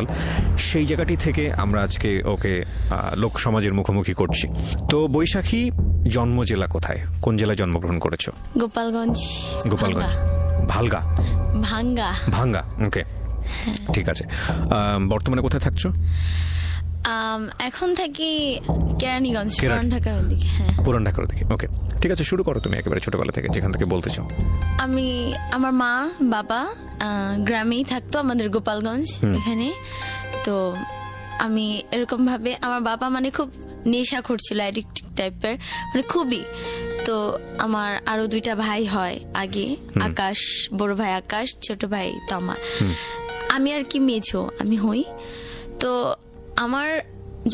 হাসপাতাল, সেই জায়গাটি থেকে আমরা আজকে ওকে লোক সমাজের মুখোমুখি করছি। তো বৈশাখী জন্ম জেলা কোথায়, কোন জেলায় জন্মগ্রহণ করেছো? গোপালগঞ্জ। গোপালগঞ্জ, ভালগা, ভাঙ্গা। ভাঙ্গা, ওকে, ঠিক আছে। বর্তমানে কোথায় থাকছো? এখন থাকি কেরানীগঞ্জ, কেরানী। পুরান ঢাকার ওদিকে। হ্যাঁ, পুরান ঢাকার ওদিকে, ওকে, ঠিক আছে। শুরু করো তুমি একেবারে ছোটবেলা থেকে, যেখান থেকে বলতে চাও। আমি, আমার মা বাবা গ্রামেই থাকতো, আমাদের গোপালগঞ্জ এখানে। তো আমি এরকম ভাবে, আমার বাবা মানে খুব নেশাখোর ছিল, অ্যাডিক্টিভ টাইপের, মানে খুবই। তো আমার আরো 2টা ভাই হয় আগে, আকাশ, বড় ভাই আকাশ, ছোট ভাই তমা। আমি আর কি মেঝো, আমি হই। তো আমার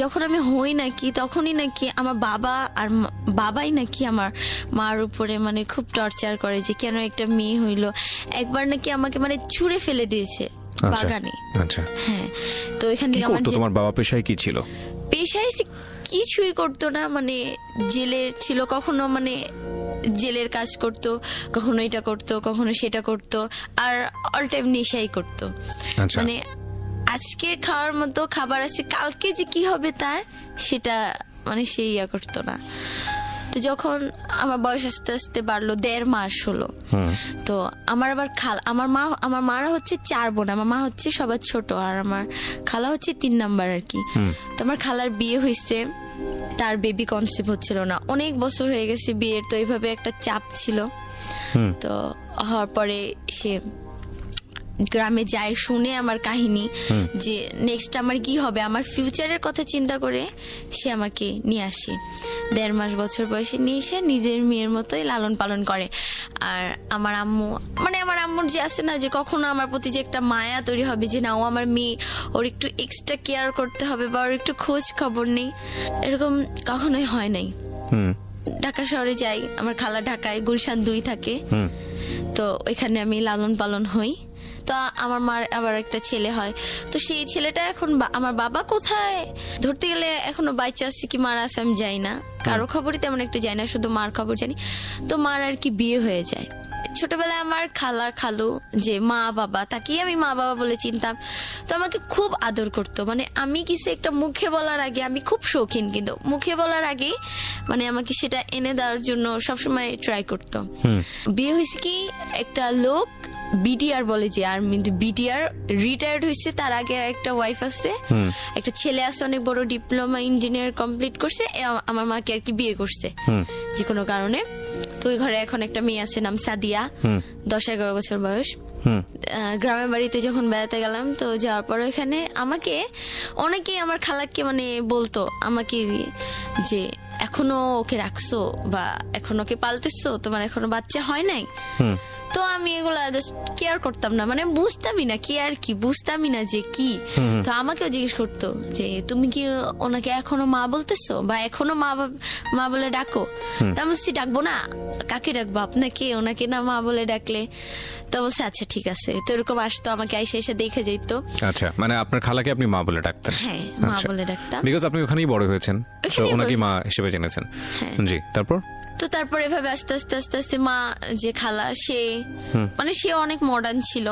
যখন আমি হই নাকি, তখনই নাকি আমার বাবা আর বাবাই নাকি আমার মার উপরে মানে খুব টর্চার করে যে কেন একটা মেয়ে হইলো। একবার নাকি আমাকে মানে ছুঁড়ে ফেলে দিয়েছে বাগানে। আচ্ছা, হ্যাঁ। তো এখান থেকে আমার তোমার বাবা পেশায় কি ছিল? পেশায় সে কিছুই করতো না, মানে জেলের ছিল, কখনো মানে জেলের কাজ করতো, কখনো এটা করতো, কখনো সেটা করতো, আর অল টাইম নেশাই করতো। মানে আজকে খাওয়ার মতো খাবার আছে, কালকে যে কি হবে তার সেটা মানে সে ইয়া করতো না। তো যখন আমার বয়স আস্তে আস্তে বাড়লো, 1.5 মাস হলো, তো আমার আবার আমার মারা হচ্ছে 4 বোন, আমার মা হচ্ছে সবার ছোট, আর আমার খালা হচ্ছে 3 নাম্বার আর কি। তো আমার খালার বিয়ে হয়েছে, তার বেবি কনসিভ হচ্ছিল না, অনেক বছর হয়ে গেছে বিয়ের, তো এইভাবে একটা চাপ ছিল। তো হওয়ার পরে সে গ্রামে যায়, শুনে আমার কাহিনী যে নেক্সট আমার কি হবে, আমার ফিউচারের কথা চিন্তা করে সে আমাকে নিয়ে আসে। 1.5 বছর বয়সে নিয়ে এসে নিজের মেয়ের মতোই লালন পালন করে। আর আমার আম্মু, মানে আমার আম্মুর যে আছে না, যে কখনো আমার প্রতি যে একটা মায়া তৈরি হবে যে না ও আমার মেয়ে, ওর একটু এক্সট্রা কেয়ার করতে হবে বা ওর একটু খোঁজ খবর নেই, এরকম কখনোই হয় নাই। ঢাকা শহরে যাই, আমার খালা ঢাকায় গুলশান 2 থাকে, তো ওইখানে আমি লালন পালন হই। তো আমার মার আবার একটা ছেলে হয়, তো সেই ছেলেটা এখন আমার বাবা কোথায় ধরতে গেলে এখনো বাচ্চা আছে কি মারা আছে আমি যাই না, কারো খবরই তেমন একটা যাই না, শুধু মার খবর জানি। তো মার আর কি বিয়ে হয়ে যায়। ছোটবেলায় আমার খালা খালু যে মা বাবা, তাকেই আমি মা বাবা বলে চিনতাম। তো আমাকে খুব আদর করতো, মানে আমি কিছু একটা মুখে বলার আগে, আমি খুব শৌখিন, কিন্তু মুখে বলার আগে মানে আমাকে সেটা এনে দেওয়ার জন্য সবসময় ট্রাই করতো। বিয়ে হয়েছে কি, একটা লোক বিডিআর বলে, যে আর্মি বিডিআর রিটায়ার্ড হয়েছে, তার আগে একটা ওয়াইফ আছে, একটা ছেলে আছে অনেক বড় ডিপ্লোমা ইঞ্জিনিয়ার কমপ্লিট করছে, আমার মাকে আর কি বিয়ে করছে যে কোনো কারণে। তো ওই ঘরে এখন একটা মেয়ে আছে, নাম সাদিয়া, 10-11 বছর বয়স। গ্রামের বাড়িতে যখন বেড়াতে গেলাম, তো যাওয়ার পর এখানে আমাকে অনেকেই আমার খালাকে মানে বলতো আমাকে যে এখনো ওকে রাখছো বা এখনো ওকে পালতেছো, তোমার এখনো বাচ্চা হয় নাই। তো আমি এগুলা জাস্ট কেয়ার করতাম না, মানে বুঝতামই না কেয়ার কি, বুঝতামই না যে কি। তো আমাকেও জিজ্ঞেস করতো যে তুমি কি ওনাকে এখনো মা বলতেছো বা এখনো মা বলে ডাকো? তা আমি বলছি ডাকবো না, কাকে ডাকবো, আপনাকে, ওনাকে না মা বলে ডাকলে। তো বলছে আচ্ছা ঠিক আছে। তো এরকম আসতো, আমাকে এসে দেখে যেত। আচ্ছা, মানে আপনার খালাকে আপনি মা বলে ডাকতেন? হ্যাঁ, মা বলে ডাকতাম, বিকজ আপনি ওখানেই বড় হয়েছেন, তো ওনাকে মা হিসেবে জেনেছেন। জি, তারপর? তো তারপর এভাবে আস্তে আস্তে আস্তে আস্তে মা যে খালা, সে মানে সে অনেক মডার্ন ছিল,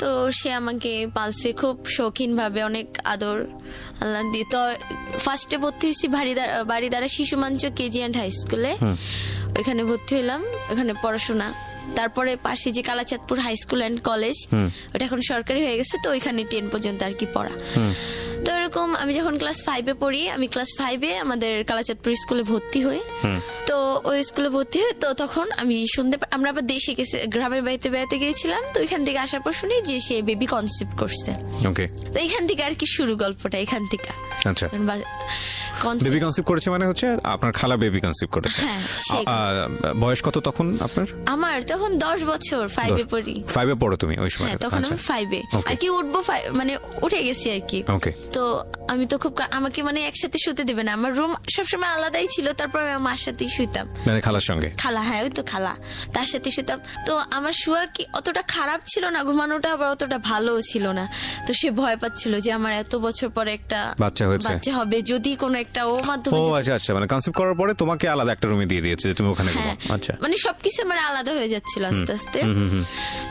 তো সে আমাকে পালছে খুব শৌখিন ভাবে, অনেক আদর আল্লাহ দিয়ে। তো ফার্স্টে ভর্তি হয়েছি বাড়িদারা শিশু মঞ্চ কেজি অ্যান্ড হাই স্কুলে, ওইখানে ভর্তি হলাম, ওখানে পড়াশোনা। তারপরে পাশে যে Kalachandpur high school and college, ওটা এখন সরকারি হয়ে গেছে, তো ওইখানে 10 পর্যন্ত আর কি পড়া। তো এরকম আমি যখন ক্লাস 5-এ পড়ি, আমি ক্লাস 5-এ আমাদের কালাচাঁদপুর স্কুলে ভর্তি হই। তো ওই স্কুলে ভর্তি হই, তো তখন আমি শুনতে, আমরা আবার দেশে গেছি, গ্রামের বাড়িতে বেড়াতে গিয়েছিলাম, তো ওইখান থেকে আসার পর শুনি যে সে বেবি কনসিভ করছে। ওকে, তো এখান থেকে আর কি শুরু গল্পটা, এখান থেকে। আচ্ছা, বেবি কনসিভ করেছে মানে হচ্ছে আপনার খালা বেবি কনসিভ করেছে। বয়স কত তখন আপনার? আমার তখন 10 বছর, 5-এ পড়ি। 5-এ পড়ো তুমি ওই সময়? তখন আমি 5-এ আর কি উঠবো, মানে উঠে গেছি আর কি। ওকে। তো আমি তো খুব আমাকে মানে একসাথে শুতে দিবে না, আমার রুম সবসময় আলাদাই ছিল, তারপর আমি আমার মার সাথেই শুইতাম, মানে খালার সঙ্গে। খালা, হ্যাঁ ওই তো খালা, তার সাথে শুতাম। তো আমার শুয়া কি অতটা খারাপ ছিল না, ঘুমানোটা আবার অতটা ভালোও ছিল না। তো সে ভয় পাচ্ছিল যে আমার এত বছর পরে একটা বাচ্চা হয়েছে, বাচ্চা হবে, যদি কোনো একটা ও মাধ্যমে ও আচ্ছা আচ্ছা, মানে কনসেপ্ট করার পরে তোমাকে আলাদা একটা রুমে দিয়ে দিয়েছে যে তুমি ওখানে ঘুমাও। আচ্ছা, মানে সবকিছু আমার আলাদা হয়ে যাচ্ছিল আস্তে আস্তে।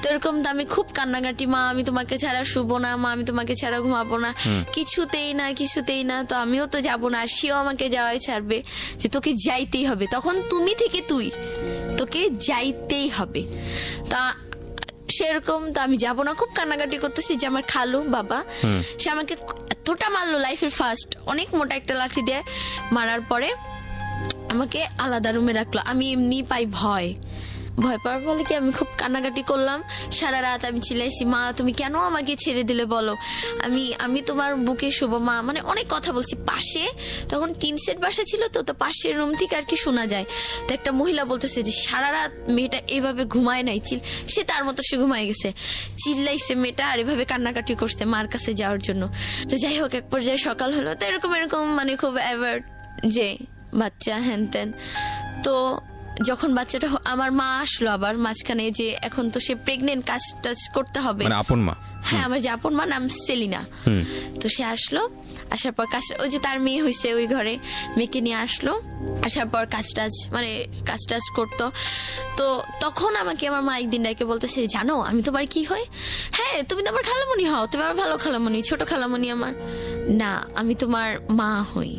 তো এরকম তো আমি খুব কান্নাকাটি, মা আমি তোমাকে ছাড়া শুবো না, মা আমি তোমাকে ছাড়া ঘুমাবো না, কিছুতেই না কিছুতেই না। তো আমিও তো যাবো না, আর সেও আমাকে যাওয়াই ছাড়বে, যে তোকে যাইতেই হবে, তখন তুমি থেকে তুই, তোকে যাইতেই হবে। তা সেরকম তো আমি যাবো না, খুব কান্নাকাটি করতেছি। যে আমার খালু বাবা, সে আমাকে এতটা মারলো, লাইফের ফার্স্ট অনেক মোটা একটা লাঠি দিয়ে মারার পরে আমাকে আলাদা রুমে রাখলো। আমি এমনি পাই ভয় পাওয়ার ফলে কি আমি খুব কান্নাকাটি করলাম সারা রাত। আমি চিল্লাইছি, মা তুমি কেন আমাকে ছেড়ে দিলে বলো, আমি তোমার বুকে শুবো মা, মানে অনেক কথা বলছি। পাশে তখন টিন সেট বাসা ছিল, তো পাশের রুম থেকে আর কি শোনা যায়। তো একটা মহিলা বলতেছে যে সারা রাত মেয়েটা এভাবে ঘুমায় নাই, সে তার মতো সে ঘুমায় গেছে, চিল্লাইছে মেয়েটা আর এভাবে কান্নাকাটি করছে মার কাছে যাওয়ার জন্য। তো যাই হোক, এক পর্যায়ে সকাল হলো, তো এরকম মানে খুব অ্যাভার্ড যে বাচ্চা হ্যান ত্যান। তো যখন বাচ্চাটা আমার মা আসলো আবার মাঝখানে, যে এখন তো সে প্রেগনেন্ট, কাজ টাজ করতে হবে, মানে আপন মা। হ্যাঁ আমার যে আপন মা, নাম সেলিনা। তো সে আসলো, আসার পর কাজ, ওই যে তার মেয়ে হয়েছে ওই ঘরে, মেয়েকে নিয়ে আসলো, আসার পর কাজ টাজ করতো। তো তখন আমাকে আমার মা একদিন ডেকে বলতেছে, জানো আমি তোমার কি হয়? হ্যাঁ তুমি তো আমার খালামণি হও, তুমি আমার ভালো খালামণি, ছোট খালামণি আমার। না আমি তোমার মা হই।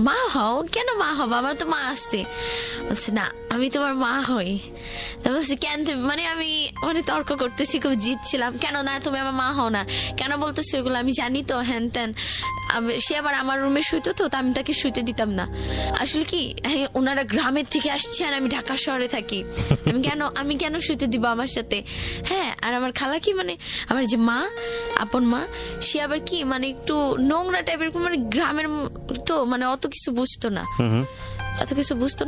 মা হও? কেন মা হবো, আমার তো মা আসছে। বলছে না আমি তোমার মা হই। তা বলছি কেন তুমি, মানে আমি মানে তর্ক করতেছি, খুব জিতছিলাম, কেন না তুমি আমার মা হও না, কেন বলতেছি এগুলো, আমি জানি তো হ্যান ত্যান। সে আবার আমার রুমে শুইতো, তো আমি তাকে শুইতে দিতাম না। আসলে কি ওনারা গ্রামের থেকে আসছে আর আমি ঢাকা শহরে থাকি, আমি কেন শুইতে দিব আমার সাথে? হ্যাঁ, আর আমার খালা কি মানে আমার যে মা, আপন মা, সে আবার কি মানে একটু নোংরা টাইপের, মানে গ্রামের তো মানে অত কিছু বুঝতো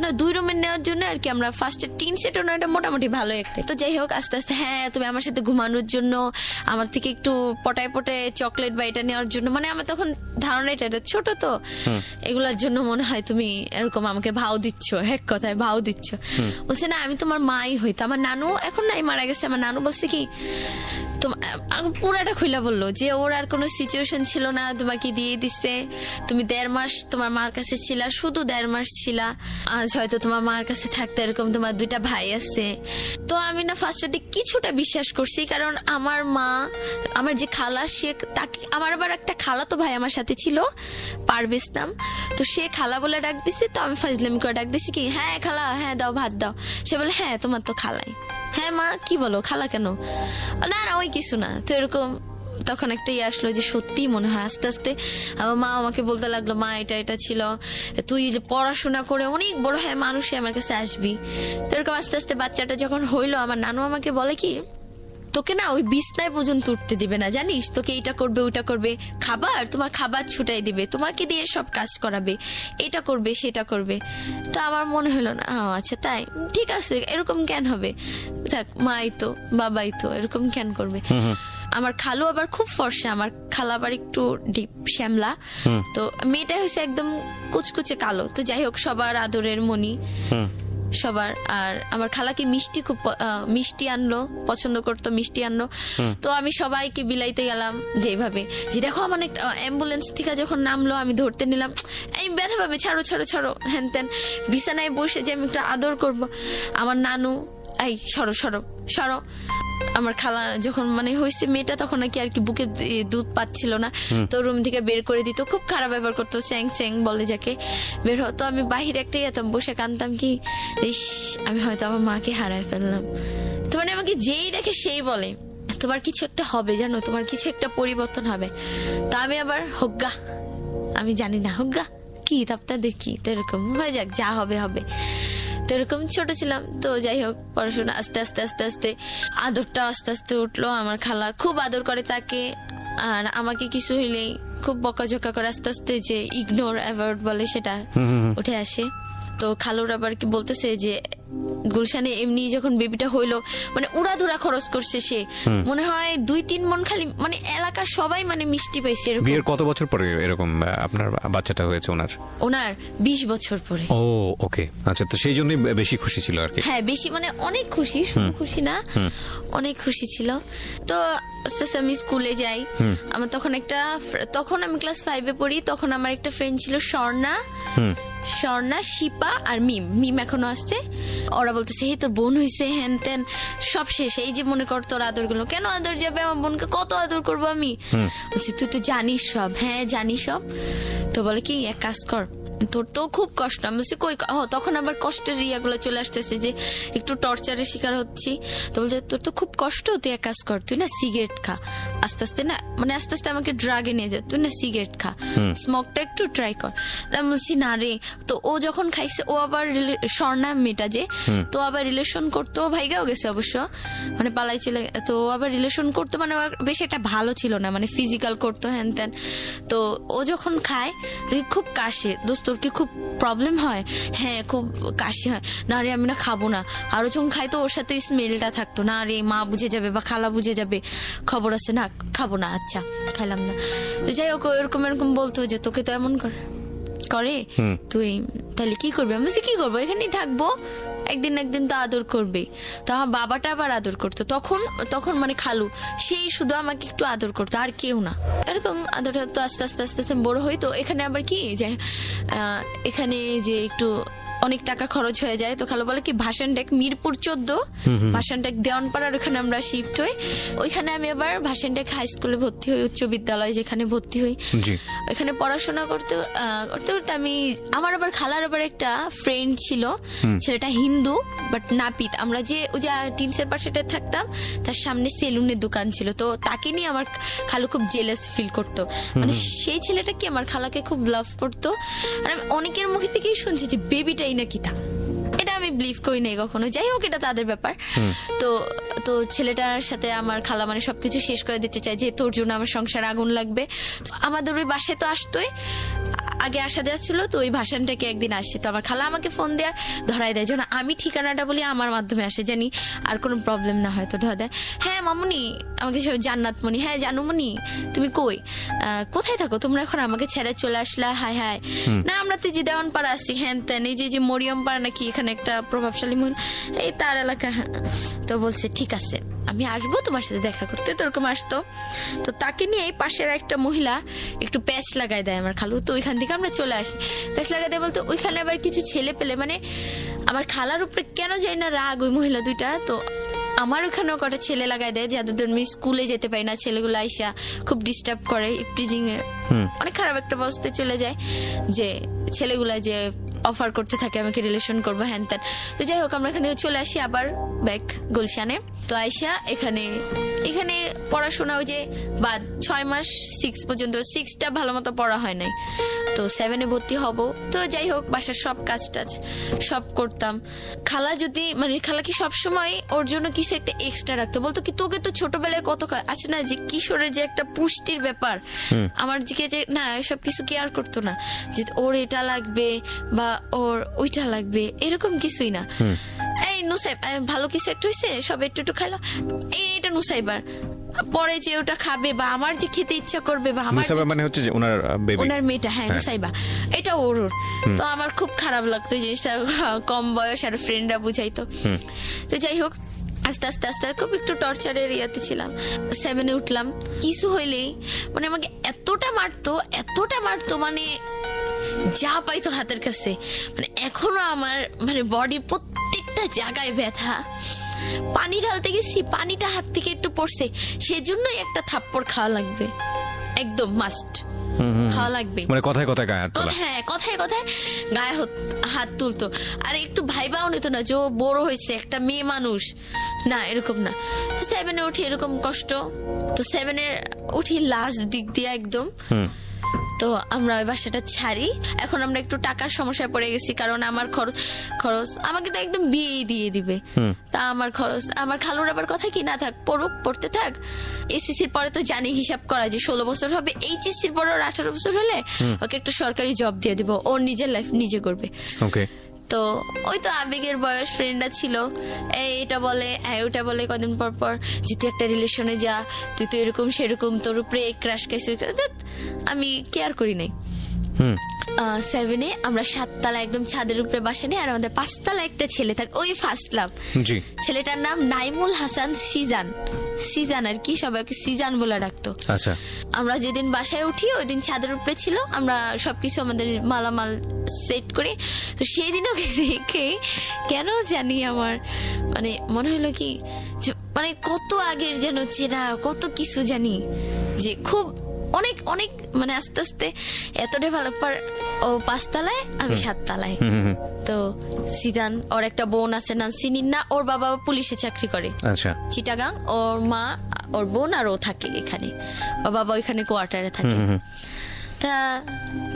না, দুই রুমের নেওয়ার জন্য আর কি আমরা ফার্স্টে টিন সেট এটা মোটামুটি ভালো একটা। তো যাই হোক আস্তে আস্তে, হ্যাঁ তুমি আমার সাথে ঘুমানোর জন্য আমার থেকে একটু পটায় চকলেট বা এটা নেওয়ার জন্য, মানে আমার তখন ধারণা এটা ছোট তো, এগুলার জন্য মনে হয় তুমি এরকম আমাকে ভাও দিচ্ছ, এক কথায় ভাও দিচ্ছ। বলছে না আমি তোমার মাই হইতো। আমার নানু এখন নাই, মারা গেছে। আমার নানু বলছে কি, পুরাটা খুলে বললো যে ওর আর কোনো সিচুয়েশন ছিল না, তোমাকে দিয়ে দিচ্ছে, তুমি 1.5 মাস তোমার মার কাছে ছিলা, শুধু 1.5 মাস ছিলা, আজ হয়তো তোমার মার কাছে থাকতে, এরকম তোমার 2টা ভাই আছে। তো আমি না ফার্স্টে কিছুটা বিশ্বাস করছি, কারণ আমার মা, আমার যে খালা, সে তাকে, আমার আবার একটা খালা তো ভাই আমার সাথে ছিল, পারভেজ নাম, তো সে খালা বলে ডাক দিছে। তো আমি ফাজলামি করে ডাক দিছি কি, হ্যাঁ খালা, হ্যাঁ দাও ভাত দাও। সে বলে হ্যাঁ তোমার তো খালাই। হ্যাঁ মা কি বলো, খালা কেন? না ওই কিছু না। তো এরকম তখন একটা আসলো যে সত্যি মনে হয়। আস্তে আস্তে আমার মা আমাকে বলতে লাগলো, মা এটা ছিল, তুই যে পড়াশোনা করে অনেক বড় হয় মানুষ আমার কাছে আসবি। তো এরকম আস্তে আস্তে বাচ্চাটা যখন হইলো, আমার নানু আমাকে বলে কি, তোকে না ওই বিছনায় পর্যন্ত উঠতে দিবে না, জানিস, তোকে এটা করবে ওইটা করবে, তোমার খাবার ছুটাই দিবে, তোমাকে দিয়ে সব কাজ করাবে, এটা করবে সেটা করবে। তো আমার মনে হলো না, আচ্ছা তাই, ঠিক আছে, এরকম কেন হবে, থাক, মাই তো বাবাই তো, এরকম কেন করবে। আমার খালু আবার খুব ফর্সা, আমার খালা আবার একটু ডিপ শ্যামলা, তো মেয়েটা হয়েছে একদম কুচকুচে কালো। তো যাই হোক, সবার আদরের মনি সবার। আর আমার খালাকে মিষ্টি খুব মিষ্টি আনলো, পছন্দ করতো, মিষ্টি আনলো। তো আমি সবাইকে বিলাইতে গেলাম যেভাবে, যে দেখো আমার অ্যাম্বুলেন্স থেকে যখন নামলো, আমি ধরতে নিলাম, এই ব্যথা পাবে, ছাড়ো ছাড়ো ছাড়ো, হ্যান ত্যান, বিছানায় বসে যে আমি একটু আদর করব। আমার নানু, এই সরো সরো সরো। আমার খালা যখন মানে হয়েছে মেয়েটা, তখন নাকি আর কি বুকে দুধ পাচ্ছিল না, তো রুম থেকে বের করে দিত, খুব খারাপ ব্যবহার করতো, স্যাং স্যাং বলে যাকে, বের হতো। আমি বাহিরে একটাই যেতাম, বসে কানতাম কি, আমি হয়তো আমার মাকে হারায় ফেললাম। তো মানে আমাকে যেই দেখে সেই বলে, তোমার কিছু একটা হবে, জানো, তোমার কিছু একটা পরিবর্তন হবে। তা আমি আবার হোগা, আমি জানি না হোগা কি, তাপটা দেখি, তো এরকম হয়ে যাক, যা হবে হবে। তো এরকম ছোট ছিলাম। তো যাই হোক, পড়াশোনা আস্তে আস্তে আস্তে আস্তে আদরটা আস্তে আস্তে উঠলো। আমার খালা খুব আদর করে তাকে, আর আমাকে কিছু হইলেই খুব বকাঝকা করে, আস্তে আস্তে যে ইগনোর অ্যাভয়েড বলে সেটা উঠে আসে। তো খালুর আবার কি বলতেছে যে গুলশানে এমনি যখন বেবিটা হইলো মানে উড়াধুরা খরচ করছে সে, মনে হয় 2-3 মন খালি, মানে এলাকার সবাই মানে মিষ্টি পাইছে এরকম। বিয়ের কত বছর পরে এরকম আপনার বাচ্চাটা হয়েছে ওনার 20 বছর পরে। ও ওকে, আচ্ছা, তো সেই জন্যই বেশি খুশি ছিল আর কি। হ্যাঁ বেশি, মানে অনেক খুশি, শুধু খুশি না, অনেক খুশি ছিল। তো আস্তে আস্তে আমি স্কুলে যাই। আমার তখন আমি ক্লাস 5-এ পড়ি। তখন আমার একটা ফ্রেন্ড ছিল স্বর্ণা, শিপা আর মিম এখনো আসছে। ওরা বলতেছে হে তোর বোন হয়েছে, হ্যান ত্যান, সব শেষ। এই যে মনে কর তোর আদর গুলো, কেন আদর যাবে, আমার বোনকে কত আদর করবো আমি। বলছি তুই তো জানিস সব। হ্যাঁ জানি সব। তো বলে কি এক কাজ কর, তোর তো খুব কষ্ট। আমি বলছি কই, তখন আবার কষ্টের ইয়াগুলো চলে আসতেছে যে একটু টর্চারের শিকার হচ্ছি। তো বলছে তোর তো খুব কষ্ট, তুই এক কাজ কর, তুই না সিগারেট খা। আস্তে আস্তে আমাকে ড্রাগে নিয়ে যায়, তুই না সিগারেট খা, স্মোকটা একটু ট্রাই কর। আমি বলছি না রে। তো ও যখন খাইছে, ও আবার স্বর্ণা মেয়েটা যে, তো আবার রিলেশন করতো, ভাইগাও গেছে অবশ্য, মানে পালাই চলে। তো ও আবার রিলেশন করতো, মানে বেশ একটা ভালো ছিল না, মানে ফিজিক্যাল করতো হ্যান ত্যান। তো ও যখন খায় খুব কাশে, দোস্ত তোর কি খুব প্রবলেম হয়? হ্যাঁ খুব কাশি হয়। না রে আমি না খাবো না। আরো যখন খাই তো ওর সাথে স্মেলটা থাকতো, না রে মা বুঝে যাবে বা খালা বুঝে যাবে, খবর আছে, না খাবো না, আচ্ছা খাইলাম না। তো যাই হোক এরকম বলতো যে তোকে তো এমন করে, তুই তাহলে কি করবি? আমি কি করবো, এখানেই থাকবো, একদিন তো আদর করবে। তো আমার বাবাটা আবার আদর করতো তখন মানে খালু, সেই শুধু আমাকে একটু আদর করতো, আর কেউ না। এরকম আদরটা তো আস্তে আস্তে বড় হই। তো এখানে আবার কি যে এখানে যে একটু অনেক টাকা খরচ হয়ে যায়। তো খালু বলে কি ভাসানটেক মিরপুর 14, ভাসানটেক দেওয়ানপাড়ার ওখানে আমরা শিফট হই। ওইখানে আমি আবার ভাসানটেক হাই স্কুলে ভর্তি হই, উচ্চ বিদ্যালয় যেখানে ভর্তি হই। ওইখানে পড়াশোনা করতে আমি, আমার আবার খালার আবার একটা ফ্রেন্ড ছিল, ছেলেটা হিন্দু বাট নাপিত। আমরা যে ওই যে টিনসের পাশেটা থাকতাম, তার সামনে সেলুনের দোকান ছিল। তো তাকে নিয়ে আমার খালু খুব জেলাস ফিল করতো, মানে সেই ছেলেটা কি আমার খালাকে খুব লাভ করতো। আর আমি অনেকের মুখে থেকেই শুনছি যে বেবিটাই নাকি তা, এটা আমি বিলিভ করি নাই কখনো। যাই হোক এটা তাদের ব্যাপার। তো ছেলেটার সাথে আমার খালা মানে সবকিছু শেষ করে দিতে চাই যে তোর জন্য আমার সংসার আগুন লাগবে। আমাদের ওই বাসায় তো আসতোই, আগে আসা যাচ্ছিল। তো ওই ভাসানটাকে একদিন আসছে, তো আমার খালা আমাকে ফোন দেয়া ধরাই দেয়, যেন আমি ঠিকানাটা বলি আমার মাধ্যমে আসে, জানি আর কোনো প্রবলেম না হয়। তো ধরা দেয়, হ্যাঁ মামুনি, আমাকে জান্নাতমণি, হ্যাঁ জানুমণি তুমি কোথায় থাকো তোমরা এখন, আমাকে ছেড়ে চলে আসলা? হায় হায়, না আমরা তো যে দেওয়ানপাড়া আছি, হ্যান ত্যান, এই যে মরিয়ম পাড়া নাকি এখানে একটা প্রভাবশালী মহিলা, এই তার এলাকা। তো বলছে ঠিক আছে আমি আসবো তোমার সাথে দেখা করতে। তো ওরকম আসতো। তো তাকে নিয়ে পাশের একটা মহিলা একটু প্যাচ লাগাই দেয় আমার খালু। তো ওইখান থেকে আমরা চলে আসি। প্যাচ লাগাই দেয় বলতে ওইখানে আবার কিছু ছেলে পেলে, মানে আমার খালার উপরে কেন যাই না রাগ ওই মহিলা দুইটা। তো আমার ওখানেও কটা ছেলে লাগাই দেয়, যাদের আমি স্কুলে যেতে পারি না, ছেলেগুলো আইসা খুব ডিস্টার্ব করে, ইপটিজিং এ অনেক খারাপ একটা অবস্থায় চলে যায়, যে ছেলেগুলা যে অফার করতে থাকে আমাকে রিলেশন করবো হ্যান ত্যান। তো যাই হোক আমরা এখান থেকে চলে আসি আবার ব্যাক গুলশানে। তো আইসা এখানে পড়াশোনা ওই যে বাদ 6 মাস 6 পর্যন্ত, 6টা ভালো মতো পড়া হয় নাই। তো 7-এ ভর্তি হব। তো যাই হোক বাসার সব কাজ টাজ সব করতাম। খালা কি সবসময় ওর জন্য কিছু একটা এক্সট্রা রাখতো, বলতো কি তোকে তো ছোটবেলায় কত আছে না যে কিশোরের যে একটা পুষ্টির ব্যাপার, আমার দিকে যে না এসব কিছু কেয়ার করতো না, যে ওর এটা লাগবে বা ওর ওইটা লাগবে, এরকম কিছুই না। এই নুসাইব ভালো কিছু একটু হয়েছে, সব একটু খাইলো, এইটা নুসাইবার পরে যে ওটা খাবে বা আমার যে খেতে ইচ্ছা করবে বা আমার মানে হচ্ছে যে ওনার মেয়েটা, হ্যাঁ নুসাইবা, এটা ওর। তো আমার খুব খারাপ লাগতো জিনিসটা, কম বয়স আর ফ্রেন্ডরা বুঝাইতো। তো যাই হোক আস্তে আস্তে খুব একটু টর্চারের ইয়াতে ছিলাম। 7-এ উঠলাম, কিছু হইলেই মানে আমাকে এতটা মারতো মানে যা পাইতো হাতের কাছে। মানে এখনো আমার মানে বডি প্রত্যেকটা জায়গায় ব্যথা। পানি ঢালতে গেছি, পানিটা হাত থেকে একটু পড়ছে, সেজন্যই একটা থাপ্পড় খাওয়া লাগবে, একদম মাস্ট খাওয়া লাগবে। মানে কথায় গায়ে হাত তোলা, হ্যাঁ কথায় গায়ে হাত তুলতো। আর একটু ভাইবাও নিত না যে বড় হয়েছে একটা মেয়ে মানুষ, না এরকম না। 7-এ উঠি এরকম কষ্ট। তো 7-এ উঠি লাস্ট দিক দিয়ে একদম। তো আমরা ওই বাসাটা ছাড়ি। এখন আমরা একটু টাকার সমস্যায় পড়ে গেছি, কারণ আমার খরচ আমাকে তো একদম বিয়ে দিয়ে দিবে। তা আমার খরচ, আমার খালুর আবার কথা কি না থাক পড়তে থাক, এসএসসির পরে তো জানি হিসাব করা যে 16 বছর হবে, এইচএসসির পরে 18 বছর হলে ওকে একটা সরকারি জব দিয়ে দিব, ওর নিজের লাইফ নিজে করবে। ওকে। তো ওই তো আবেগের বয়স, ফ্রেন্ডরা ছিল, এটা বলে ওটা বলে কদিন পর পর যে তুই একটা রিলেশনে যা, তুই তো এরকম সেরকম, তোর উপরে ক্রাশ খাইছে। আমি কেয়ার করি নাই। 7-এ আমরা 7 তলা একদম ছাদের উপরে বাসা নেই, আর আমাদের 5 তলা একটা ছেলে থাকে, ওই ফার্স্ট লাভ। জি। ছেলেটার নাম নাইমুল হাসান সিজান, সিজান আর কি, সবাইকে সিজান বলে ডাকতো। আচ্ছা। আমরা যেদিন বাসায় উঠি ওই দিন ছাদের উপরে ছিল, আমরা সবকিছু আমাদের মালামাল সেট করি। তো সেই দিন ওকে দেখে কেন জানি আমার মানে মনে হলো কি যে মানে কত আগের যেন চেনা, কত কিছু জানি, যে খুব অনেক অনেক মানে আস্তে আস্তে এত ডেভেলপার। ও 5 তলায়, আমি 7 তলায়। তো সিজান, ওর একটা বোন আছে নাম সিনিন্না, ওর বাবা পুলিশে চাকরি করে আচ্ছা। চিটাগাং, ওর মা, ওর বোন আর ও থাকে এখানে, ওর বাবা ওইখানে কোয়ার্টারে থাকে। তা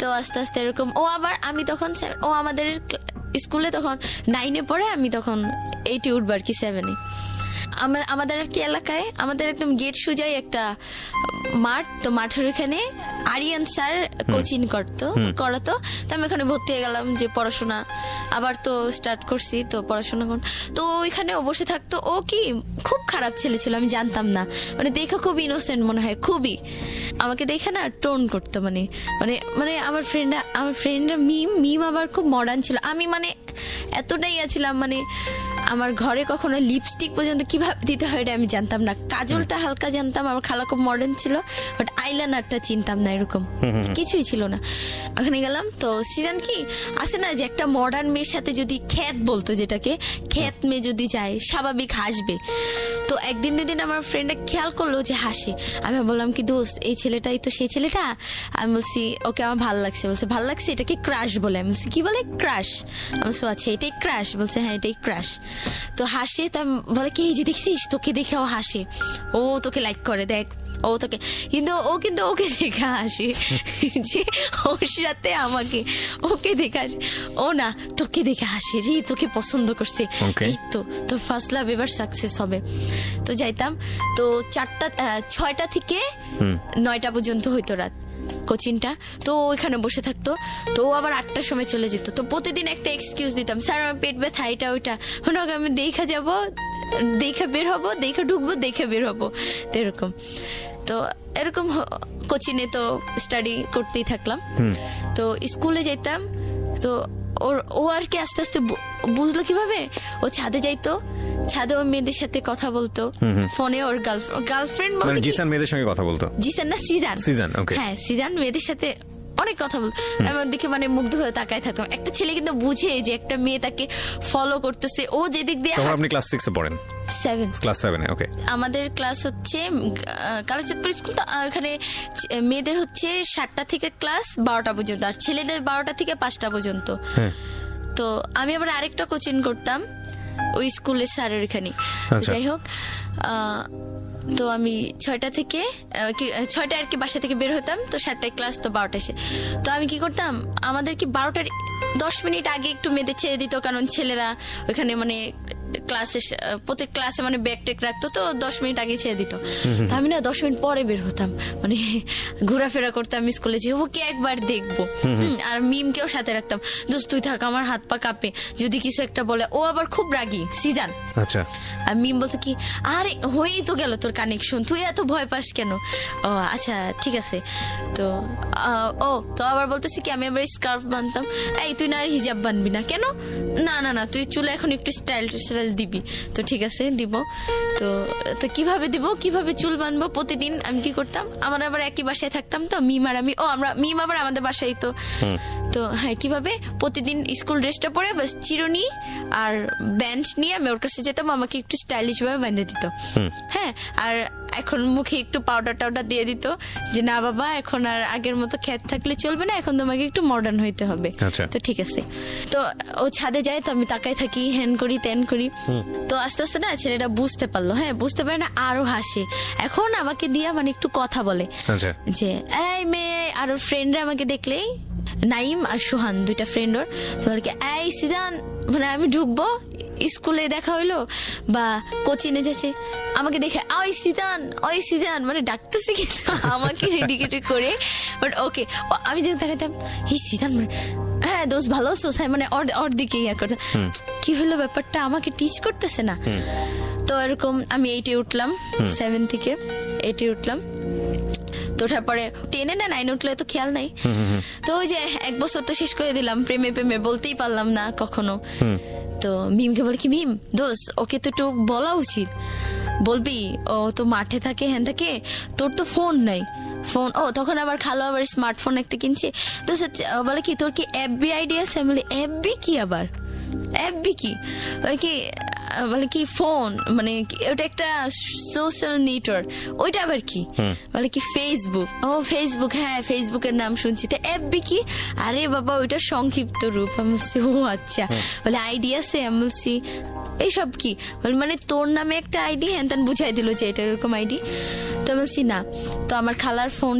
তো আস্তে আস্তে এরকম ও আবার, আমি তখন ও আমাদের স্কুলে তখন 9-এ পড়ে, আমি তখন 8-এ উঠবো আর কি, 7-এ। আমাদের আর কি এলাকায় আমাদের একদম গেট সোজাই একটা মাঠ, তো মাঠের ওখানে আরিয়ান স্যার কোচিং করাতো। তো আমি ওখানে ভর্তি হয়ে গেলাম, যে পড়াশোনা আবার তো স্টার্ট করছি, তো পড়াশোনা তো ওইখানে ও বসে থাকতো। ও কি খুব খারাপ ছেলে ছিল, আমি জানতাম না, মানে দেখে খুব ইনোসেন্ট মনে হয়, খুবই আমাকে দেখে না টোন করতো, মানে মানে মানে আমার ফ্রেন্ডরা মিম আবার খুব মডার্ন ছিল। আমি মানে এতটাই ছিলাম, মানে আমার ঘরে কখনো লিপস্টিক পর্যন্ত কিভাবে দিতে হয় এটা আমি জানতাম না, কাজলটা হালকা জানতাম, আমার খালা খুব মডার্ন ছিল, বাট আইলাইনারটা চিনতাম না, এরকম কিছুই ছিল না। ওখানে গেলাম, তো সিজন কি আসে না যে একটা মডার্ন মেয়ের সাথে যদি খ্যাত বলতো, যেটাকে খ্যাত মেয়ে যদি যায় স্বাভাবিক হাসবে। তো একদিন দুদিন আমার ফ্রেন্ডরা খেয়াল করলো যে হাসে, আমি বললাম কি দোস্ত এই ছেলেটাই তো সেই ছেলেটা। আমি বলছি ওকে আমার ভালো লাগছে, বলছে ভালো লাগছে, এটাকে ক্রাশ বলে। আমি বলছি কি বলে? ক্রাশ। আমি বলছি আচ্ছা এটাই ক্রাশ? বলছে হ্যাঁ এটাই ক্রাশ। তো হাসে, তো বলে কি এই যে দেখছিস, তোকে দেখে ও হাসে, ও তোকে লাইক করে, দেখ ও তোকে, কিন্তু ওকে দেখে হাসে যে ওর সাথে আমাকে ওকে দেখে হাসে, ও না তোকে দেখে হাসে রে, তোকে পছন্দ করছে, এই তো তোর ফার্স্ট লাভ এবার সাকসেস হবে। তো যাইতাম, তো 6টা থেকে 9টা পর্যন্ত হইতো রাত কোচিংটা। তো ওইখানে বসে থাকতো, তো আবার 8টার সময় চলে যেত। তো প্রতিদিন একটা এক্সকিউজ দিতাম, স্যার আমার পেট ব্যথা, এটা ওইটা, আমি দেখা যাবো, দেখে বের হবো, দেখে ঢুকবো, দেখে বের হবো, তো এরকম। তো এরকম কোচিংয়ে তো স্টাডি করতেই থাকলাম। তো স্কুলে যেতাম, তো ও আর কি আস্তে আস্তে বুঝলো কিভাবে, ও ছাদে যাইতো, ছাদে ওর মেয়েদের সাথে কথা বলতো ফোনে, ওর গার্লফ্রেন্ড মানে জিসান মেয়েদের সঙ্গে কথা বলতো। জিসান না সিজান, ওকে হ্যাঁ সিজান মেয়েদের সাথে অনেক কথা বলতো। আমি ওর দিকে মানে মুগ্ধ হয়ে তাকায় থাকতাম। একটা ছেলে কিন্তু বুঝে যে একটা মেয়ে তাকে ফলো করতেছে, ও যেদিক দিয়ে। তখন আপনি ক্লাস 6-এ পড়েন? 7 ক্লাস 7-এ, ওকে। আমাদের ক্লাস হচ্ছে কালাচাঁদপুর স্কুল, তো এখানে মেয়েদের হচ্ছে 7টা থেকে ক্লাস 12টা পর্যন্ত, আর ছেলেদের 12টা থেকে 5টা পর্যন্ত। তো আমি আবার আরেকটা কোচিং করতাম ওই স্কুলের স্যারের এখানে। যাই হোক, তো আমি 6টা থেকে 6টা আর কি বাসা থেকে বের হতাম, তো 7টায় ক্লাস, তো 12টা এসে। তো আমি কি করতাম, আমাদের কি 12টার 10 মিনিট আগে একটু মেয়েদের ছেড়ে দিত, কারণ ছেলেরা ওইখানে মানে ক্লাসে প্রত্যেক ক্লাসে মানে ব্যাগ টেক রাখতো, তো 10 মিনিট আগে ছেড়ে দিত। তো আমি না 10 মিনিট পরে বের হতাম, মানে ঘোরাফেরা করতাম স্কুলে, যে ওকে একবার দেখবো। আর মিমকেও সাথে রাখতাম, দোস্ত তুই থাক, আমার হাত পা কাঁপে যদি কিছু একটা বলে। ও আবার খুব রাগী সিজান। আচ্ছা। আর মিম বলতো কি, আরে হয়েই তো গেল তোর কানেকশন, তুই এত ভয় পাস কেন? ও আচ্ছা ঠিক আছে। তো তো আবার বলতেছি কি, আমি আবার স্কার্ফ বানতাম, এই তুই না আর হিজাব বানবি না কেন? না তুই চুলে এখন একটু স্টাইল দিবি। তো ঠিক আছে দিব। তো কিভাবে দিব, কিভাবে চুল বানবো, প্রতিদিন আমি কি করতাম, আমার আবার একই বাসায় থাকতাম, তো মিম আর আমি, মিম আবার আমাদের বাসায়, তো হ্যাঁ কিভাবে প্রতিদিন স্কুল ড্রেসটা পরে বাস চিরুনি আর বেঞ্চ নিয়ে আমি ওর কাছে যেতাম, আমাকে একটু স্টাইলিশ ভাবে বেঁধে দিত। হ্যাঁ, আর এখন মুখে একটু পাউডার টাউডার দিয়ে দিত, যে না বাবা এখন আর আগের মতো খ্যাত থাকলে চলবে না, এখন তোমাকে একটু মডার্ন হইতে হবে। তো ঠিক আছে। তো ও ছাদে যায়, তো আমি তাকাই থাকি, হ্যান করি ত্যান করি। তো আস্তে আস্তে না ছেলেটা বুঝতে পারলো, হ্যাঁ বুঝতে পারে না, আরো হাসে। এখন আমাকে দিয়া মানে একটু কথা বলে, যে এই মেয়ে, আর ওর ফ্রেন্ডরা আমাকে দেখলেই, নাইম আর সোহান 2টা ফ্রেন্ড ওর, তোমার কি এই সিজান, মানে আমি ঢুকবো স্কুলে দেখা হইলো বা কোচিংয়ে যাচ্ছে, আমাকে দেখে ওই সিজান মানে ডাকতেছি, কিন্তু আমাকে রেডিকেটেড করে, বাট ওকে আমি যখন দেখাতাম এই সিজান মানে হ্যাঁ দোস্ত ভালো আছো মানে ওর দিকে ইয়া করতে কি হলো ব্যাপারটা আমাকে টিচ করতেছে না। তো এরকম আমি 8-এ উঠলাম, 7 থেকে 8-এ উঠলাম। তো ওঠার পরে 10-এ না 9-এ উঠলে তো খেয়াল নাই। তো ওই যে 1 বছর তো শেষ করে দিলাম প্রেমে বলতেই পারলাম না কখনো। তো মিমকে বলে কি মিম দোস্ত ওকে তো একটু বলা উচিত, বলবি ও তো মাঠে থাকে হ্যান থাকে, তোর তো ফোন নাই। ফোন তখন আবার খালো আবার স্মার্টফোন একটা কিনছে। তো বলে কি তোর কি এফবি আইডি আছে? আমি বলি এফবি কি আবার, এফবি কি? বলে কি ফোন মানে ওটা একটা সোশ্যাল নেটওয়ার্ক, ওইটা আবার কি? বলে কি ফেসবুক। ফেসবুক, হ্যাঁ ফেসবুকের নাম শুনছি। তো এফবি কি? আরে বাবা ওইটা সংক্ষিপ্ত রূপ। আমি বলছি ও আচ্ছা। বলে আইডি আছে? আমি বলছি এইসব কি? মানে তোর নামে একটা আইডি? হ্যাঁ তেন বুঝাই দিল যে এটা এরকম আইডি। তো বলছি না। তো আমার খালার ফোন,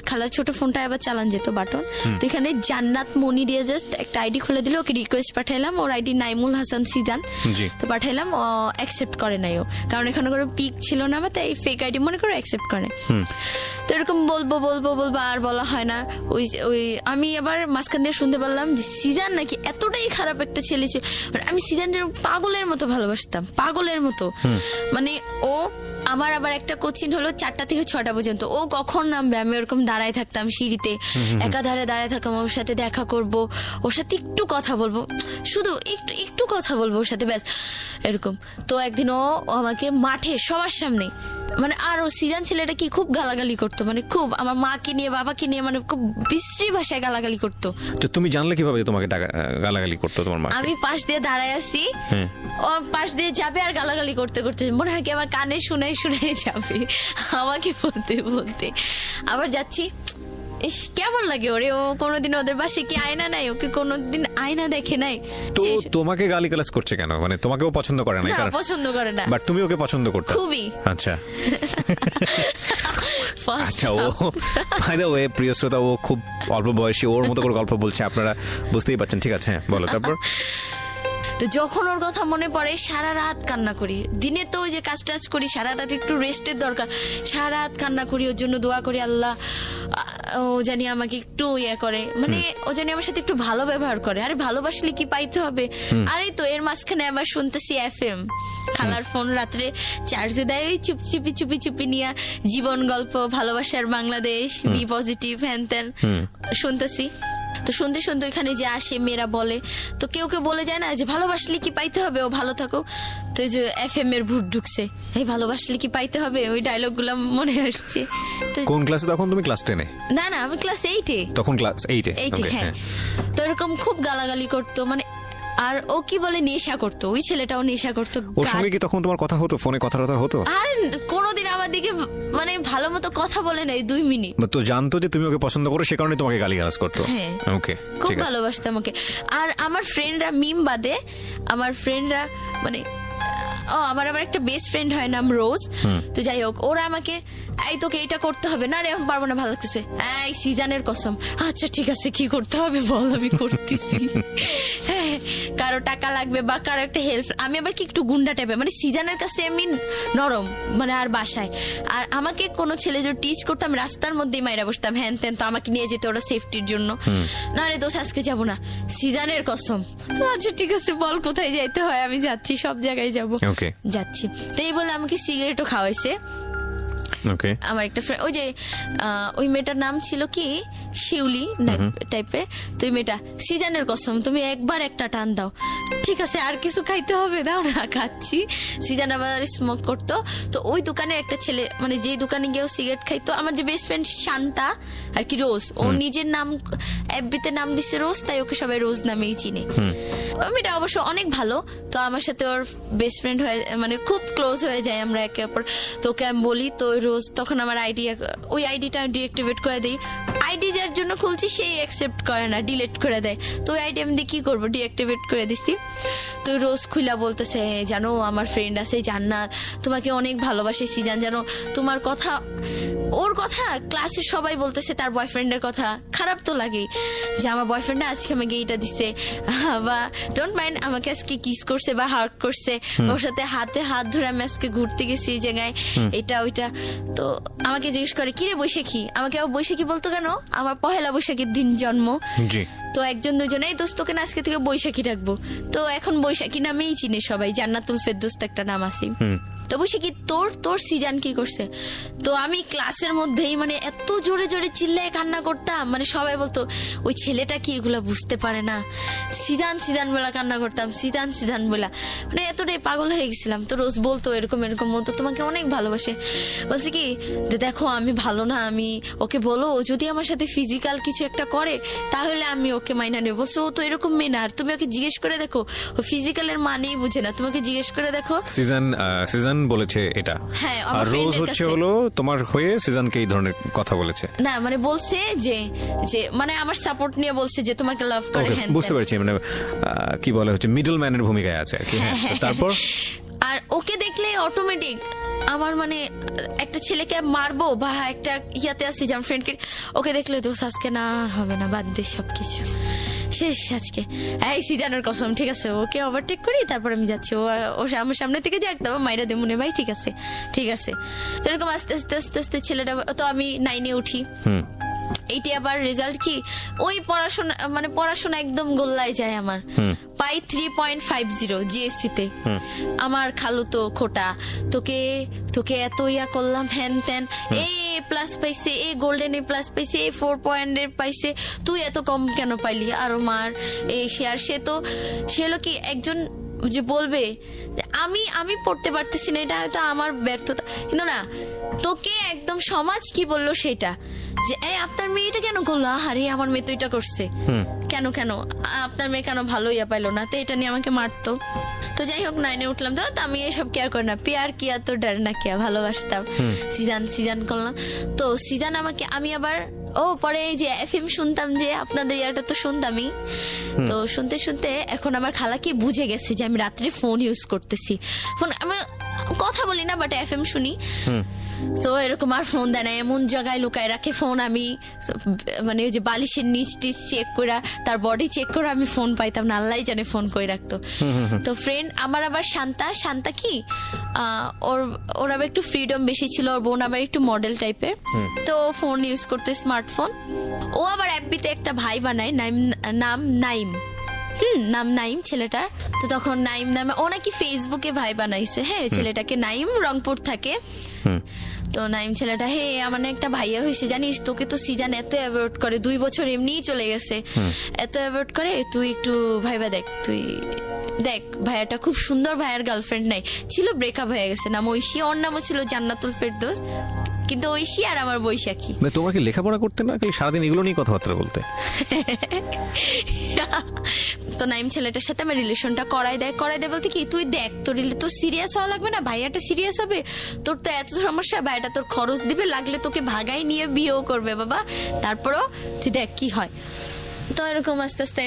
খালার ছোট ফোনটা আবার চালান যেত বাটন। তো এখানে জান্নাত মনি দিয়ে জাস্ট একটা আইডি খুলে দিল, ওকে রিকোয়েস্ট পাঠাইলাম, ওর আইডি নাইমুল হাসান সিজান। তো পাঠাইলাম, ও অ্যাকসেপ্ট করে নাই ও, কারণ এখানে কোনো পিক ছিল না আমার, তাই ফেক আইডি মনে করে অ্যাকসেপ্ট করে। তো এরকম বলবো আর বলা হয় না। ওই আমি আবার মাঝখান দিয়ে শুনতে পারলাম যে সিজান নাকি এতটাই খারাপ একটা ছেলে ছিল। আমি সিজানের পাগলের মতো ভালোবাসতাম, পাগলের মতো। মানে ও আমার আবার একটা কোচিং হলো 4টা থেকে 6টা পর্যন্ত। ও কখন নামবে আমি ওরকম দাঁড়ায় থাকতাম সিঁড়িতে, একাধারে দাঁড়ায় থাকতাম। ওর সাথে দেখা করব, ওর সাথে একটু কথা বলবো, শুধু একটু কথা বলবো ওর সাথে, ব্যাস এরকম। তো একদিন ও আমাকে মাঠে সবার সামনে মানে, আর ও সিজান ছেলেটা কি খুব গালাগালি করতো, মানে খুব আমার মাকে নিয়ে বাবাকে নিয়ে মানে খুব বিশ্রী ভাষায় গালাগালি করতো। তুমি জানলে কিভাবে তোমাকে গালাগালি করতো তোমার মা? আমি পাশ দিয়ে দাঁড়ায় আছি, ও পাশ দিয়ে যাবে আর গালাগালি করতে করতে মনে হয় কি আমার কানে শুনাই যাবে আমাকে বলতে আবার যাচ্ছি। কেমন লাগে ওরে, ও কোনোদিন ওদের বাসায় কি আয়না নাই? ওকে কোনোদিন আয়না দেখে নাই। তো তোমাকে গালিগালাজ করছে কেন? মানে তোমাকেও পছন্দ করে না? পছন্দ করে না, বাট তুমি ওকে পছন্দ করতে খুবই। আচ্ছা আচ্ছা। ও প্রিয় শ্রোতা, ও খুব অল্প বয়সী, ওর মতো করে গল্প বলছে, আপনারা বুঝতেই পারছেন। ঠিক আছে, হ্যাঁ বলো তারপর। তো যখন ওর কথা মনে পড়ে সারা রাত কান্না করি। দিনে তো ওই যে কাজ টাজ করি, সারা রাত একটু রেস্টের দরকার, সারা রাত কান্না করি, ওর জন্য দোয়া করি আল্লাহ ও জানি আমাকে একটু ইয়ে করে, মানে ও জানি আমার সাথে একটু ভালো ব্যবহার করে। আরে ভালোবাসলে কি পাইতে হবে? আরে তো এর মাঝখানে আবার শুনতেছি FM, খালার ফোন রাত্রে চার্জে দেয়, ওই চুপি নিয়ে জীবন গল্প, ভালোবাসার বাংলাদেশ, বি পজিটিভ, হ্যান ত্যান শুনতেছি। তো শুনতে এখানে যে আসে মেয়েরা বলে, তো কেউ বলে যায় না যে ভালোবাসলে কি পাইতে হবে, ও ভালো থাকো। তো এই যে FM এর ভূত ঢুকছে, এই ভালোবাসলে কি পাইতে হবে, ওই ডায়লগ গুলো মনে আসছে। কোন ক্লাসে তখন তুমি? ক্লাস 10-এ? না আমি ক্লাস 8-এ। তখন ক্লাস 8-এ? হ্যাঁ। তো এরকম খুব গালাগালি করতো, মানে আর ও কি বলে নেশা করতো, ওই ছেলেটাও নেশা করতো। ওর সঙ্গে কি তখন তোমার কথা হতো? ফোনে কথা হতো? আর কোনোদিন আমার দিকে মানে ভালো মতো কথা বলে নাই 2 মিনিট। তো জানতো যে তুমি ওকে পছন্দ করো, সে কারণে তোমাকে গালিগালাজ করতো? হ্যাঁ, ওকে, খুব ভালোবাসতো আমাকে। আর আমার ফ্রেন্ডরা, মিম বাদে আমার ফ্রেন্ডরা মানে আমার আবার একটা বেস্ট ফ্রেন্ড হয় নাম রোজ। তো যাই হোক, ওরা আমাকে এই তোকে এটা করতে হবে না, রে এখন পারবো না, ভালো লাগতেছে, এই সিজানের কসম, আচ্ছা ঠিক আছে কি করতে হবে বল, আমি করতেছি। হ্যাঁ, কারো টাকা লাগবে বা কারো একটা হেল্প, আমি আবার কি একটু গুন্ডা টাইপের, মানে সিজানের কাছে আমি নরম, মানে আর বাসায় আর আমাকে কোনো ছেলে যদি টিচ করতাম রাস্তার মধ্যেই মাইরা বসতাম, হ্যান ত্যান, তো আমাকে নিয়ে যেতে ওরা সেফটির জন্য। না রে দোষ আজকে যাবো না, সিজানের কসম, আচ্ছা ঠিক আছে বল কোথায় যাইতে হয়, আমি যাচ্ছি, সব জায়গায় যাবো, যাচ্ছি। তো এই বলে আমাকে সিগারেটও খাওয়াইছে। আমার একটা ফ্রেন্ড, ওই যে ওই মেয়েটার নাম ছিল কি শিউলি টাইপের, তো ওই মেয়েটা, সিজানের কসম তুমি একবার একটা টান দাও, ঠিক আছে আর কিছু খাইতে হবে, দাও না খাচ্ছি। সিজান আবার স্মোক করতো, তো ওই দোকানে একটা ছেলে, মানে যে দোকানে গিয়েও সিগারেট খাইতো, আমার যে বেস্ট ফ্রেন্ড শান্তা আর কি রোজ, ও নিজের নাম এফবিতে নাম দিছে রোজ, তাই ওকে সবাই রোজ নামেই চিনে। মেয়েটা অবশ্য অনেক ভালো, তো আমার সাথে ওর বেস্ট ফ্রেন্ড হয়ে মানে খুব ক্লোজ হয়ে যায় আমরা একে অপর। তো ওকে আমি বলি, তো রোজ তখন আমার ওই আইডিটা ডিঅ্যাক্টিভেট করে দিই, আইডি যার জন্য খুলছি সেই অ্যাকসেপ্ট করে না, ডিলিট করে দেয়। তো ওই আইডি আমি কি করবো, ডিঅ্যাক্টিভেট করে দিচ্ছি। তো রোজ খুলা বলতেছে, জানো আমার ফ্রেন্ড আছে জান্নাত, তোমাকে অনেক ভালোবাসে সিজান, জানো তোমার কথা, ওর কথা ক্লাসে সবাই বলতেছে, তার বয়ফ্রেন্ডের কথা, খারাপ তো লাগে যে আমার বয়ফ্রেন্ড আজকে আমাকে এইটা দিচ্ছে, বা ডোন্ট মাইন্ড আমাকে আজকে কিস করছে বা হার্ট করছে, ওর সাথে হাতে হাত ধরে আমি আজকে ঘুরতে গেছি এই জায়গায়, এটা ওইটা। তো আমাকে জিজ্ঞেস করে, কিরে বৈশাখী, আমাকে আবার বৈশাখী বলতো কেন, আমার পহেলা বৈশাখীর দিন জন্ম। তো একজন দুজনে এই দোস্ত তোকে না আজকে থেকে বৈশাখী ডাকবো, তো এখন বৈশাখী নামেই চিনে সবাই, জান্নাতুল ফেরদৌস একটা নাম আছে। তো বৈশাখী তোর সিজান কি করছে? তো আমি ক্লাসের মধ্যেই মানে এত জোরে জোরে চিল্লায় কান্না করতাম, মানে সবাই বলতো ওই ছেলেটা কি এগুলা বুঝতে পারে না, সিজান সিজান বলা কান্না করতাম, সিজান সিজান বলা, মানে এতটাই পাগল হয়ে গেছিলাম। তো রোজ বলতো এরকম এরকম বলতো তোমাকে অনেক ভালোবাসে। বলছে কি যে দেখো আমি ভালো না, আমি ওকে বলো ও যদি আমার সাথে ফিজিক্যাল কিছু একটা করে তাহলে আমি ওকে মাইনা নেবো। বলছে ও তো এরকম মেয়ে না, আর তুমি ওকে জিজ্ঞেস করে দেখো, ও ফিজিক্যালের মানেই বুঝে না, তোমাকে জিজ্ঞেস করে দেখো। সিজন বলেছে এটা, হ্যাঁ, আর আমার রোজ friend-এর হচ্ছে কাছে। হলো তোমার হয়ে সিজনকে এই ধরনের কথা বলেছে। না মানে বলছে যে যে মানে আমার সাপোর্ট নিয়ে বলছে যে তোমাকে লাভ করে। Okay, হ্যাঁ বুঝতে পারছি, মানে কি বলে হচ্ছে মিডল ম্যানের ভূমিকায় আছে আর কি। হ্যাঁ, তো তারপর আর ওকে দেখলে অটোমেটিক আমার মানে একটা ছেলেকে মারবো বা একটা ইয়াতে আসছি যেমন ফ্রেন্ডকে, ওকে দেখলে তো আজকে না হবে না, বাদ দে সবকিছু শেষ আজকে, এই সিজানের কসম, ঠিক আছে ওকে ওভারটেক করি তারপর আমি যাচ্ছি, ও আমার সামনে থেকে যাক, তারপর মাইরা দে মনে ভাই ঠিক আছে ঠিক আছে। তো এরকম আস্তে আস্তে আস্তে আস্তে ছেলেটা, তো আমি 9-এ উঠি। এইটি আবার রেজাল্ট কি ওই পড়াশোনা মানে পড়াশোনা একদম গোল্লায় যায় আমার, পাই 3.50 জিএসসি তে। আমার খালু তো খোটা, তোকে তোকে এত ইয়া করলাম হ্যান ত্যান, এই প্লাস পাইছে, এই গোল্ডেন এ প্লাস পাইছে, এই 4 পয়েন্টের পাইছে, তুই এত কম কেন পাইলি? আরো মার এই সে, আর সে তো সে হলো কি একজন যে বলবে যে আমি পড়তে পারতেছি না, এটা হয়তো আমার ব্যর্থতা, কিন্তু না তোকে একদম সমাজ কি বললো সেটা, যে এই আপনার মেয়েটা কেন করলো, আরে আমার মেয়ে তো এটা করছে, কেন কেন আপনার মেয়ে কেন ভালো ইয়া পাইলো না, তো এটা নিয়ে আমাকে মারতো। তো যাই হোক 9-এ উঠলাম, তো আমি এসব কেয়ার করি না, পেয়ার কিয়া তো ডার না কিয়া, ভালোবাসতাম। সিজান করলাম, তো সিজান আমাকে, আমি আবার পরে এই যে এফএম শুনতাম, যে আপনাদের ইয়াটা তো শুনতামই, তো শুনতে শুনতে এখন আমার খালা কি বুঝে গেছে যে আমি রাত্রে ফোন ইউজ করতেছি, ফোন আমি কথা বলি না বাট এফএম শুনি। তো এরকম আর ফোন দেয় না, এমন জায়গায় লুকায় রাখে ফোন, আমি মানে ওই যে বালিশের নিচ টিচ চেক করে, তার বডি চেক করে আমি ফোন পাইতাম না, আল্লাহ জানে ফোন করে রাখতো। তো ফ্রেন্ড আমার আবার শান্তা কি ওর আবার একটু ফ্রিডম বেশি ছিল, ওর বোন আবার একটু মডেল টাইপের, তো ফোন ইউজ করতে স্মার্টফোন। ও আবার অ্যাপবিতে একটা ভাই বানায়, নাম নাইম ছেলেটার। তো তখন নাইম নামে ও নাকি ফেসবুকে ভাই বানাইছে, হ্যাঁ ছেলেটাকে, নাইম রংপুর থাকে। তো নাইম ছেলেটা, হে আমার একটা ভাইয়া হয়েছে জানিস, তোকে তো সিজান এত অ্যাভয়েড করে, 2 বছর এমনিই চলে গেছে, এত অ্যাভয়েড করে, তুই একটু ভাইবা দেখ, তুই দেখ ভাইয়াটা খুব সুন্দর, ভাইয়ার গার্লফ্রেন্ড নাই, ছিল ব্রেকআপ হয়ে গেছে, নাম ঐশী, ওর নামও ছিল জান্নাতুল ফেরদৌস, কিন্তু ঐশী আর আমার বৈশাখী। তোমাকে লেখাপড়া করতে না, খালি সারাদিন এগুলো নিয়ে কথাবার্তা বলতে। তো নাইম ছেলেটার সাথে আমার রিলেশনটা করাই দেয় বলতে কি, তুই দেখ তোর সিরিয়াস হওয়া লাগবে না, ভাইয়াটা সিরিয়াস হবে, তোর তো এত সমস্যা, ভাইয়াটা তোর খরচ দিবে, লাগলে তোকে ভাগাই নিয়ে বিয়েও করবে বাবা, তারপরও তুই দেখ কি হয়। তো এরকম আস্তে আস্তে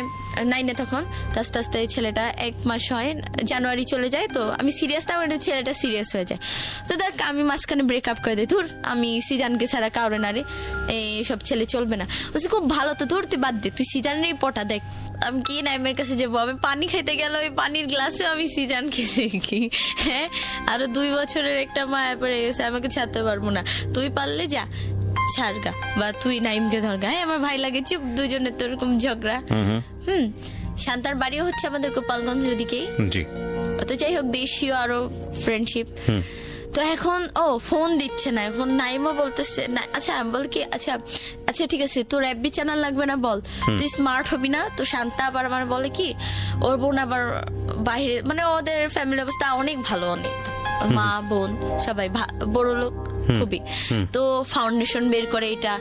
9-এ তখন আস্তে আস্তে ছেলেটা 1 মাস হয়, জানুয়ারি চলে যায়, তো আমি সিরিয়াস না, ছেলেটা সিরিয়াস হয়ে যায়। তো দেখ আমি মাঝখানে ব্রেকআপ করে দিই, ধুর আমি সিজানকে ছাড়া কাউরে না রে, এইসব ছেলে চলবে না। বলছি খুব ভালো, তো ধর তুই বাদ দে, তুই সিজানেরই পটা দেখ। আমি কি নাইমের কাছে যাবো, আমি পানি খাইতে গেল, ওই পানির গ্লাসেও আমি সিজানকে দেখি, হ্যাঁ আরো 2 বছরের একটা মায়া পড়ে গেছে, আমাকে ছাড়তে পারবো না, তুই পারলে যা ছাড়গা, বা তুই নাইমকে ধরগা, আমার ভাই লাগে চুপ, দুজনের তো এরকম ঝগড়া। শান্তার বাড়িও হচ্ছে আমাদের গোপালগঞ্জ ওদিকেই। তো যাই হোক দেশীয় আরো ফ্রেন্ডশিপ। তো এখন ফোন দিচ্ছে না, এখন নাইমও বলতেছে না, আচ্ছা বল কি, আচ্ছা ঠিক আছে তোর এফবি চ্যানেল লাগবে না, বল তুই স্মার্ট হবি না। তো শান্তা আবার আমার বলে কি, ওর বোন আবার বাইরে, মানে ওদের ফ্যামিলি অবস্থা অনেক ভালো, অনেক মা বোন সবাই বড় লোক খুবই। তো ফাউন্ডেশন বের করে, এটা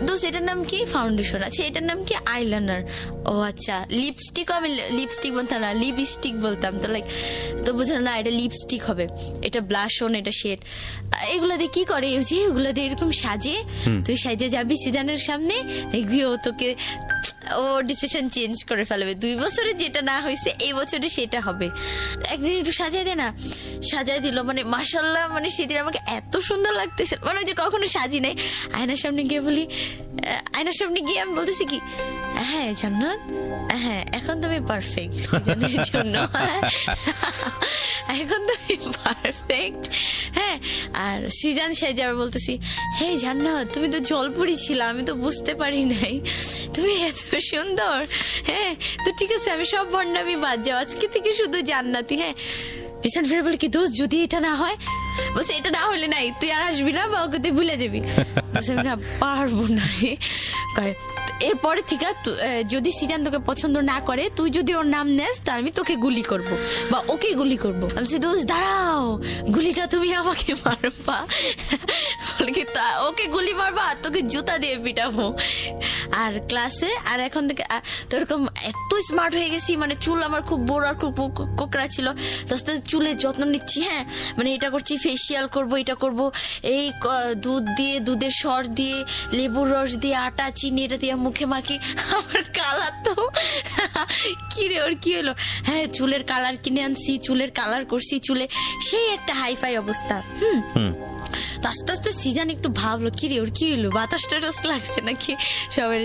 দোস্ত এটার নাম কি, ফাউন্ডেশন, আচ্ছা এটার নাম কি, আইলাইনার, ও আচ্ছা লিপস্টিক, আমি লিপস্টিক বলতাম না, লিপস্টিক বলতাম, তো লাইক তো বুঝলাম না এটা লিপস্টিক হবে, এটা ব্লাশন, এটা শেড, এগুলো দিয়ে কি করে, এগুলো দিয়ে এরকম সাজে, তুই সাজে যাবি সিজানের সামনে, দেখবি ও তোকে, ও ডিসিশন চেঞ্জ করে ফেলবে, 2 বছরে যেটা না হয়েছে এই বছরে সেটা হবে, একদিন একটু সাজিয়ে দে না, সাজায় দিল, মানে মাশাল্লাহ, মানে সেদিন আমাকে এত সুন্দর লাগতেছে, মানে ওই যে কখনো সাজি নাই। আয়নার সামনে গিয়ে বলি, আয়নার সামনে গিয়ে আমি বলতেছি কি, হ্যাঁ জান্নাত, হ্যাঁ এখন তুমি পারফেক্ট সিজনের জন্য, এখন তুমি পারফেক্ট। হ্যাঁ, আর সিজান সাজে আবার বলতেছি, হে জান্নাত তুমি তো জলপুরি ছিল, আমি তো বুঝতে পারি নাই তুমি এত সুন্দর। হ্যাঁ তো ঠিক আছে, আমি সব বর্ণামি বাদ যাও, আজকে থেকে শুধু জান্নাতি। হ্যাঁ, পিছন ফিরে বলে কি দোস্ত যদি এটা না হয়, বলছে এটা না হলে নাই, তুই আর আসবি না বা ওকে তুই ভুলে যাবি। আমি না পারবো না রে। কয় এরপরে ঠিক আছে, যদি সিজান তোকে পছন্দ না করে, তুই যদি ওর নাম নেস তা আমি তোকে গুলি করব বা ওকে গুলি করবো। আমি বলছি দোস্ত দাঁড়াও, গুলিটা তুমি আমাকে মারবা। বলে কি ওকে গুলি মারবা আর তোকে জুতা দিয়ে পিটাবো। আর ক্লাসে আর এখন থেকে তো এরকম এত স্মার্ট হয়ে গেছি, মানে চুল আমার খুব বড় আর খুব কোকড়া ছিল, তো আস্তে আস্তে চুলের যত্ন নিচ্ছি। হ্যাঁ, মানে এটা করছি, ফেসিয়াল করব, এটা করব, এই দুধ দিয়ে, দুধের সর দিয়ে, লেবুর রস দিয়ে, আটা চিনি এটা দিয়ে মুখে মাখি। আমার কালার তো কি রে, ওর কি হলো? হ্যাঁ, চুলের কালার কিনে আনছি, চুলের কালার করছি, চুলে সেই একটা হাইফাই অবস্থা। তো আস্তে আস্তে সিজান একটু ভাবলো কি রে ওর কি হলো, বাতাস টাতাস লাগছে নাকি সবাই।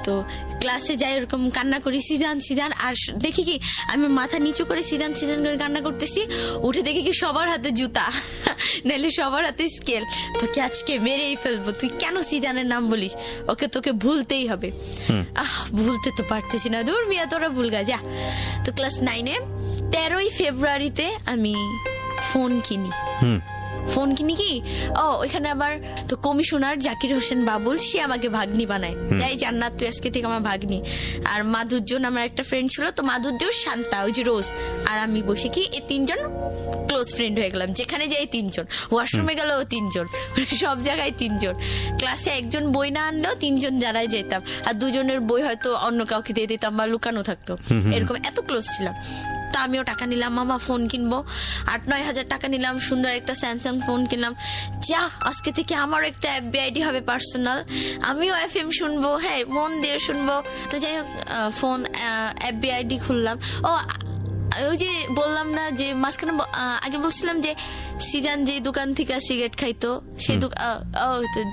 তো ক্লাসে যাই ওরকম কান্না করি, সিজান সিজান, আর দেখি কি আমি মাথা নিচু করে সিজান সিজান করে কান্না করতেছি, উঠে দেখি কি সবার হাতে জুতা, নাহলে সবার হাতে স্কেল। তোকে আজকে মেরেই ফেলবো, তুই কেন সিজানের নাম বলিস, ওকে তোকে ভুলতেই হবে। ভুলতে তো পারতেছি না, দূর মিয়া তোরা ভুল গা যা। তো ক্লাস 9-এ 13ই ফেব্রুয়ারিতে আমি ফোন কিনি। ফোন কিনি কি, ওইখানে আবার তো কমিশনার জাকির হোসেন বাবুল, সে আমাকে ভাগ্নি বানায়, তাই জান্নাত তুই আজকে থেকে আমার ভাগ্নি। আর মাধুর্যন আমার একটা ফ্রেন্ড ছিল, তো মাধুর্য, শান্তা, ওই যে রোজ, আর আমি বসে কি এই 3 জন ক্লোজ ফ্রেন্ড হয়ে গেলাম। যেখানে যাই 3 জন, ওয়াশরুমে গেলেও 3 জন, সব জায়গায় 3 জন। ক্লাসে একজন বই না আনলেও 3 জন যারাই যেতাম, আর 2 জনের বই হয়তো অন্য কাউকে দিয়ে দিতাম বা লুকানো থাকতো, এরকম এত ক্লোজ ছিলাম। তা আমিও টাকা নিলাম, মামা ফোন কিনবো, 8-9 হাজার টাকা নিলাম, সুন্দর একটা স্যামসাং ফোন কিনলাম। যা আজকে থেকে আমার একটা এফবিআইডি হবে পার্সোনাল, আমিও এফএম শুনবো, হ্যাঁ মন দিয়ে শুনবো। তো যাই হোক, ফোন এফবিআইডি খুললাম। ওই যে বললাম না যে মাঝখানে আগে বলছিলাম যে সিজান যে দোকান থেকে সিগারেট খাইতো, সেই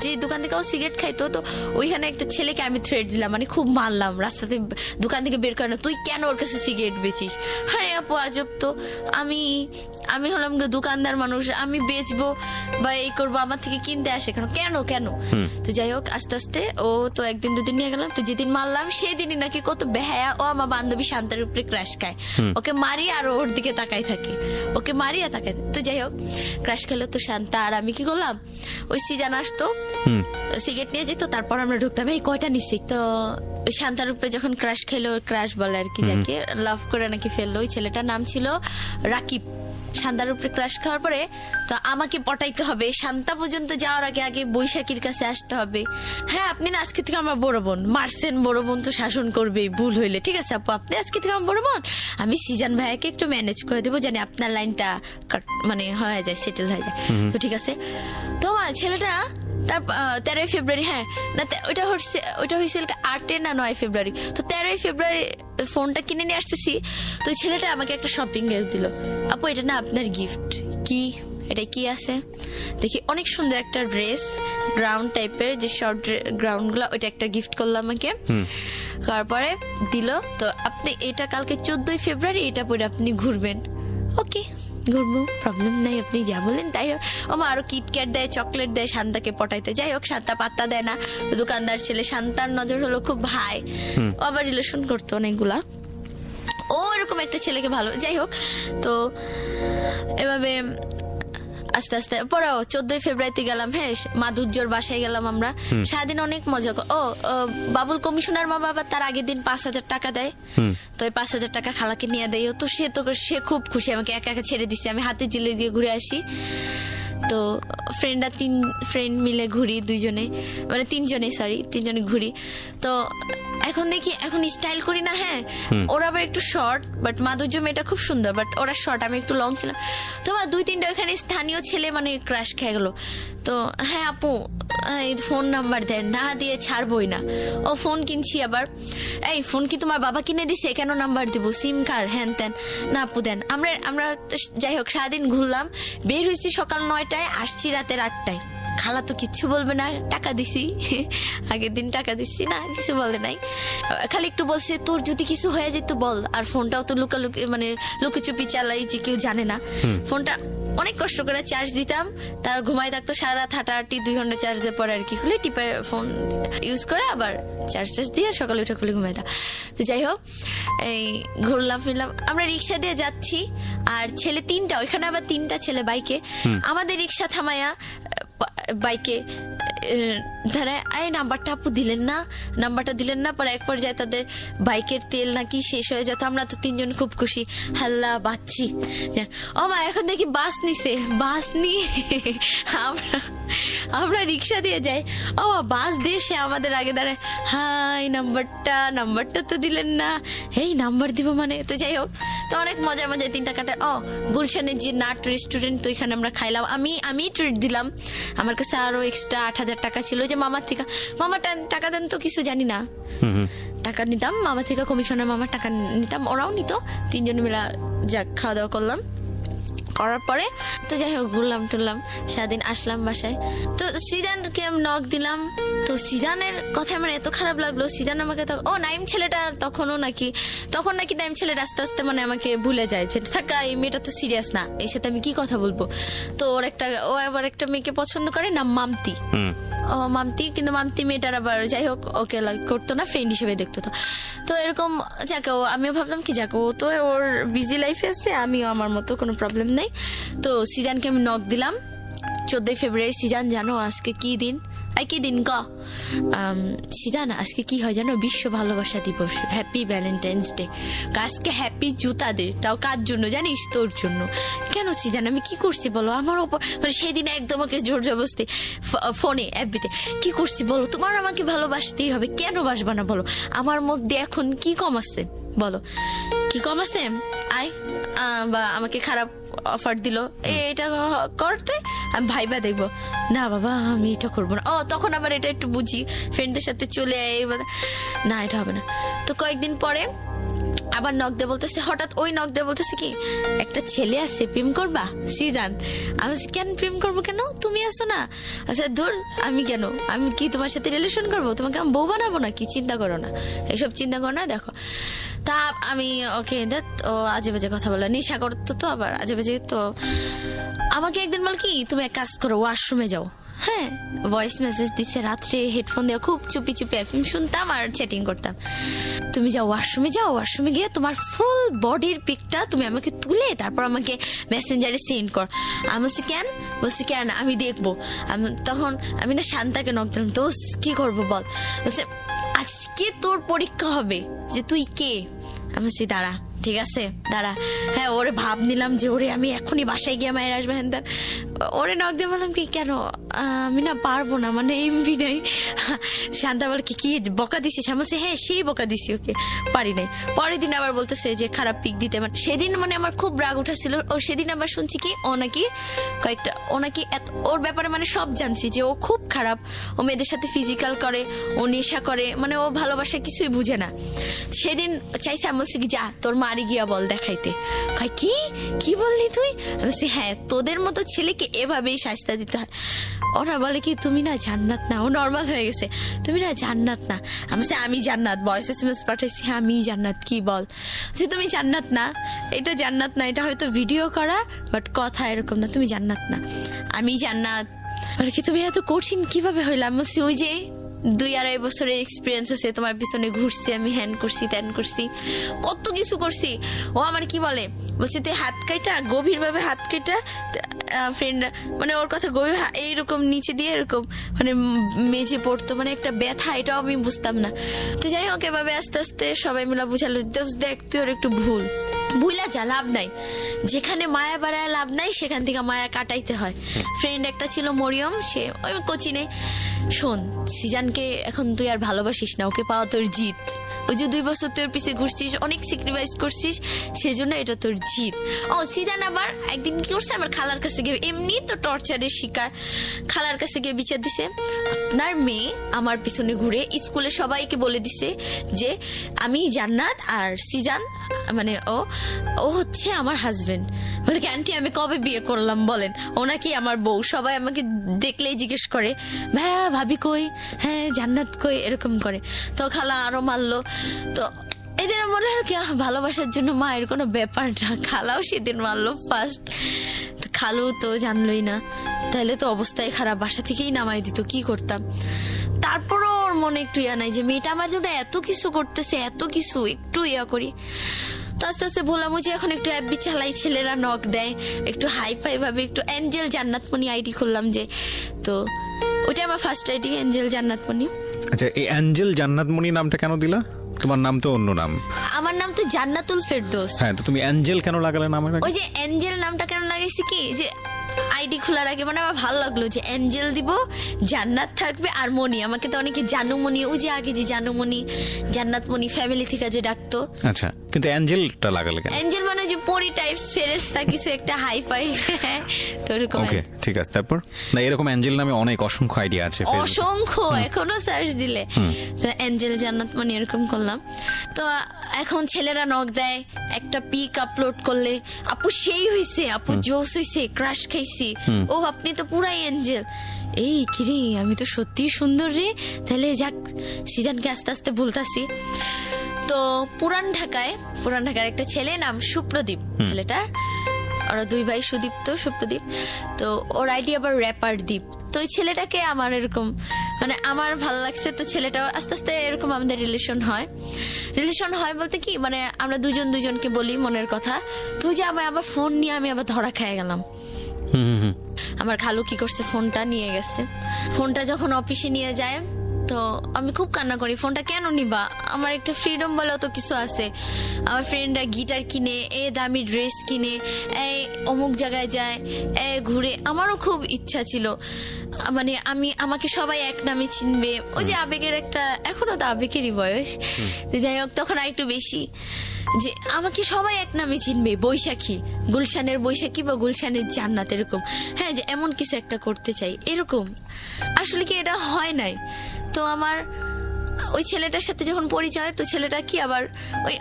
যে দোকান থেকে ও সিগারেট খাইতো, তো ওইখানে একটা ছেলেকে আমি থ্রেট দিলাম, মানে খুব মারলাম, রাস্তাতে দোকান থেকে বের করে না, তুই কেন ওর কাছে সিগারেট বেচিস। আরে আপু আজব তো, আমি হলাম দোকানদার মানুষ, আমি বেচবো বা এই করবো, আমার থেকে কিনতে আসে কেন কেন। তো যাই হোক, আস্তে আস্তে ও তো 1 দিন 2 দিন নিয়ে গেলাম। তো যেদিন মারলাম সেই দিনই নাকি কত বেহায়া ও আমার বান্ধবী শান্তার উপরে ক্রাশ খায়, ওকে মারি আর ওর দিকে তাকাই থাকি, ওকে মারি আর তাকাই। তো যাই হোক, ক্রাশ খেলো তো শান্তা, আর আমি কি করলাম, ওই সিজান আসতো, সিগারেট নিয়ে যেত, তারপর আমরা ঢুকতাম, এই কয়টা নিচ্ছি। তো ওই শান্তার উপরে যখন ক্রাশ খেলো, ক্রাশ বলে আর কি, যাকে লাভ করে নাকি ফেললো, ওই ছেলেটার নাম ছিল রাকিব। শান্তার উপরে ক্রাশ খাওয়ার পরে তো আমাকে পটাইতে হবে, শান্তা পর্যন্ত যাওয়ার আগে আগে বৈশাখীর কাছে আসতে হবে। হ্যাঁ আপনি না আজকে থেকে আমার বড় বোন, মারছেন বড় বোন তো শাসন করবেই ভুল হইলে, ঠিক আছে আপু আপনি আজকে থেকে আমার বড় বোন, আমি সিজান ভাইয়াকে একটু ম্যানেজ করে দেবো, জানি আপনার লাইনটা মানে হয়ে যায়, সেটেল হয়ে যায়। তো ঠিক আছে, তোমার ছেলেটা তার 13ই ফেব্রুয়ারি, হ্যাঁ না ওইটা হয়েছিল 8 না 9 ফেব্রুয়ারি। তো 13ই ফেব্রুয়ারি ফোনটা কিনে নিয়ে আসতেছি, তো ওই ছেলেটা আমাকে একটা শপিং গিফট দিল। আপু এটা না আপনার গিফট। কি এটা কি আছে দেখি, অনেক সুন্দর একটা ড্রেস, গ্রাউন্ড টাইপের যে শর্ট গ্রাউন্ড গুলা, ওইটা একটা গিফট করলো আমাকে। তারপরে দিল, তো আপনি এটা কালকে 14ই ফেব্রুয়ারি এটা পরে আপনি ঘুরবেন। ওকে ঘুরবো, প্রবলেম নাই, আপনি যা বলেন তাই। ও মা আরো কিটক্যাট দেয়, চকলেট দেয় শান্তাকে পটাইতে। যাই হোক, শান্তা পাত্তা দেয় না, দোকানদার ছেলে, শান্তার নজর হলো খুব ভাই, ও আবার রিলেশন করতো অনেকগুলা, ও এরকম একটা ছেলেকে ভালো। যাই হোক, তো এভাবে আস্তে আস্তে পরে 14ই ফেব্রুয়ারিতে গেলাম, হ্যাঁ মাধুর্যর বাসায় গেলাম আমরা, সারাদিন অনেক মজা। বাবুল কমিশনার মা বাবা তার আগের দিন 5,000 টাকা দেয়, তো ওই 5,000 টাকা খালাকে নিয়ে দেয়, তো সে খুব খুশি, আমাকে একা একা ছেড়ে দিচ্ছে, আমি হাতে জিলে দিয়ে ঘুরে আসি। তো ফ্রেন্ডরা 3 ফ্রেন্ড মিলে ঘুরি, 2 জনে মানে 3 জনে, সরি 3 জনে ঘুরি। তো এখন দেখি, এখন স্টাইল করি না, হ্যাঁ ওরা আবার একটু শর্ট, বাট মাধুর্য মেয়েটা খুব সুন্দর, বাট ওরা শর্ট, আমি একটু লং ছিলাম। তো আমার 2-3টা ওখানে স্থানীয় ছেলে মানে ক্রাশ খেয়ে গেলো। তো হ্যাঁ আপু এই ফোন নাম্বার দেন, না দিয়ে ছাড়বই না। ও ফোন কিনছি আবার, এই ফোন কি তোমার বাবা কিনে দিছে, কেন নাম্বার দিব, সিম কার্ড হ্যান ত্যান, না আপু দেন। আমরা যাই হোক সারাদিন ঘুরলাম, বের হয়েছি সকাল 9টায়, আসছি রাতের 8টায়। খালা তো কিচ্ছু বলবে না, টাকা দিছি, আগের দিন টাকা দিচ্ছি না, কিছু বলে নাই, খালি একটু বলছে তোর যদি কিছু হয়ে যেত বল। আর ফোনটাও তো লুকালুকি মানে লুকিচুপি চালাই, যে কেউ জানে না। ফোনটা অনেক কষ্ট করে চার্জ দিতাম, তার ঘুমাই থাকতো সারা রাত, হাঁটাহাঁটি 2 ঘন্টা চার্জ দেওয়ার পরে আর কি খুলে টিপে ফোন ইউজ করে আবার চার্জ দিয়ে সকালে উঠে খুলে ঘুমাইতাম। তো যাই হোক এই ঘুরলাম ফিরলাম, আমরা রিক্সা দিয়ে যাচ্ছি, আর ছেলে 3টা, ওইখানে আবার 3টা ছেলে বাইকে, আমাদের রিক্সা থামায়া বাইকে ধরে এই নাম্বারটা আপু দিলেন না, নাম্বারটা দিলেন না। পরে এক পর্যায়ে তাদের বাইকের তেল নাকি শেষ হয়ে যেত, আমরা তো 3জন খুব খুশি, হাল্লা বাচ্ছি। ও মা এখন দেখি বাস নিছে, বাস নিয়ে আমরা রিক্সা দিয়ে যাই, ও বাস দিয়ে সে আমাদের আগে দাঁড়ায়, হাই নাম্বারটা তো দিলেন না, এই নাম্বার দিব মানে। তো যাই হোক, তো অনেক মজায় 3টা কাটা। গুলশানের যে নাট রেস্টুরেন্ট, তো এখানে আমরা খাইলাম, আমি ট্রিট দিলাম, আমার কাছে আরো এক্সট্রা 8,000 টাকা ছিল, যে মামার থেকে, মামা টাকা দেন তো কিছু জানি না, টাকা নিতাম মামা থেকে, কমিশনের মামার টাকা নিতাম, ওরাও নিত, 3জন মিলা যাক খাওয়া দাওয়া করলাম। করার পরে তো যাই হোক ঘুরলাম টুরলাম, সারাদিন আসলাম বাসায়। তো সিদানকে আমি নক দিলাম, তো সিদানের কথা আমার এত খারাপ লাগলো, সিদান আমাকে নাইম ছেলেটা তখন নাকি নাইম ছেলেটা আস্তে আস্তে মানে আমাকে ভুলে যায়, যে থাকা এই মেয়েটা তো সিরিয়াস না, এর সাথে আমি কি কথা বলবো। তো ও আবার একটা মেয়েকে পছন্দ করে, নাম মামতি। মামতি, কিন্তু মামতি মেয়েটার আবার যাই হোক ওকে লাইক করতো না, ফ্রেন্ড হিসেবে দেখতো। তো এরকম যাকে আমিও ভাবলাম কি যাকে ও তো ওর বিজি লাইফে আছে, আমিও আমার মতো, কোনো প্রবলেম নেই। তো সিজানকে আমি নক দিলাম 14 ফেব্রুয়ারি। সিজান জানো আজকে কি দিন? কি দিন ক সিজান, আজকে কি হয় জানো? বিশ্ব ভালোবাসা দিবস, হ্যাপি ভ্যালেন্টাইন্স ডে। আজকে হ্যাপি জুতা দে, তাও কার জন্য জানিস? তোর জন্য। কেন সিজান, আমি কি করছি বলো? আমার ওপর মানে সেদিন একদম ওকে জোর জবরদস্তি ফোনে এফবিতে কি করছি বলো? তোমার আমাকে ভালোবাসতেই হবে, কেন বাসবা না বলো? আমার মধ্যে এখন কি কম আছে বলো? কি কম আছে? বা আমাকে খারাপ অফার দিল, এটা করতে আমি ভাইবা দেখবো না, বাবা আমি এটা করবো না। তখন আবার এটা একটু বুঝি, ফ্রেন্ডদের সাথে চলে না, এটা হবে না। তো কয়েকদিন পরে আবার নক দিয়ে বলতেছে, হঠাৎ ওই নক দিয়ে বলতেছে কি একটা ছেলে আছে, প্রেম করবা? সিজান, আমি কেন প্রেম করবো? কেন তুমি আসো না? আচ্ছা ধর, আমি কেন, আমি কি তোমার সাথে রিলেশন করবো? তোমাকে আমি বউ বানাবো না কি? চিন্তা করো না, এইসব চিন্তা করো না। দেখো তা আমি ওকে ও আজে বাজে কথা বলো, নেশা করতো তো আবার আজে বাজে। তো আমাকে একদিন বল কি তুমি এক কাজ করো, ওয়াশরুমে যাও। হ্যাঁ, ভয়েস মেসেজ দিচ্ছে রাত্রে, হেডফোন দিয়ে খুব চুপি এফএম শুনতাম আর চ্যাটিং করতাম। তুমি যাও ওয়াশরুমে, ওয়াশরুমে গিয়ে তোমার ফুল বডির পিকটা তুমি আমাকে তুলে তারপর আমাকে মেসেঞ্জারে সেন্ড কর। আমি বলছি কেন আমি দেখবো। তখন আমি না শান্তাকে নক দিলাম, তো কি করবো বল? বলছে আজকে তোর পরীক্ষা হবে যে তুই কে। আমি বলছি দাঁড়া, ঠিক আছে দাঁড়া। হ্যাঁ, ওরে ভাব নিলাম যে ওরে আমি এখনই বাসায় গিয়ে মায়ের আসবে। হ্যাঁ, ওরে নক দিয়ে বললাম কি কেন আমি না পারবো না, মানে এমবি নাই। শান্তা বলে কি বকা দিছিস? আমি বলছি হ্যাঁ সেই বকা দিছি, ওকে পারি নাই। পরের দিন আবার বলতেছে যে খারাপ পিক দিতে, মানে সেদিন মানে আমার খুব রাগ উঠেছিল। ও সেদিন আবার শুনছি কি ও নাকি ওর ব্যাপারে মানে সব জানছি যে ও খুব খারাপ, ও মেয়েদের সাথে ফিজিক্যাল করে, ও নেশা করে, মানে ও ভালোবাসা কিছুই বুঝে না। সেদিন চাইছে, আমি বলছি কি যা তোর মারি গিয়া বল দেখাইতে। কি বললি তুই? আমি বলছি হ্যাঁ, তোদের মতো ছেলেকে এভাবেই শাস্তি দিতে হয়। ওরা বলে কি তুমি না জান্নাত না, ও নর্মাল হয়ে গেছে, তুমি না জান্নাত না। আমি জান্নাত, ভয়েস এসএমএস পাঠাইছি, হ্যাঁ আমি জান্নাত, কি বল? তুমি জান্নাত না, এটা জান্নাত না, এটা হয়তো ভিডিও করা বাট কথা এরকম না, তুমি জান্নাত না, আমি জান্নাত। বলে কি তুমি এত কঠিন কিভাবে হইলাম? বলছি ওই যে 2-2.5 বছরের এক্সপিরিয়েন্স আছে, তোমার পিছনে ঘুরছি আমি, হ্যান করছি ত্যান করছি, কত কিছু করছি। ও আমার কি বলে, বলছি তুই হাত কাইটা, গভীর ভাবে হাত কাইটা, ফ্রেন্ড মানে ওর কথা গভীর এইরকম নিচে দিয়ে এরকম মানে মেঝে পড়তো, মানে একটা ব্যথা, এটাও আমি বুঝতাম না। তো যাই হোক এভাবে আস্তে আস্তে সবাই মিলা বুঝালো, দেখ তুই ওর একটু ভুল, ভুলা যা, লাভ নাই, যেখানে মায়া বাড়ায় লাভ নাই সেখান থেকে মায়া কাটাইতে হয়। ফ্রেন্ড একটা ছিল মরিয়ম, সে ওই কোচিনে, শোন সিজানকে এখন তুই আর ভালোবাসিস না, ওকে পাওয়া তোর জিত। ওই যে 2 বছর তোর পিছে ঘুরছিস, অনেক স্যাক্রিফাইস করছিস, সেজন্য এটা তোর জিত। ও সিজান আবার একদিন কি করছে, আমার খালার কাছে গিয়ে, এমনি তো টর্চারের শিকার, খালার কাছে গিয়ে বিচার দিছে আপনার মেয়ে আমার পিছনে ঘুরে স্কুলে সবাইকে বলে দিছে যে আমি জান্নাত আর সিজান মানে ও হচ্ছে আমার হাজবেন্ড। বলে কি আন্টি আমি কবে বিয়ে করলাম বলেন, ও নাকি আমার বউ। সবাই আমাকে দেখলেই জিজ্ঞেস করে ভাইয়া ভাবি কই, হ্যাঁ জান্নাত কই, এরকম করে। তো খালা আরো মারলো। তো এদের মনে হয় কি ভালোবাসার জন্য মায়ের কোনো ব্যাপার না, খালাও সেদিন মারলো ফার্স্ট। তো খালু তো জানলোই না, তাহলে তো অবস্থায় খারাপ, বাসা থেকেই নামাই দিত, কি করতাম। তারপরও ওর মনে একটু ইয়া নাই যে মেয়েটা আমার জন্য এত কিছু করতেছে, এত কিছু, একটু ইয়া করি। তো আস্তে আস্তে ভোলামুজি এখন একটু অ্যাপবি চালাই, ছেলেরা নক দেয়, একটু হাই ফাই ভাবে একটু এঞ্জেল জান্নাতমণি আইডি খুললাম যে, তো ওইটা আমার ফার্স্ট আইডি এঞ্জেল জান্নাতমণি। আচ্ছা, এই অ্যাঞ্জেল জান্নাতমণি নামটা কেন দিলা? তোমার নাম তো অন্য নাম। আমার নাম তো জান্নাতুল ফেরদৌস। হ্যাঁ, তো তুমি অ্যাঞ্জেল কেন লাগালে নামের আগে? ওই যে এঞ্জেল নামটা কেন লাগাইছি কি, যে আইডি খোলার আগে মানে আমার ভালো লাগলো যে এঞ্জেল দিব, জান্নাত থাকবে আর মনি। আমাকে তো অনেকে জানুমণি, ওই যে আগে যে জানুমণি জান্নাতমণি ফ্যামিলি থেকে যে ডাকতো। আচ্ছা, কিন্তু অ্যাঞ্জেলটা লাগালে কেন? এঞ্জেল মানে যে পরি টাইপস, ফেরেশতা কিছু একটা হাই ফাই তো এরকম। ওকে, ঠিক আছে। তারপর না, এরকম অ্যাঞ্জেল নামে অনেক অসংখ্য আইডিয়া আছে, অসংখ্য, এখনো সার্চ দিলে। তো এঞ্জেল জান্নাতমণি এরকম করলাম। তো এখন ছেলেরা নক দেয়, একটা পিক আপলোড করলে আপু সেই হইছে, আপু জোস হইছে, ক্রাশ খাইছি, ও আপনি তো পুরাই এঞ্জেল। এই কিরে, আমি তো সত্যি সুন্দর রে, তাহলে যাক সিজানকে আস্তে আস্তে বলতাছি। তো পুরান ঢাকার একটা ছেলে, নাম সুপ্রদীপ ছেলেটার, ওরা 2 ভাই, সুদীপ্ত সুপ্রদীপ। তো ওর আইডি আবার র্যাপার দীপ। তো ওই ছেলেটাকে আমার এরকম মানে আমার ভালো লাগছে। তো ছেলেটা আস্তে আস্তে এরকম আমাদের রিলেশন হয় বলতে কি মানে আমরা দুজনকে বলি মনের কথা। তো যে আমি আবার ফোন নিয়ে আমি আবার ধরা খেয়ে গেলাম। আমার খালু কি করছে, ফোনটা নিয়ে গেছে। ফোনটা যখন অফিসে নিয়ে যায় তো আমি খুব কান্না করি, ফোনটা কেন নিবা, আমার একটা ফ্রিডম বলে তো কিছু আছে। আমার ফ্রেন্ডরা গিটার কিনে, দামি ড্রেস কিনে, অমুক জায়গায় যায়, ঘুরে। আমারও খুব ইচ্ছা ছিল মানে আমাকে সবাই এক নামে চিনবে, ওই যে আবেগের একটা, এখনো তো আবেগেরই বয়স, যাই হোক তখন আর একটু বেশি, যে আমাকে সবাই এক নামে চিনবে, বৈশাখী, গুলশানের বৈশাখী বা গুলশানের জান্নাত, এরকম। হ্যাঁ, যে এমন কিছু একটা করতে চাই, এরকম। আসলে কি এটা হয় নাই। তো আমার ওই ছেলেটার সাথে যখন পরিচয়, তো ছেলেটা কি আবার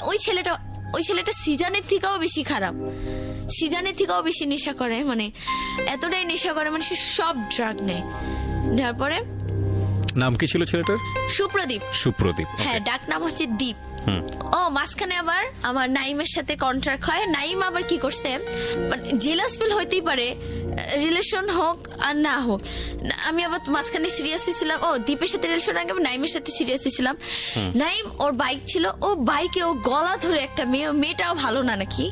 ওই ছেলেটা সিজানের থেকেও বেশি খারাপ, সিজানের থেকেও বেশি নেশা করে, মানে এতটাই নেশা করে, মানে সে সব ড্রাগ নেওয়ার পরে। নাম কি ছিল ছেলেটার? সুপ্রদীপ। হ্যাঁ, ডাক নাম হচ্ছে দীপ। ও মাঝখানে আবার আমার নাইমের সাথে কন্ট্রাক্ট হয়। নাইম আবার কি করছে, মানে জেলাস ফিল হইতেই পারে, রিলেশন হোক আর না হোক। আমি আবার মাঝখানে সিরিয়াস হয়েছিলাম, দীপের সাথে রিলেশন আগে নাইমের সাথে সিরিয়াস হয়েছিলাম। নাইম ওর বাইক ছিল, ও বাইকে ও গলা ধরে একটা মেয়েটাও ভালো না নাকি,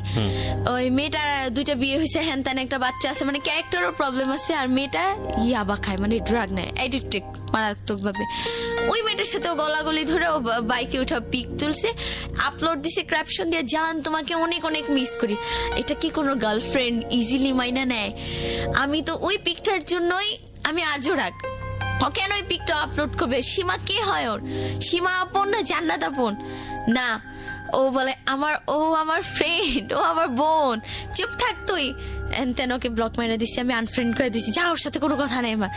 ওই মেয়েটার 2টা বিয়ে হয়েছে, হ্যান ত্যান একটা বাচ্চা আছে, মানে ক্যারেক্টারও প্রবলেম আছে। আর মেয়েটা ইয়াবা খায়, মানে ড্রাগ নেয়, অ্যাডিক্টেড মারাত্মক ভাবে। ওই মেয়েটার সাথে গলাগলি ধরে ও বাইকে উঠা পিক তুলছে, আপলোড দিছে ক্যাপশন দিয়ে, জান তোমাকে অনেক অনেক মিস করি। এটা কি কোনো গার্লফ্রেন্ড ইজিলি মাইনা নেয়? আমি তো ওই পিকটার জন্যই আমি আজও রাগ, ও কেন ওই পিকটা আপলোড করবে? সীমা কে হয় ওর? সীমা আপন না জান্নাত আপন? না, ও বলে আমার ফ্রেন্ড, ও আমার বোন। চুপ থাক তুই। এনতেন ওকে ব্লক মেরে দিছি, আমি আনফ্রেন্ড করে দিছি, যা ওর সাথে কোনো কথা নেই আমার।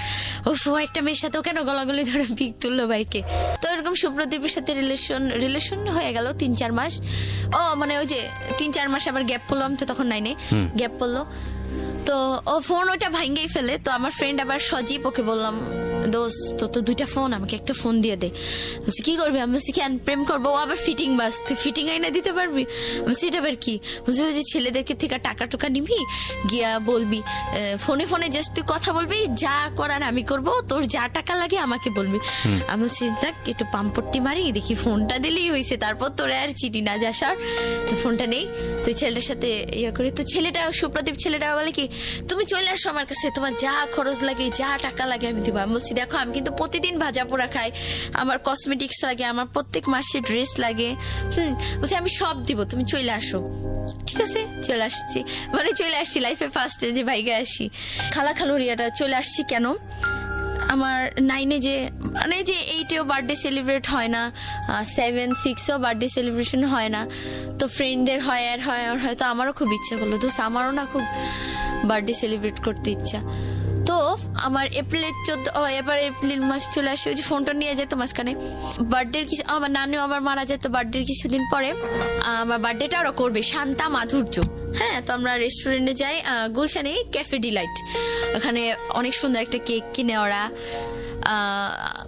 ও একটা মেয়ের সাথে কেন গলাগলি ধরে পিক তুললো বাইকে? তো এরকম সুপ্রদীপের সাথে রিলেশন হয়ে গেল 3-4 মাস। মানে ওই যে 3-4 মাস আবার গ্যাপ পড়লাম, তো তখন 9-এ গ্যাপ পড়লো। তো ও ফোন ওটা ভাঙ্গেই ফেলে। তো আমার ফ্রেন্ড আবার সজীব, ওকে বললাম দোস্ত তো 2টা ফোন, আমাকে একটা ফোন দিয়ে দে। বলছি কি করবি? আমি বলছি কেন প্রেম করবো? ও আবার ফিটিং বাস, তুই ফিটিং আইনা দিতে পারবি? সেটা আবার কি? বলছি ওই যে ছেলেদেরকে থেকে টাকা নিবি, গিয়া বলবি ফোনে জাস্ট তুই কথা বলবি, যা করার আমি করবো, তোর যা টাকা লাগে আমাকে বলবি। আমি বলছি দেখ একটু পাম্পট্টি মারি, দেখি ফোনটা দিলেই হয়েছে, তারপর তোর আর চিনি না যা সর। তো ফোনটা নেই, তুই ছেলেটার সাথে ইয়ে করি। তো সুপ্রদীপ ছেলেটা বলে কি তুমি চলে আসো আমার কাছে, তোমার যা খরচ লাগে যা টাকা লাগে আমি দিব। আমি বলছি দেখো আমি কিন্তু প্রতিদিন ভাজা পোড়া খাই, আমার কসমেটিক্স লাগে, আমার প্রত্যেক মাসে ড্রেস লাগে, বলছি আমি সব দিব, তুমি চলে আসো। ঠিক আছে, চলে আসছি, মানে চলে আসছি লাইফে ফার্স্টে যে ভাইগে আসি। খালা খালু রিয়াটা চলে আসছি কেন, আমার 9-এ যে মানে যে 8-এও বার্থডে সেলিব্রেট হয় না, 7-6-এও বার্থডে সেলিব্রেশন হয় না, তো ফ্রেন্ডদের হয় আর হয় আর হয়তো আমারও খুব ইচ্ছা করলো, তো আমারও না খুব বার্থডে সেলিব্রেট করতে ইচ্ছা। তো আমার এপ্রিলের 14 এবার এপ্রিল মাস চলে আসে, ওই যে ফোনটা নিয়ে যেত মাঝখানে বার্থডের কিছু, আমার নানিও আবার মারা যেত বার্থডের কিছুদিন পরে, আমার বার্থডেটা ওরা করবে শান্তা মাধুর্য। হ্যাঁ, তো আমরা রেস্টুরেন্টে যাই, গুলশানে ক্যাফে ডিলাইট, ওখানে অনেক সুন্দর একটা কেক কিনে ওরা,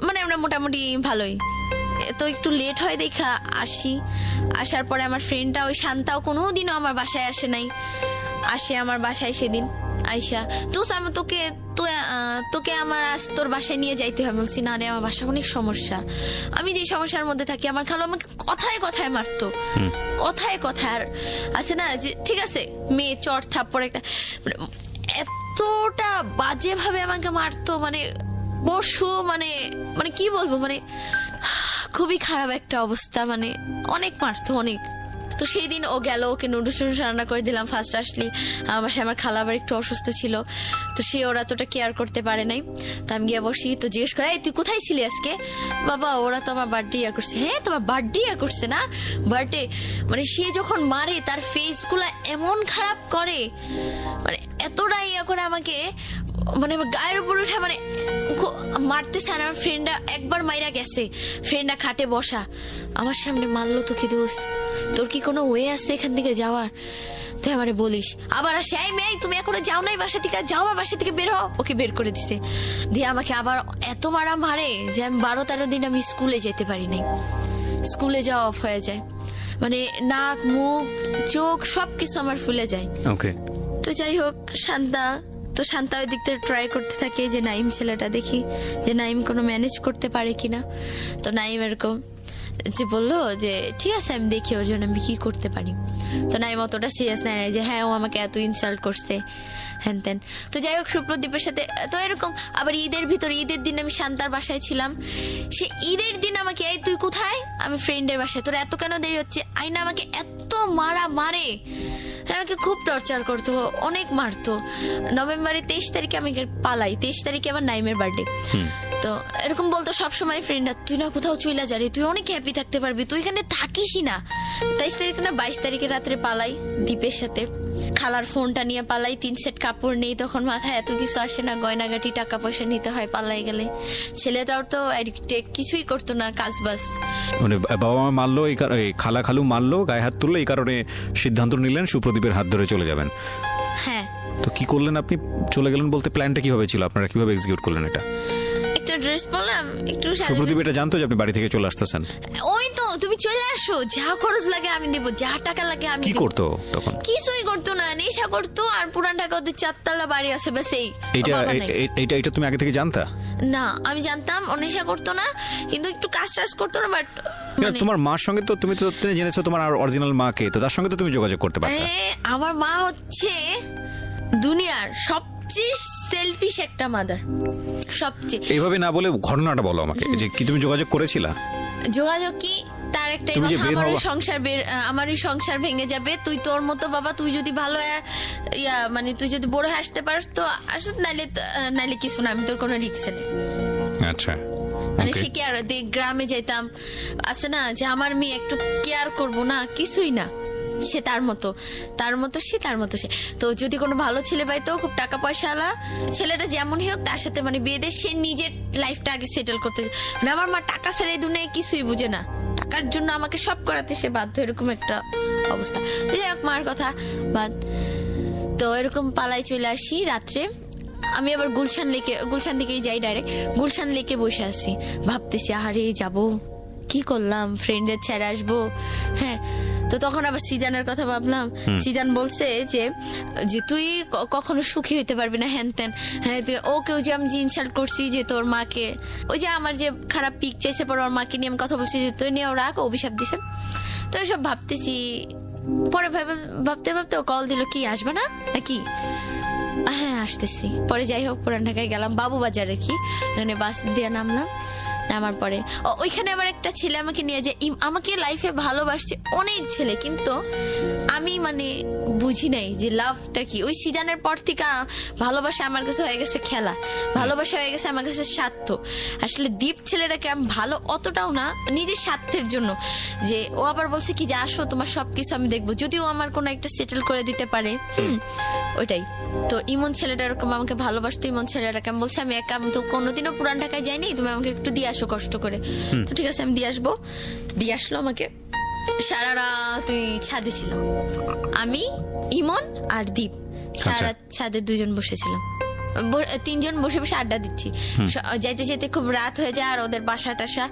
মানে আমরা মোটামুটি ভালোই। তো একটু লেট হয় দেখা আসি, আসার পরে আমার ফ্রেন্ডটা ওই শান্তাও কোনোদিনও আমার বাসায় আসে নাই, আসে আমার বাসায় সেদিন আইসা, তো আমি তোকে আমার আজ তোর বাসায় নিয়ে যাইতে হবে। বলছি না রে, আমার বাসা অনেক সমস্যা, আমি যে সমস্যার মধ্যে থাকি, আমার খালো আমাকে কথায় কথায় মারতো, কথায় কথায়। আর আছে না যে ঠিক আছে মেয়ে চট থাপ্পড় একটা, মানে এতটা বাজে ভাবে আমাকে মারতো, মানে পশু, মানে মানে কি বলবো, মানে খুবই খারাপ একটা অবস্থা, মানে অনেক মারতো অনেক। তো সেই দিন ও গেল, ওকে নুডলস রান্না করে দিলাম ফার্স্ট আসলি আমার বাসায়। আমার খালা আবার একটু অসুস্থ ছিল, তো সে ওরা তোটা কেয়ার করতে পারে নাই, তো আমি গিয়ে বসি, তো জিজ্ঞেস করে তুই কোথায় ছিলি আজকে? বাবা ওরা তো আমার বার্থডে ইয়া করছে। হ্যাঁ তোমার বার্থডে ইয়া করছে না, বার্থডে মানে সে যখন মারে তার ফেস গুলা এমন খারাপ করে, মানে এতটা ইয়া করে আমাকে, মানে গায়ের উপর উঠে মানে মারতেছে। আর আমার ফ্রেন্ডরা একবার মাইরা গেছে, ফ্রেন্ডরা খাটে বসা আমার সামনে মারলো, তো কি দোষ, তোর কি কোনো ওয়ে আছে এখান থেকে যাওয়ার? তুই আমারে বলিস, আবার আসে এই মেয়ে তুমি এখনো যাও নাই বাসা থেকে, যাও আমার বাসা থেকে বের হও। ওকে বের করে দিছে, দিয়ে আমাকে আবার এত মারে যে আমি 12-13 দিন আমি স্কুলে যেতে পারি নাই, স্কুলে যাওয়া অফ হয়ে যায়, মানে নাক মুখ চোখ সবকিছু আমার ফুলে যায়। ওকে, তো যাই হোক শান্তা ওই দিক থেকে ট্রাই করতে থাকে যে নাইম ছেলেটা দেখি যে নাইম কোনো ম্যানেজ করতে পারে কিনা। তো নাইম এরকম যে বললো যে ঠিক আছে আমি দেখি ওর জন্য আমি কি করতে পারি। তো নাইম অতটা সিরিয়াস নেয় যে হ্যাঁ ও আমাকে এত ইনসাল্ট করছে হ্যান তেন। তো যাই হোক সুপ্রদীপের সাথে তো এরকম আবার ঈদের দিন আমি শান্তার বাসায় ছিলাম, সে ঈদের দিন আমাকে এই তুই কোথায়, আমি ফ্রেন্ডের বাসায়, তোর এত কেন দেরি হচ্ছে, আইনা আমাকে এত মারে, আমাকে খুব টর্চার করতো, অনেক মারতো। নভেম্বরের 23 তারিখে আমি পালাই, 23 তারিখে আবার নাইমের বার্থডে। তো এরকম বলতো সবসময় ফ্রেন্ডরা, তুই না কোথাও চইলা যা রে, তুই অনেক হ্যাপি থাকতে পারবি, তুই এখানে থাকিসই না। 23 তারিখে না 22 তারিখে রাত্রে পালাই দীপের সাথে, খালার ফোনটা নিয়ে পালাই, 3 সেট কাপড় নেই, তখন মাথায় এত কিছু আসে না, গয়নাগাটি টাকা পয়সা নিতে হয় পালাই গেলে। ছেলেটাও তো কিছুই করতো না, কাজ বাস। মানে বাবা মা মারলো, এই খালা খালু মারলো, গায়ে হাত তুললো, এই কারণে সিদ্ধান্ত নিলেন সুপ্রদীপের হাত ধরে চলে যাবেন। হ্যাঁ। তো কি করলেন আপনি, চলে গেলেন বলতে প্ল্যানটা কিভাবে ছিল, আপনারা কিভাবে এক্সিকিউট করলেন এটা? একটা ড্রেস পরলাম, একটু সুপ্রদীপ এটা জানতো যে আপনি বাড়ি থেকে চলে আসতেছেন? ওই তো তুমি চলে আসো, যা খরচ লাগে আমি দেবো, যা টাকা লাগে আমি। কি করতো তখন? কিছুই করতো না, নেশা করতো, আর পুরান ঢাকা ওদের 4 তলা বাড়ি আছে ব্যাস। এইটা তুমি আগে থেকে জানতা? না আমি জানতাম ও নেশা করতো না, কিন্তু একটু কাজ টাজ করতো না। বাট তোমার মার সঙ্গে তো তুমি তো জেনেছো তোমার অরিজিনাল মাকে, তো তার সঙ্গে তো তুমি যোগাযোগ করতে পারতে। আমার মা হচ্ছে দুনিয়ার সবচেয়ে সেলফিশ একটা মাদার, সবচেয়ে। এইভাবে না বলে ঘটনাটা বলো আমাকে, যে কি তুমি যোগাযোগ করেছিলা? যোগাযোগ কি, তার একটাই কথা, আমারই সংসার ভেঙে যাবে, তুই তোর মতো বাবা, তুই যদি ভালো মানে তুই যদি বড় আসতে পারিস তো আসুন, নাইলে কিছু না, আমি তোর কোনো রিস্ক নেই। আচ্ছা, মানে সে কেয়ার, গ্রামে যাইতাম, আছে না যে আমার মেয়ে একটু কেয়ার করবো না, কিছুই না, সে তার মতো সে। তো যদি কোনো ভালো ছেলে পাইতো, খুব টাকা পয়সা আলা ছেলেটা যেমনই হোক, তার সাথে মানে বিয়ে দিয়ে সে নিজের লাইফটা আগে সেটেল করতে। মানে আমার মা টাকা ছাড়া এই দুনিয়ায় কিছুই বুঝে না, টাকার জন্য আমাকে সব করাতে সে বাধ্য, এরকম একটা অবস্থা। তো যাই হোক মার কথা বাদ, তো এরকম পালাই চলে আসি রাত্রে। আমি আবার গুলশান দিকেই যাই, ডাইরেক্ট গুলশান লেকে বসে আছি, ভাবতেছি আরে যাবো, কি করলাম, ফ্রেন্ডের ছেড়ে আসবো। হ্যাঁ, তো তখন আবার সিজানের কথা ভাবলাম। সিজান বলছে যে তুই কখনো সুখী হইতে পারবি না, হ্যান তেন। হ্যাঁ, তুই ওকে যে আমি যে ইনসাল্ট করছি, যে তোর মাকে, ওই যে আমার যে খারাপ পিক চাইছে পরে ওর মাকে নিয়ে আমি কথা বলছি, যে তুই নিয়ে ওরা অভিশাপ দিছে। তো এসব ভাবতেছি, পরে ভাবতে ও কল দিল, কি আসবে না নাকি? হ্যাঁ আসতেছি। পরে যাই হোক পুরান ঢাকায় গেলাম, বাবু বাজারে কি এখানে বাস দিয়ে নামলাম। নামার পরে ওইখানে আবার একটা ছেলে আমাকে নিয়ে যে আমাকে লাইফে ভালোবাসছে অনেক ছেলে, কিন্তু আমি মানে বুঝি নাই যে লাভটা কি। ওই সিজনের পর থেকে ভালোবাসা আমার কাছে হয়ে গেছে খেলা, ভালোবাসা হয়ে গেছে আমার কাছে স্বার্থ। আসলে দীপ ছেলেটাকে আমি ভালো অতটাও না, নিজের স্বার্থের জন্য। যে ও আবার বলছে কি যে আসো তোমার সবকিছু আমি দেখবো, যদিও আমার কোনো একটা সেটেল করে দিতে পারে। ওইটাই তো ইমন ছেলেটা এরকম আমাকে ভালোবাসতো। ইমন ছেলেটাকে আমি বলছি আমি একা, আমি তো কোনোদিনও পুরান ঢাকায় যাইনি, তুমি আমাকে একটু দিয়ে আসো কষ্ট করে। তো ঠিক আছে আমি দিয়ে আসবো। দিয়ে আসলো আমাকে। সারা রাত তুই ছাদে ছিলাম আমি, ইমন আর দীপ, সারা ছাদে দুজন বসেছিলাম, তিনজন বসে বসে আড্ডা দিচ্ছি। যাইতে যেতে খুব রাত হয়ে যায়, আর ওদের বাসা টাসা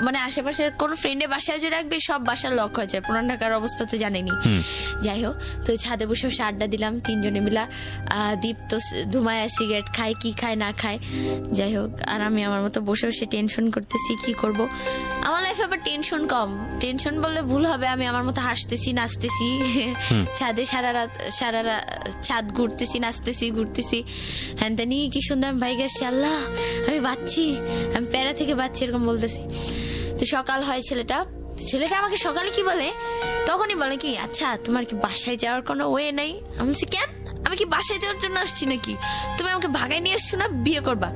মানে আশেপাশের কোন ফ্রেন্ডের বাসায় যে রাখবে সব বাসার লক হয়ে যায়, পুরান ঢাকার অবস্থা তো জানেনি। যাই হোক তো ছাদে বসে বসে আড্ডা দিলাম তিনজনে মিলা। দীপ তো ধুমায় সিগারেট খায়, কি খায় না খায়। যাই হোক আর আমি আমার মতো বসে বসে টেনশন করতেছি কি করব। আমার লাইফে আবার টেনশন কম, টেনশন বললে ভুল হবে, আমি আমার মতো হাসতেছি নাচতেছি ছাদে সারা রাত ছাদ ঘুরতেছি নাচতেছি ঘুরতেছি হ্যান তেনি। কি সুন্দর আমি বাইক আসছি, আল্লাহ আমি বাচ্ছি, আমি প্যারা থেকে বাচ্ছি এরকম বলতেছি। তো সকাল হয়, ছেলেটা আমাকে সকালে কি বলে, তখনই বলে কি আচ্ছা তোমার কি বাসায় যাওয়ার কোনো ওয়ে নাই। আমি বলছি কেন, আমি কি বাসায় যাওয়ার জন্য আসছি নাকি, তুমি আমাকে ভাগাই নিয়ে আসছো না বিয়ে করবা।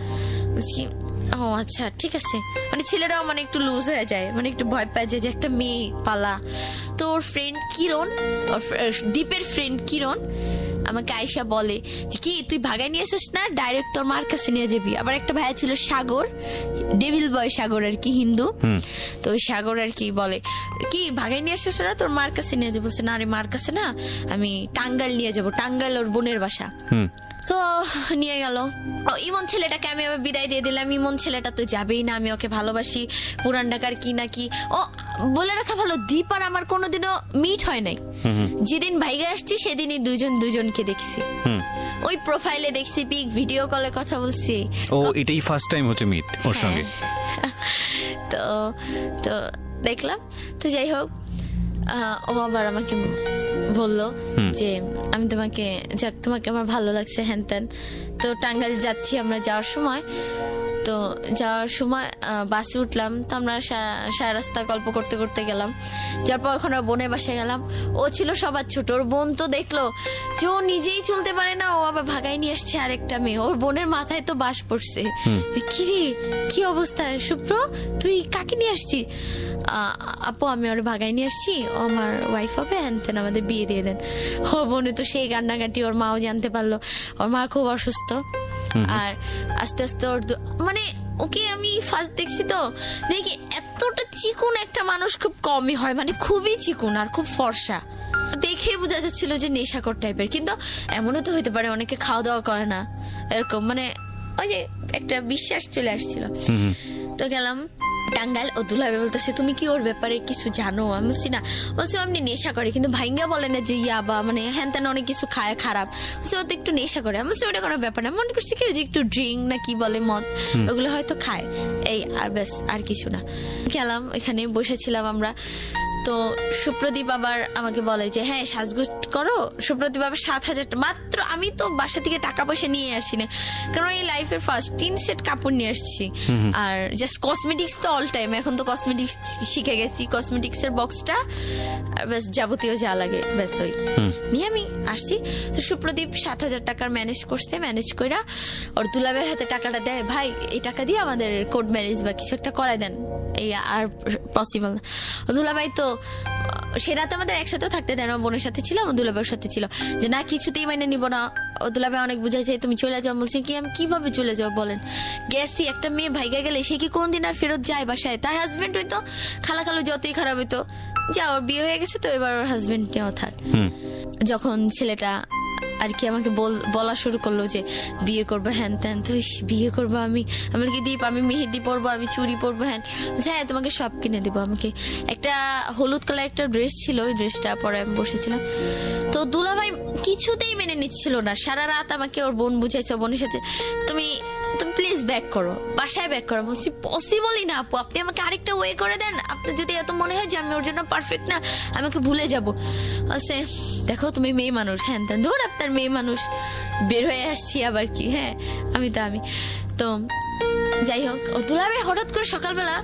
বলছি কি ও আচ্ছা ঠিক আছে। মানে ছেলেরাও মানে একটু লুজ হয়ে যায়, মানে একটু ভয় পায় যে একটা মেয়ে পালা। তো ওর ফ্রেন্ড কিরণ, ওর দীপের ফ্রেন্ড কিরণ আমাকে আয়শা বলে যে কি তুই ভাগাই নিয়ে আসিস না, ডাইরেক্ট তোর মার কাছে নিয়ে যাবি। আবার একটা ভাইয়া ছিল সাগর, ডেভিল বয় সাগর আর কি, হিন্দু। তো ওই সাগর আর কি বলে কি ভাগাই নিয়ে আসিস না, তোর মার কাছে নিয়ে যাবো। বলছে না রে মার কাছে না, আমি টাঙ্গাইল নিয়ে যাবো, টাঙ্গাইল ওর বোনের বাসা। তো নিয়ে গেল। ইমন ছেলেটাকে আমি আবার বিদায় দিয়ে দিলাম। ইমন ছেলেটা তো যাবেই না, আমি ওকে ভালোবাসি, পুরান ঢাকার কি না কি। ও বলে রাখা ভালো, দীপ আর আমার কোনোদিনও মিট হয় নাই। যেদিন ভাইগা আসছি সেদিনই দুজনকে দেখছি, ওই প্রোফাইলে দেখছি, পিক ভিডিও কলে কথা বলছি। ও এটাই ফার্স্ট টাইম হচ্ছে মিট ওর সঙ্গে। তো তো দেখলাম। তো যাই হোক ও আবার আমাকে বললো যে আমি তোমাকে আমার ভালো লাগছে হ্যান ত্যান। তো টাঙ্গাইল যাচ্ছি আমরা। যাওয়ার সময় বাসে উঠলাম। তো আমরা সারা রাস্তা গল্প করতে করতে গেলাম। যার পর ওখানে বোনের বাসায় গেলাম। ও ছিল সবার ছোট। ওর বোন তো দেখলো যে ও নিজেই চলতে পারে না, ও আবার ভাগাই নিয়ে আসছে আরেকটা মেয়ে। ওর বোনের মাথায় তো বাস পড়ছে যে কিরে কি অবস্থা শুভ্র, তুই কাকে নিয়ে আসছি। আপু আমি ওর ভাগাই নিয়ে আসছি, ও আমার ওয়াইফ হবে, হ্যান আমাদের বিয়ে দিয়ে দেন। ও বোনে তো সেই কান্নাকাটি, ওর মাও জানতে পারলো। ওর মা খুব অসুস্থ। আর আস্তে আস্তে ওর মানে ওকে আমি ফার্স্ট দেখছি তো দেখি এতটা চিকুন একটা মানুষ খুব কমই হয়, মানে খুবই চিকুন আর খুব ফর্সা। দেখে বোঝা যাচ্ছিল যে নেশাকর টাইপের, কিন্তু এমনও তো হতে পারে অনেকে খাওয়া দাওয়া করে না এরকম, মানে ওই যে একটা বিশ্বাস চলে আসছিল। তো গেলাম টাঙ্গাইল। ও দুলাবে বলতেছে তুমি কি ওর ব্যাপারে কিছু জানো। আমি বলছি না। বলছি আপনি নেশা করে, কিন্তু ভাইঙ্গা বলে না যে ইয়াবা মানে হ্যান ত্যান অনেক কিছু খায় খারাপ। বলছি ও তো একটু নেশা করে। আমি বলছি ওটা কোনো ব্যাপার না, মনে করছি কি যে একটু ড্রিঙ্ক না কি বলে মদ, ওগুলো হয়তো খায় এই, আর ব্যাস আর কিছু না। গেলাম, এখানে বসেছিলাম আমরা। তো সুপ্রদীপ আবার আমাকে বলে যে হ্যাঁ সাজগোজ করো। সুপ্রদীপ আবার 7,000 মাত্র। আমি তো বাসা থেকে টাকা পয়সা নিয়ে আসি না, কারণ এই লাইফের ফার্স্ট 3 সেট কাপড় নিয়ে আসছি। আর জাস্ট কসমেটিক্স তো অল টাইম, এখন তো কসমেটিক্স শিখে গেছি। কসমেটিক্স এর বক্সটা ব্যাস যাবতীয় যা লাগে ব্যাস ওই নিয়ে আমি আসছি। তো সুপ্রদীপ 7,000 টাকার ম্যানেজ করছে। ম্যানেজ কইরা ওর দুলাবের হাতে টাকাটা দেয়, ভাই এই টাকা দিয়ে আমাদের কোর্ট ম্যারেজ বা কিছু একটা করাই দেন, এই আর পসিবল না। দুলাভাই তো সে রাতে আমাদের একসাথেও থাকতে দেন, আমার বোনের সাথে ছিলাম, দুলাভাইয়ের সাথে ছিল, যে না কিছুতেই মানে নিব না। ও দুলাভাই অনেক বুঝাইছে তুমি চলে যাও। বলছি কি আমি কিভাবে চলে যাও বলেন, গেছি একটা মেয়ে ভাইগা গেলে সে কি কোনদিন আর ফেরত যায় বাসায়? তার হাজবেন্ড হইতো খালা খালু যতই খারাপ হইতো, যা ওর বিয়ে হয়ে গেছে তো এবার ওর হাজবেন্ড নিয়েও থাক। যখন ছেলেটা আর কি আমাকে বলা শুরু করলো যে বিয়ে করবো হ্যান ত্যান, তো বিয়ে করবো আমি কি দীপ আমি মেহেদি পরবো, আমি চুড়ি পরবো, হ্যাঁ তোমাকে সব কিনে দেবো। আমাকে একটা হলুদ কালার একটা ড্রেস ছিল, ওই ড্রেসটা পরে আমি বসেছিলাম। তো দুলাভাই কিছুতেই মেনে নিচ্ছিল না। সারা রাত আমাকে ওর বোন বুঝাইছে, বোনের সাথে তুমি প্লিজ ব্যাক করো, বাসায় ব্যাক করো। বলছি পসিবলই না আপু, আপনি আমাকে আরেকটা ওয়ে করে দেন। আপনার যদি এত মনে হয় যে আমি ওর জন্য পারফেক্ট না, আমাকে ভুলে যাবো। বলছে দেখো তুমি মেয়ে মানুষ, হ্যাঁ ধর আপনার মেয়ে মানুষ, বের হয়ে আসছি আবার কি। হ্যাঁ আমি তো যাই হোক, ও দুলাভাই হঠাৎ করে সকালবেলা,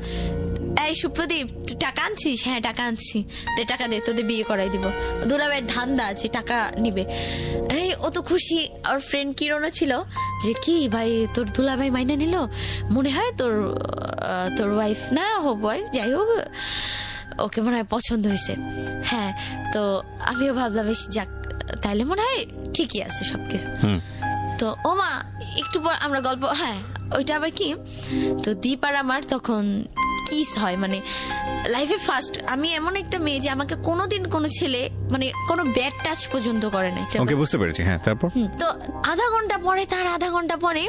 এই সুপ্রদীপ তুই টাকা আনছিস? হ্যাঁ টাকা আনছি, দে টাকা দে, তোদের বিয়ে করাই দিব। দুলাভাইয়ের ধান্দা আছে, টাকা নিবে। এই ও তো খুশি। ওর ফ্রেন্ড কিরণও ছিল, যে কি ভাই তোর দুলাভাই মাইনা নিল, মনে হয় তোর ওয়াইফ না হোক ওয়াইফ, যাই হোক ওকে মনে হয় পছন্দ হয়েছে। হ্যাঁ তো আমিও ভাবলাম যাক, তাইলে মনে হয় ঠিকই আছে সবকিছু। তো ও মা একটু পর আমরা গল্প, হ্যাঁ ওইটা আবার কি, তো দীপ আর আমার তখন কিস হয়, মানে লাইফে ফার্স্ট। আমি এমন একটা মেয়ে যে আমাকে কোনোদিন কোনো ছেলে মানে কোনো ব্যাড টাচ পর্যন্ত করে নাই। ওকে বুঝতে পেরেছি। হ্যাঁ তারপর তো আধা ঘন্টা পরে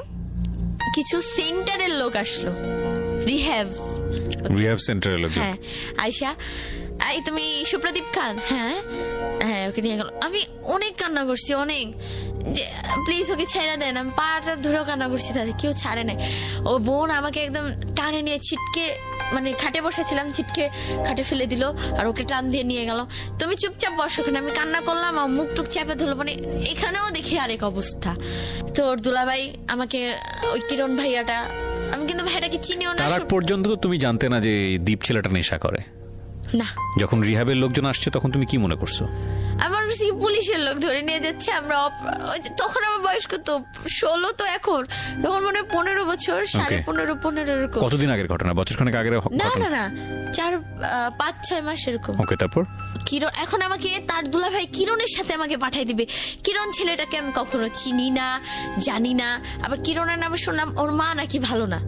কিছু সেন্টারের লোক আসলো, রিহ্যাব সেন্টারের লোক। হ্যাঁ আয়শা, এই তুমি সুপ্রদীপ খান? হ্যাঁ হ্যাঁ ওকে নিয়ে গেল। আমি অনেক কান্না করছি, অনেক, যে প্লিজ ওকে ছেড়ে দেন। আমি পাটা ধরেও কান্না করছি, তাদের কেউ ছাড়ে নাই। ও বোন আমাকে একদম টানে নিয়ে ছিটকে, মানে খাটে বসেছিলাম, ছিটকে খাটে ফেলে দিল আর ওকে টান দিয়ে নিয়ে গেল। তুমি চুপচাপ বসো ওখানে। আমি কান্না করলাম, আমার মুখ টুক চাপে ধরলো, মানে এখানেও দেখি আরেক অবস্থা। তো ওর দুলাভাই আমাকে, ওই কিরণ ভাইয়াটা, আমি কিন্তু ভাইয়াটাকে চিনিও না। তার আগ পর্যন্ত তো তুমি জানতে না যে দীপ ছেলেটা নেশা করে? না। যখন রিহাবের লোকজন আসছে তখন তুমি কি মনে করছো? আমার পুলিশের লোক ধরে নিয়ে যাচ্ছে। আমরা তখন আমার বয়স কত, 16 তো এখন, তখন মনে হয় 15 বছর, 15.5 এরকম। কতদিন আগের ঘটনা? বছরখানেক আগের না ঘটনা? না না 4-5-6 মাস এরকম। ওকে তারপর কিরণ এখন আমাকে, তার দুলাভাই কিরণের সাথে আমাকে পাঠাই দিবে। কিরণ ছেলেটাকে আমি কখনো চিনি না, জানি না। আবার কিরণের নামে শুনলাম ওর মা নাকি ভালো না,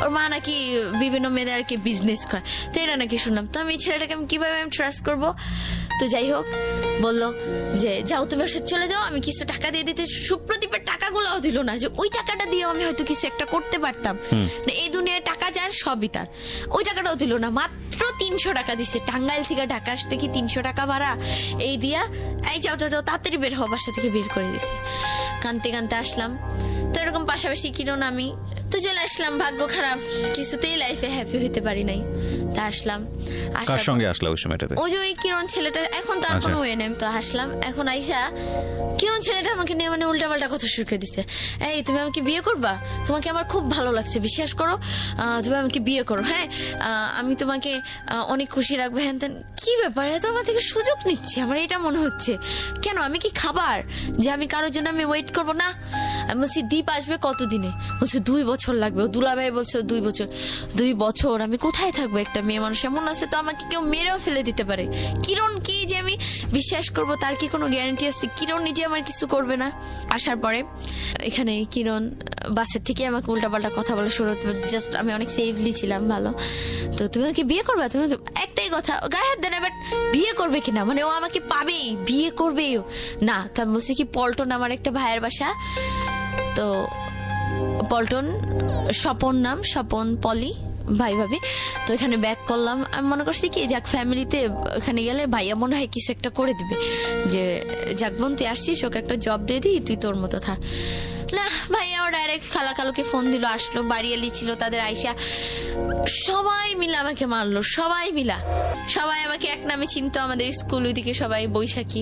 ওর মা নাকি বিভিন্ন মেয়েদেরকে বিজনেস করে, তো এটা নাকি শুনলাম। তো আমি এই ছেলেটাকে আমি কিভাবে ট্রাস্ট করব? তো যাই হোক বললো যে যাও তুমি ওর সাথে চলে যাও, আমি কিছু টাকা দিয়ে দিতে। সুপ্রদীপের টাকাগুলোও দিল না, যে ওই টাকাটা দিয়ে আমি হয়তো কিছু একটা করতে পারতাম। এই দুনিয়ার টাকা যার সবই তার, ওই টাকাটাও দিল না। মাত্র 300 টাকা দিছে। টাঙ্গাইল থেকে ঢাকা আসতে কি 300 টাকা ভাড়া, এই দিয়া এই যাও যাও যাও তাড়াতাড়ি বের হও, বাসা থেকে বের করে দিছে। কানতে কানতে আসলাম। তো এরকম পাশাপাশি কিরণ আমি তো চলে আসলাম। ভাগ্য খারাপ, কিছুতেই লাইফে হ্যাপি হইতে পারি নাই। তা আসলাম। কার সঙ্গে আসলা ওই সময়টাতে? ওই যে ওই কিরণ ছেলেটা, এখন তার কোনো ওয়ে নেই। তো আসলাম, এখন আইসা কিরণ ছেলেটা আমাকে নিয়ে মানে উল্টাপাল্টা কথা শুরু করে দিচ্ছে। এই তুমি আমাকে বিয়ে করবা? তোমাকে আমার খুব ভালো লাগছে, বিশ্বাস করো, তুমি আমাকে বিয়ে করো। হ্যাঁ আমি তোমাকে অনেক খুশি রাখবো। হ্যান তেন। কি ব্যাপার, এত আমার থেকে সুযোগ নিচ্ছে, আমার এটা মনে হচ্ছে। কেন, আমি কি খাবার যে আমি কারোর জন্য আমি ওয়েট করবো না? আমি বলছি দীপ আসবে কতদিনে? বলছে 2 বছর লাগবে। ও দুলাভাই বলছে 2 বছর। 2 বছর আমি কোথায় থাকবো? একটা মেয়ে মানুষ এমন আছে তো আমাকে কেউ মেরেও ফেলে দিতে পারে। কিরণ কি যে আমি বিশ্বাস করব তার কি কোনো গ্যারান্টি আছে? কিরণ নিজে আমার কিছু করবে না? আসার পরে এখানে কিরণ বাসের থেকে আমাকে উল্টাপাল্টা কথা বলা শুরু, জাস্ট আমি অনেক সেফলি ছিলাম, ভালো। তো তুমি আমাকে বিয়ে করবে? তুমি একটাই কথা, গায়ে হাত দেয় না, বাট বিয়ে করবে কিনা, মানে ও আমাকে পাবেই, বিয়ে করবেই না। তো আমি বলছি কি পল্টন আমার একটা ভাইয়ের বাসা, তো পল্টন, স্বপন নাম, স্বপন পলি ভাই ভাবি। তো এখানে ব্যাক করলাম। আমি মনে করছি কি যাক ফ্যামিলিতে এখানে গেলে ভাইয়া মনে হয় কিছু একটা করে দিবে, যে যাক বোন তুই আসছিস, ওকে একটা জব দিয়ে দিই, তুই তোর মতো থাক। না ভাইয়া ও ডাইরেক্ট খালাকে ফোন দিল, আসলো, বাড়িয়ালি ছিল তাদের, আইসা সবাই মিলে আমাকে মারলো। সবাই আমাকে এক নামে চিনতো, আমাদের স্কুল ওইদিকে সবাই বৈশাখী।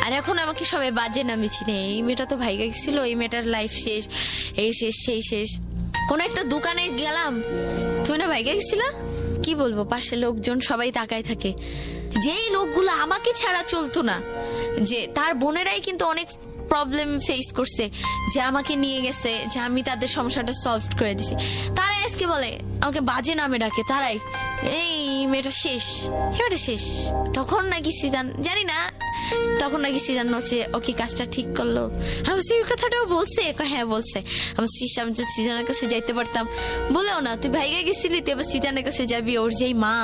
আর এখন আমাকে সবাই বাজে নামে চিনে। এই মেয়েটা তো ভাইগা গেছিল, এই মেয়েটার লাইফ শেষ, এই শেষ সেই শেষ। কোন একটা দোকানে গেলাম, তুমি না ভাইগা গেছিলা? কি বলবো, পাশে লোকজন সবাই তাকায় থাকে। যেই লোকগুলো আমাকে ছাড়া চলতো না, যে তার বোনেরাই কিন্তু অনেক প্রবলেম ফেস করছে, যে আমাকে নিয়ে গেছে, যে আমি তাদের সমস্যাটা সলভ করে দিছি, তারাই আজকে বলে আমাকে বাজে নামে ডাকে। তারাই এই মেয়েটা শেষ, মেয়েটা শেষ। তখন নাকি সিজান, জানি না, তখন নাকি সিজান হচ্ছে ও কি কাজটা ঠিক করলো। আমি সেই কথাটাও বলছে, হ্যাঁ বলছে। আমি যদি সিজানের কাছে যাইতে পারতাম, বলেও না তুই ভাইগা গেছিলি, তুই এবার সিজানের কাছে যাবি, ওর যেই মা।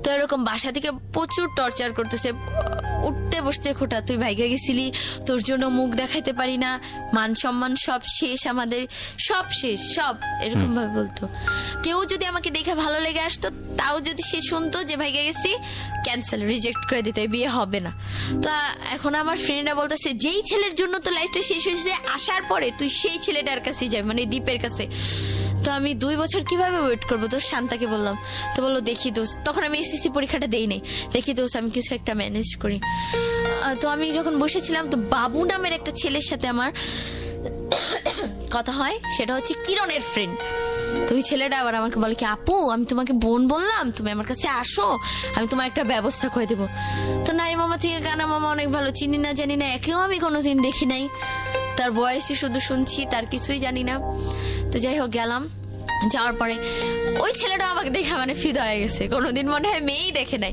তো এরকম বাসা থেকে প্রচুর টর্চার করতেছে, উঠতে বসতে খোটা, তুই ভাইগা গেছিলি, তোর জন্য মুখ দেখাইতে পারি না, মান সম্মান সব শেষ, আমাদের সব শেষ, সব এরকম ভাবে বলতো। কেউ যদি আমাকে দেখে ভালো লেগে আসতো, তাও যদি সে শুনতো যে ভাইগা গেছি, ক্যান্সেল, রিজেক্ট করে দিত, বিয়ে হবে না। তো এখন আমার ফ্রেন্ডরা বলতেছে, যেই ছেলের জন্য তো লাইফটা শেষ হয়েছে, আসার পরে তুই সেই ছেলেটার কাছে যাই, মানে দীপের কাছে। তো আমি 2 বছর কিভাবে ওয়েট করবো? তো শান্তাকে বললাম, তো বললো দেখি দোস্ত, তখন আমি এসএসসি পরীক্ষাটা দেই নাই, দেখি দোস্ত আমি কিছু একটা ম্যানেজ করি। তো আমি যখন বসেছিলাম, তো বাবু নামের একটা ছেলের সাথে আমার কথা হয়, সেটা হচ্ছে কিরণের ফ্রেন্ড। তো ওই ছেলেটা আবার আমাকে বলে কি, আপু আমি তোমাকে বোন বললাম, তুমি আমার কাছে আসো, আমি তোমার একটা ব্যবস্থা করে দেবো। তো নাই মামা থেকে কানা মামা অনেক ভালো, চিনি না জানি না, একেও আমি কোনোদিন দেখি নাই, তার বয়সই শুধু শুনছি, তার কিছুই জানি না। তো যাই হোক গেলাম, যাওয়ার পরে ওই ছেলেটা আমাকে দেখে মানে ফিদা হয়ে গেছে, কোনোদিন মনে হয় মেয়েই দেখে নাই।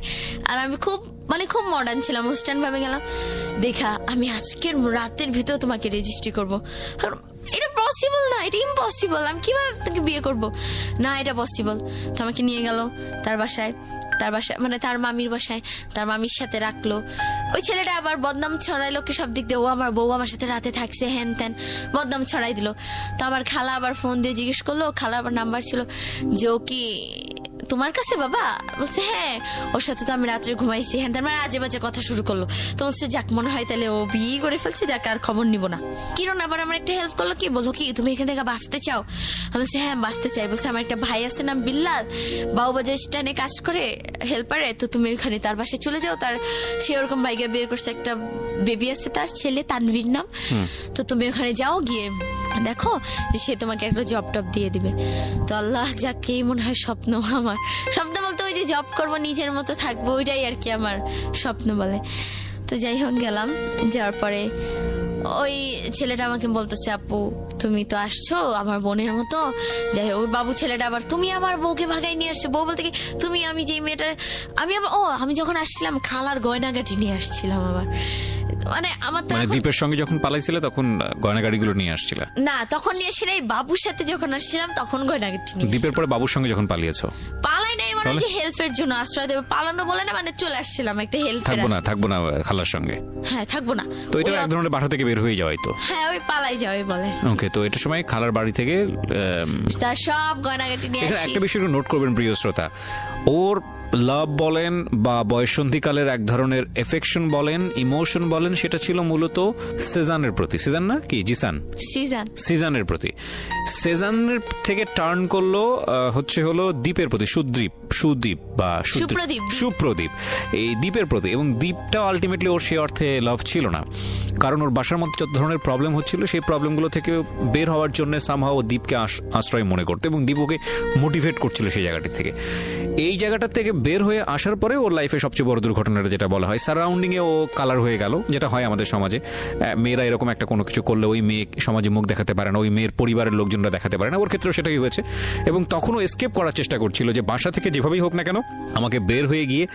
আর আমি খুব মডার্ন ছিলাম, ওয়েস্টার্ন ভাবে গেলাম, দেখা আমি আজকের রাতের ভিতর তোমাকে রেজিস্ট্রি করবো। এটা পসিবল না, এটা ইম্পসিবল, আমি কিভাবে তোকে বিয়ে করব? না এটা পসিবল। তো আমাকে নিয়ে গেল তার বাসায় মানে তার মামির বাসায়, তার মামির সাথে রাখলো। ওই ছেলেটা আবার বদনাম ছড়াইলো কি সব দিক দিয়ে, ও আমার বউ আমার সাথে রাতে থাকছে, হ্যান ত্যান বদনাম ছড়াই দিল। তো আমার খালা আবার ফোন দিয়ে জিজ্ঞেস করলো, খালা আবার নাম্বার ছিল, যে ও কি তোমার কাছে? বাবা বলছে হ্যাঁ, ওর সাথে তো আমি রাত্রে ঘুমাইছি, হ্যাঁ তার মানে আজে বাজে কথা শুরু করলো। তো বলছে যাক, মনে হয় তাহলে ও বিয়ে করে ফেলছে, দেখ আর খবর নিব না। কিরণ আবার আমার একটা হেল্প করলো, কি বললো কি, তুমি এখান থেকে বাঁচতে চাও? আমি বলছি হ্যাঁ বাঁচতে চাই। বলছে আমার একটা ভাই আছে নাম বিল্লাল, বাবুবাজার স্ট্যান্ডে কাজ করে হেল্পারে, তো তুমি ওখানে তার বাসায় চলে যাও, তার সে ওরকম ভাইকে বিয়ে করছে, একটা বেবি আছে তার ছেলে তানভীর নাম। তো তুমি ওখানে যাও, গিয়ে দেখো যে সে তোমাকে একটা জব টব দিয়ে দিবে। তো আল্লাহ যাকেই মনে হয় স্বপ্ন, আমার স্বপ্ন বলতে ওই যে জব করবো, নিজের মতো থাকবো, ওইটাই আর কি আমার স্বপ্ন বলে। তো যাই হোক গেলাম, যাওয়ার পরে ওই ছেলেটা আমাকে বলতেছে, আপু তুমি তো আসছো আমার বোনের মতো। যাই হোক ওই বাবু ছেলেটা আবার, তুমি আমার বউকে ভাগাই নিয়ে আসছো। বউ বলতে কি, তুমি আমি যে মেয়েটার, আমি আবার আমি যখন আসছিলাম খালার গয়নাগাটি নিয়ে আসছিলাম আবার, মানে আমার তো দীপের সঙ্গে যখন পালাইছিলে তখন গয়নাগাড়িগুলো নিয়ে আসছিল না, তখন নিয়ে এসে নাই, বাবুর সাথে যখন আসছিলাম তখন গয়নাগাটি নিয়ে। দীপের পরে বাবুর সঙ্গে যখন পালিয়েছো? পালাই নাই, মানে যে হেল্পের জন্য আশ্রয় দেবে, পালানো বলে না, মানে চলে আসছিলাম একটা হেল্প। থাকবো না খালার সঙ্গে? হ্যাঁ থাকবো না। তো এটা এক ধরনের বাসা থেকে বের হয়ে যাওয়াই তো? হ্যাঁ ওই পালাই যাওয়াই বলে। ওকে, তো এটার সময় খালার বাড়ি থেকে তার সব গয়নাগাটি নিয়ে আসি। একটা বিষয় নোট করবেন প্রিয় শ্রোতা, ওর লাভ বলেন বা বয়সন্ধিকালের এক ধরনের এফেকশন বলেন, ইমোশন বলেন, সেটা ছিল মূলত সেজানের প্রতি। সেজান না কি, জিসান, সিজানের প্রতি। সেজানের থেকে টার্ন করলো হলো দ্বীপের প্রতি, সুদীপ বা সুপ্রদীপ, এই দ্বীপের প্রতি। এবং দ্বীপটা আলটিমেটলি ওর সে অর্থে লাভ ছিল না, কারণ ওর বাসার মধ্যে যত ধরনের প্রবলেম হচ্ছিল, সেই প্রবলেমগুলো থেকে বের হওয়ার জন্য সামহাও ও দ্বীপকে আশ্রয় মনে করতো, এবং দ্বীপ ওকে মোটিভেট করছিল সেই জায়গাটি থেকে। এই জায়গাটা থেকে বের হয়ে আসার পরে ওর লাইফে সবচেয়ে বড় দুর্ঘটনাটা যেটা বলা হয়, সারাউন্ডিং এ ও কালার হয়ে গেল, যেটা হয় আমাদের সমাজে। মেয়েরা এরকম একটা কোনো কিছু করলে ওই মেয়ে সমাজে মুখ দেখাতে পারে না, ওই মেয়ের পরিবারের লোকজনরা দেখাতে পারে না, ওর ক্ষেত্রেও সেটাই হয়েছে। এবং তখন ও এসকেপ করার চেষ্টা করছিল, যে বাসা থেকে যেভাবেই হোক না কেন আমাকে বের হয়ে গিয়ে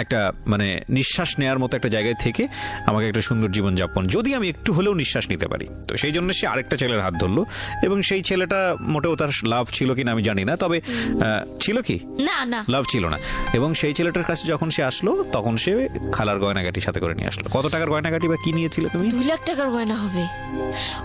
একটা মানে নিঃশ্বাস নেওয়ার মতো একটা জায়গায় থেকে আমাকে একটা সুন্দর জীবনযাপন, যদি আমি একটু হলেও নিঃশ্বাস নিতে পারি। তো সেই জন্য সে আরেকটা ছেলের হাত ধরলো, এবং সেই ছেলেটা মোটেও তার লাভ ছিল কিনা আমি জানি না, তবে ছিল কি না লাভ ছিল না। এবং সেই ছেলেটার কাছে যখন সে আসলো, তখন সে খালার গয়নাগাটি সাথে করে নিয়ে আসলো। কত টাকার গয়নাগাটি বা কি নিয়েছিলে তুমি? 2 লাখ টাকার গয়না হবে।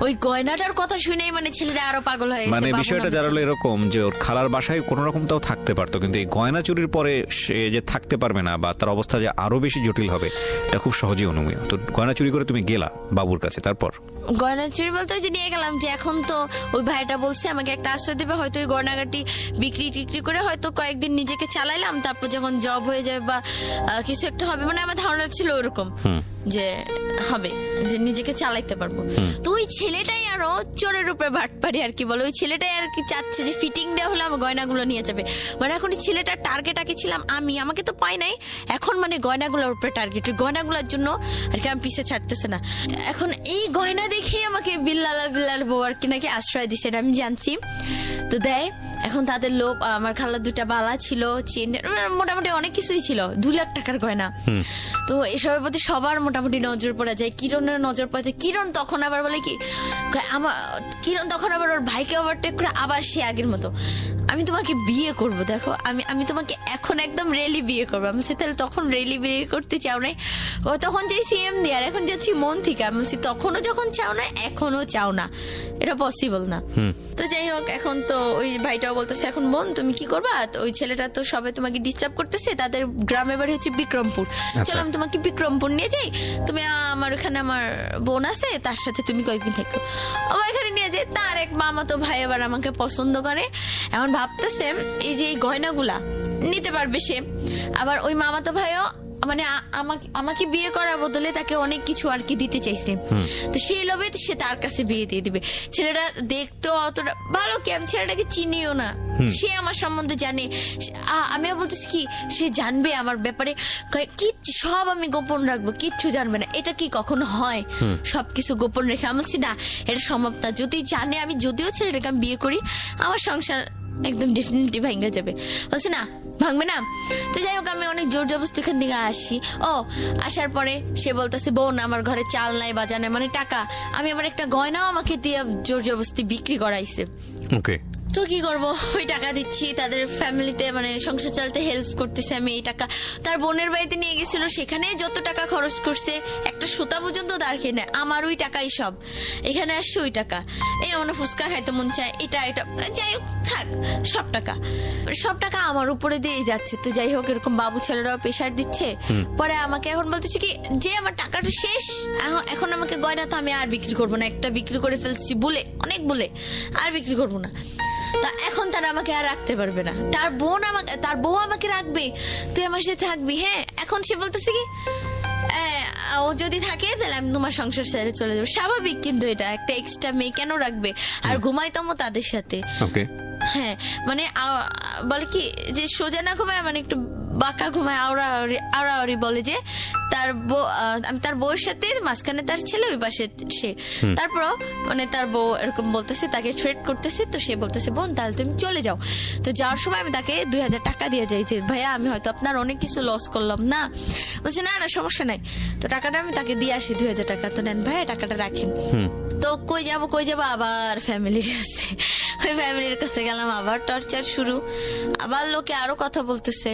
ওই গয়নাটার কথা শুনেই মানে ছেলেটা আরো পাগল হয়ে গেছে। মানে বিষয়টা দাঁড়ালো এরকম, যে ওর খালার বাসায় কোনো রকম তাও থাকতে পারতো, কিন্তু এই গয়না চুরির পরে সে যে থাকতে পারবে না বা তার অবস্থা যে আরো বেশি জটিল হবে, এটা খুব সহজেই অনুমেয়। তো গয়না চুরি করে তুমি গেলা বাবুর কাছে, তারপর গয়না চুরি বলতে ওই যে নিয়ে গেলাম, যে এখন তো ওই ভাইটা বলছে আমাকে একটা আশ্রয় দেবে, হয়তো ওই গয়নাগাটি বিক্রি করে হয়তো কয়েকদিন নিজেকে চালাইলাম, তারপর যখন জব হয়ে যাবে বা কিছু একটা হবে, মানে আমার ধারণা ছিল ওরকম যে হবে, যে নিজেকে চালাইতে পারবো। তো ওই ছেলেটাই আরো চোরের উপরে বাটপারি আর কি বলে, ওই ছেলেটাই আর কি চাচ্ছে যে ফিটিং দেওয়া হলে আমার গয়নাগুলো নিয়ে যাবে। মানে এখন এই ছেলেটার টার্গেট আগে ছিলাম আমাকে তো পাই নাই, এখন মানে গয়নাগুলোর উপরে টার্গেট, গয়নাগুলোর জন্য আর কি আমি পিছে ছাড়তেছে না। এখন এই গয়না দেখেই আমাকে বিল্লাল বউ আর কি নাকি আশ্রয় দিছে, এটা আমি জানছি। তো দেয়, এখন তাদের লোক, আমার খালার 2টা বালা ছিল, চেন, মোটামুটি অনেক কিছুই ছিল, 2 লাখ টাকার গয়না। তো এসবের প্রতি সবার মোটামুটি নজর পড়ে যায়, কিরণের নজর পড়ে। কিরণ তখন আবার বলে কি, কিরণ তখন আবার ওর ভাইকে ওভারটেক করে আবার সে আগের মতো, আমি তোমাকে বিয়ে করব, দেখো আমি তোমাকে এখন একদম রেলি বিয়ে করবো। আমি বলছি তাহলে তখন রেলি বিয়ে করতে চাও না? ও তখন যাই সিএম দিয়ে, আর এখন যাচ্ছি মন থেকে। আমি বলছি তখনও যখন চাও না এখনো চাও না, এটা পসিবল না। তো যাই হোক, এখন তো ওই ভাইটাও বলতেছে এখন বোন তুমি কি করবা, তো ওই ছেলেটা তো সবাই তোমাকে ডিস্টার্ব করতেছে, তাদের গ্রামের বাড়ি হচ্ছে বিক্রমপুর, চলো আমি তোমাকে বিক্রমপুর নিয়ে যাই, তুমি আমার ওখানে আমার বোন আছে তার সাথে তুমি কয়েকদিন থাকো। আমার এখানে নিয়ে যাই, তার এক মামা তো ভাই আবার আমাকে পছন্দ করে, এখন ভাবতেছে এই যে এই গয়নাগুলা নিতে পারবে সে, আবার ওই মামা তো ভাইও মানে আমাকে বিয়ে করার বদলে তাকে অনেক কিছু আর কি দিতে চাইছে, তো সেই লোভে সে তার কাছে বিয়ে দিয়ে দিবে। ছেলেটা দেখতো অতটা ভালো কি, আমি ছেলেটাকে চিনিও না, সে আমার সম্বন্ধে জানে, আমিও বলতেছি কি সে জানবে আমার ব্যাপারে, কি সব আমি গোপন রাখবো, কিচ্ছু জানবে না। এটা কি কখনো হয় সবকিছু গোপন রেখে? আমি বলছি না, এটা সম্ভব না। যদি জানে আমি, যদিও ছেলেটাকে আমি বিয়ে করি, আমার সংসার একদম ডেফিনেটলি ভাঙা যাবে। বলছে না ভাঙবে না। তো যাই হোক, আমি অনেক জোর জবরদস্তি এখান থেকে আসি। আসার পরে সে বলতেছে বোন আমার ঘরে চাল নাই বাজার নাই, মানে টাকা। আমি আবার একটা গয়নাও আমাকে দিয়ে জোর জবরদস্তি বিক্রি করাইছে। ওকে, তো কি করবো, ওই টাকা দিচ্ছি, তাদের ফ্যামিলিতে মানে সংসার চালাতে হেল্প করতেছে আমি। এই টাকা তার বোনের বাড়িতে নিয়ে গেছিল, সেখানে যত টাকা খরচ করছে একটা সুতা পর্যন্ত দাঁড় খেয়ে নেয়, আমার ওই টাকাই সব। এখানে আসছে ওই টাকা, এই আমার ফুচকা খাইতে মন চায়, এটা যাই হোক থাক, সব টাকা আমার উপরে দিয়ে যাচ্ছে। তো যাই হোক, এরকম বাবু ছেলেরাও প্রেশার দিচ্ছে। পরে আমাকে এখন বলতেছে কি যে আমার টাকাটা শেষ, এখন আমাকে গয়না তো আমি আর বিক্রি করবো না, একটা বিক্রি করে ফেলছি বলে, অনেক বলে আর বিক্রি করবো না। তা এখন তারা আমাকে আর রাখতে পারবে না, তার বউ আমাকে রাখবে, তুই আমার সাথে থাকবি। হ্যাঁ, এখন সে বলতেছে কি ও যদি থাকে তাহলে আমি তোমার সংসার ছেড়ে চলে যাবো। স্বাভাবিক, কিন্তু এটা একটা এক্সট্রা মেয়ে কেন রাখবে, আর ঘুমাইতামও তাদের সাথে। হ্যাঁ, মানে বলে কি যে সোজা না ঘুমায়, মানে একটু বাঁকা ঘুমায়, আওড়াআওড়ি বলে যে আমি তার বউয়ের সাথে, মাঝখানে তার ছেলে, ওই পাশে সে। তারপরও মানে তার বউ এরকম বলতেছে, তাকে থ্রেট করতেছে। তো সে বলতেছে বোন তাহলে তুমি চলে যাও। তো যাওয়ার সময় আমি তাকে 2000 টাকা দিয়ে যাই যে ভাইয়া আমি হয়তো আপনার অনেক কিছু লস করলাম না। বলছে না না সমস্যা নাই। তো টাকাটা আমি তাকে দিয়ে আসি 2000 টাকা। তো নেন ভাইয়া টাকাটা রাখেন। তো কই যাবো আবার ফ্যামিলির কাছে। ওই ফ্যামিলির কাছে গেলাম, আবার টর্চার শুরু, আবার লোকে আরো কথা বলতেছে।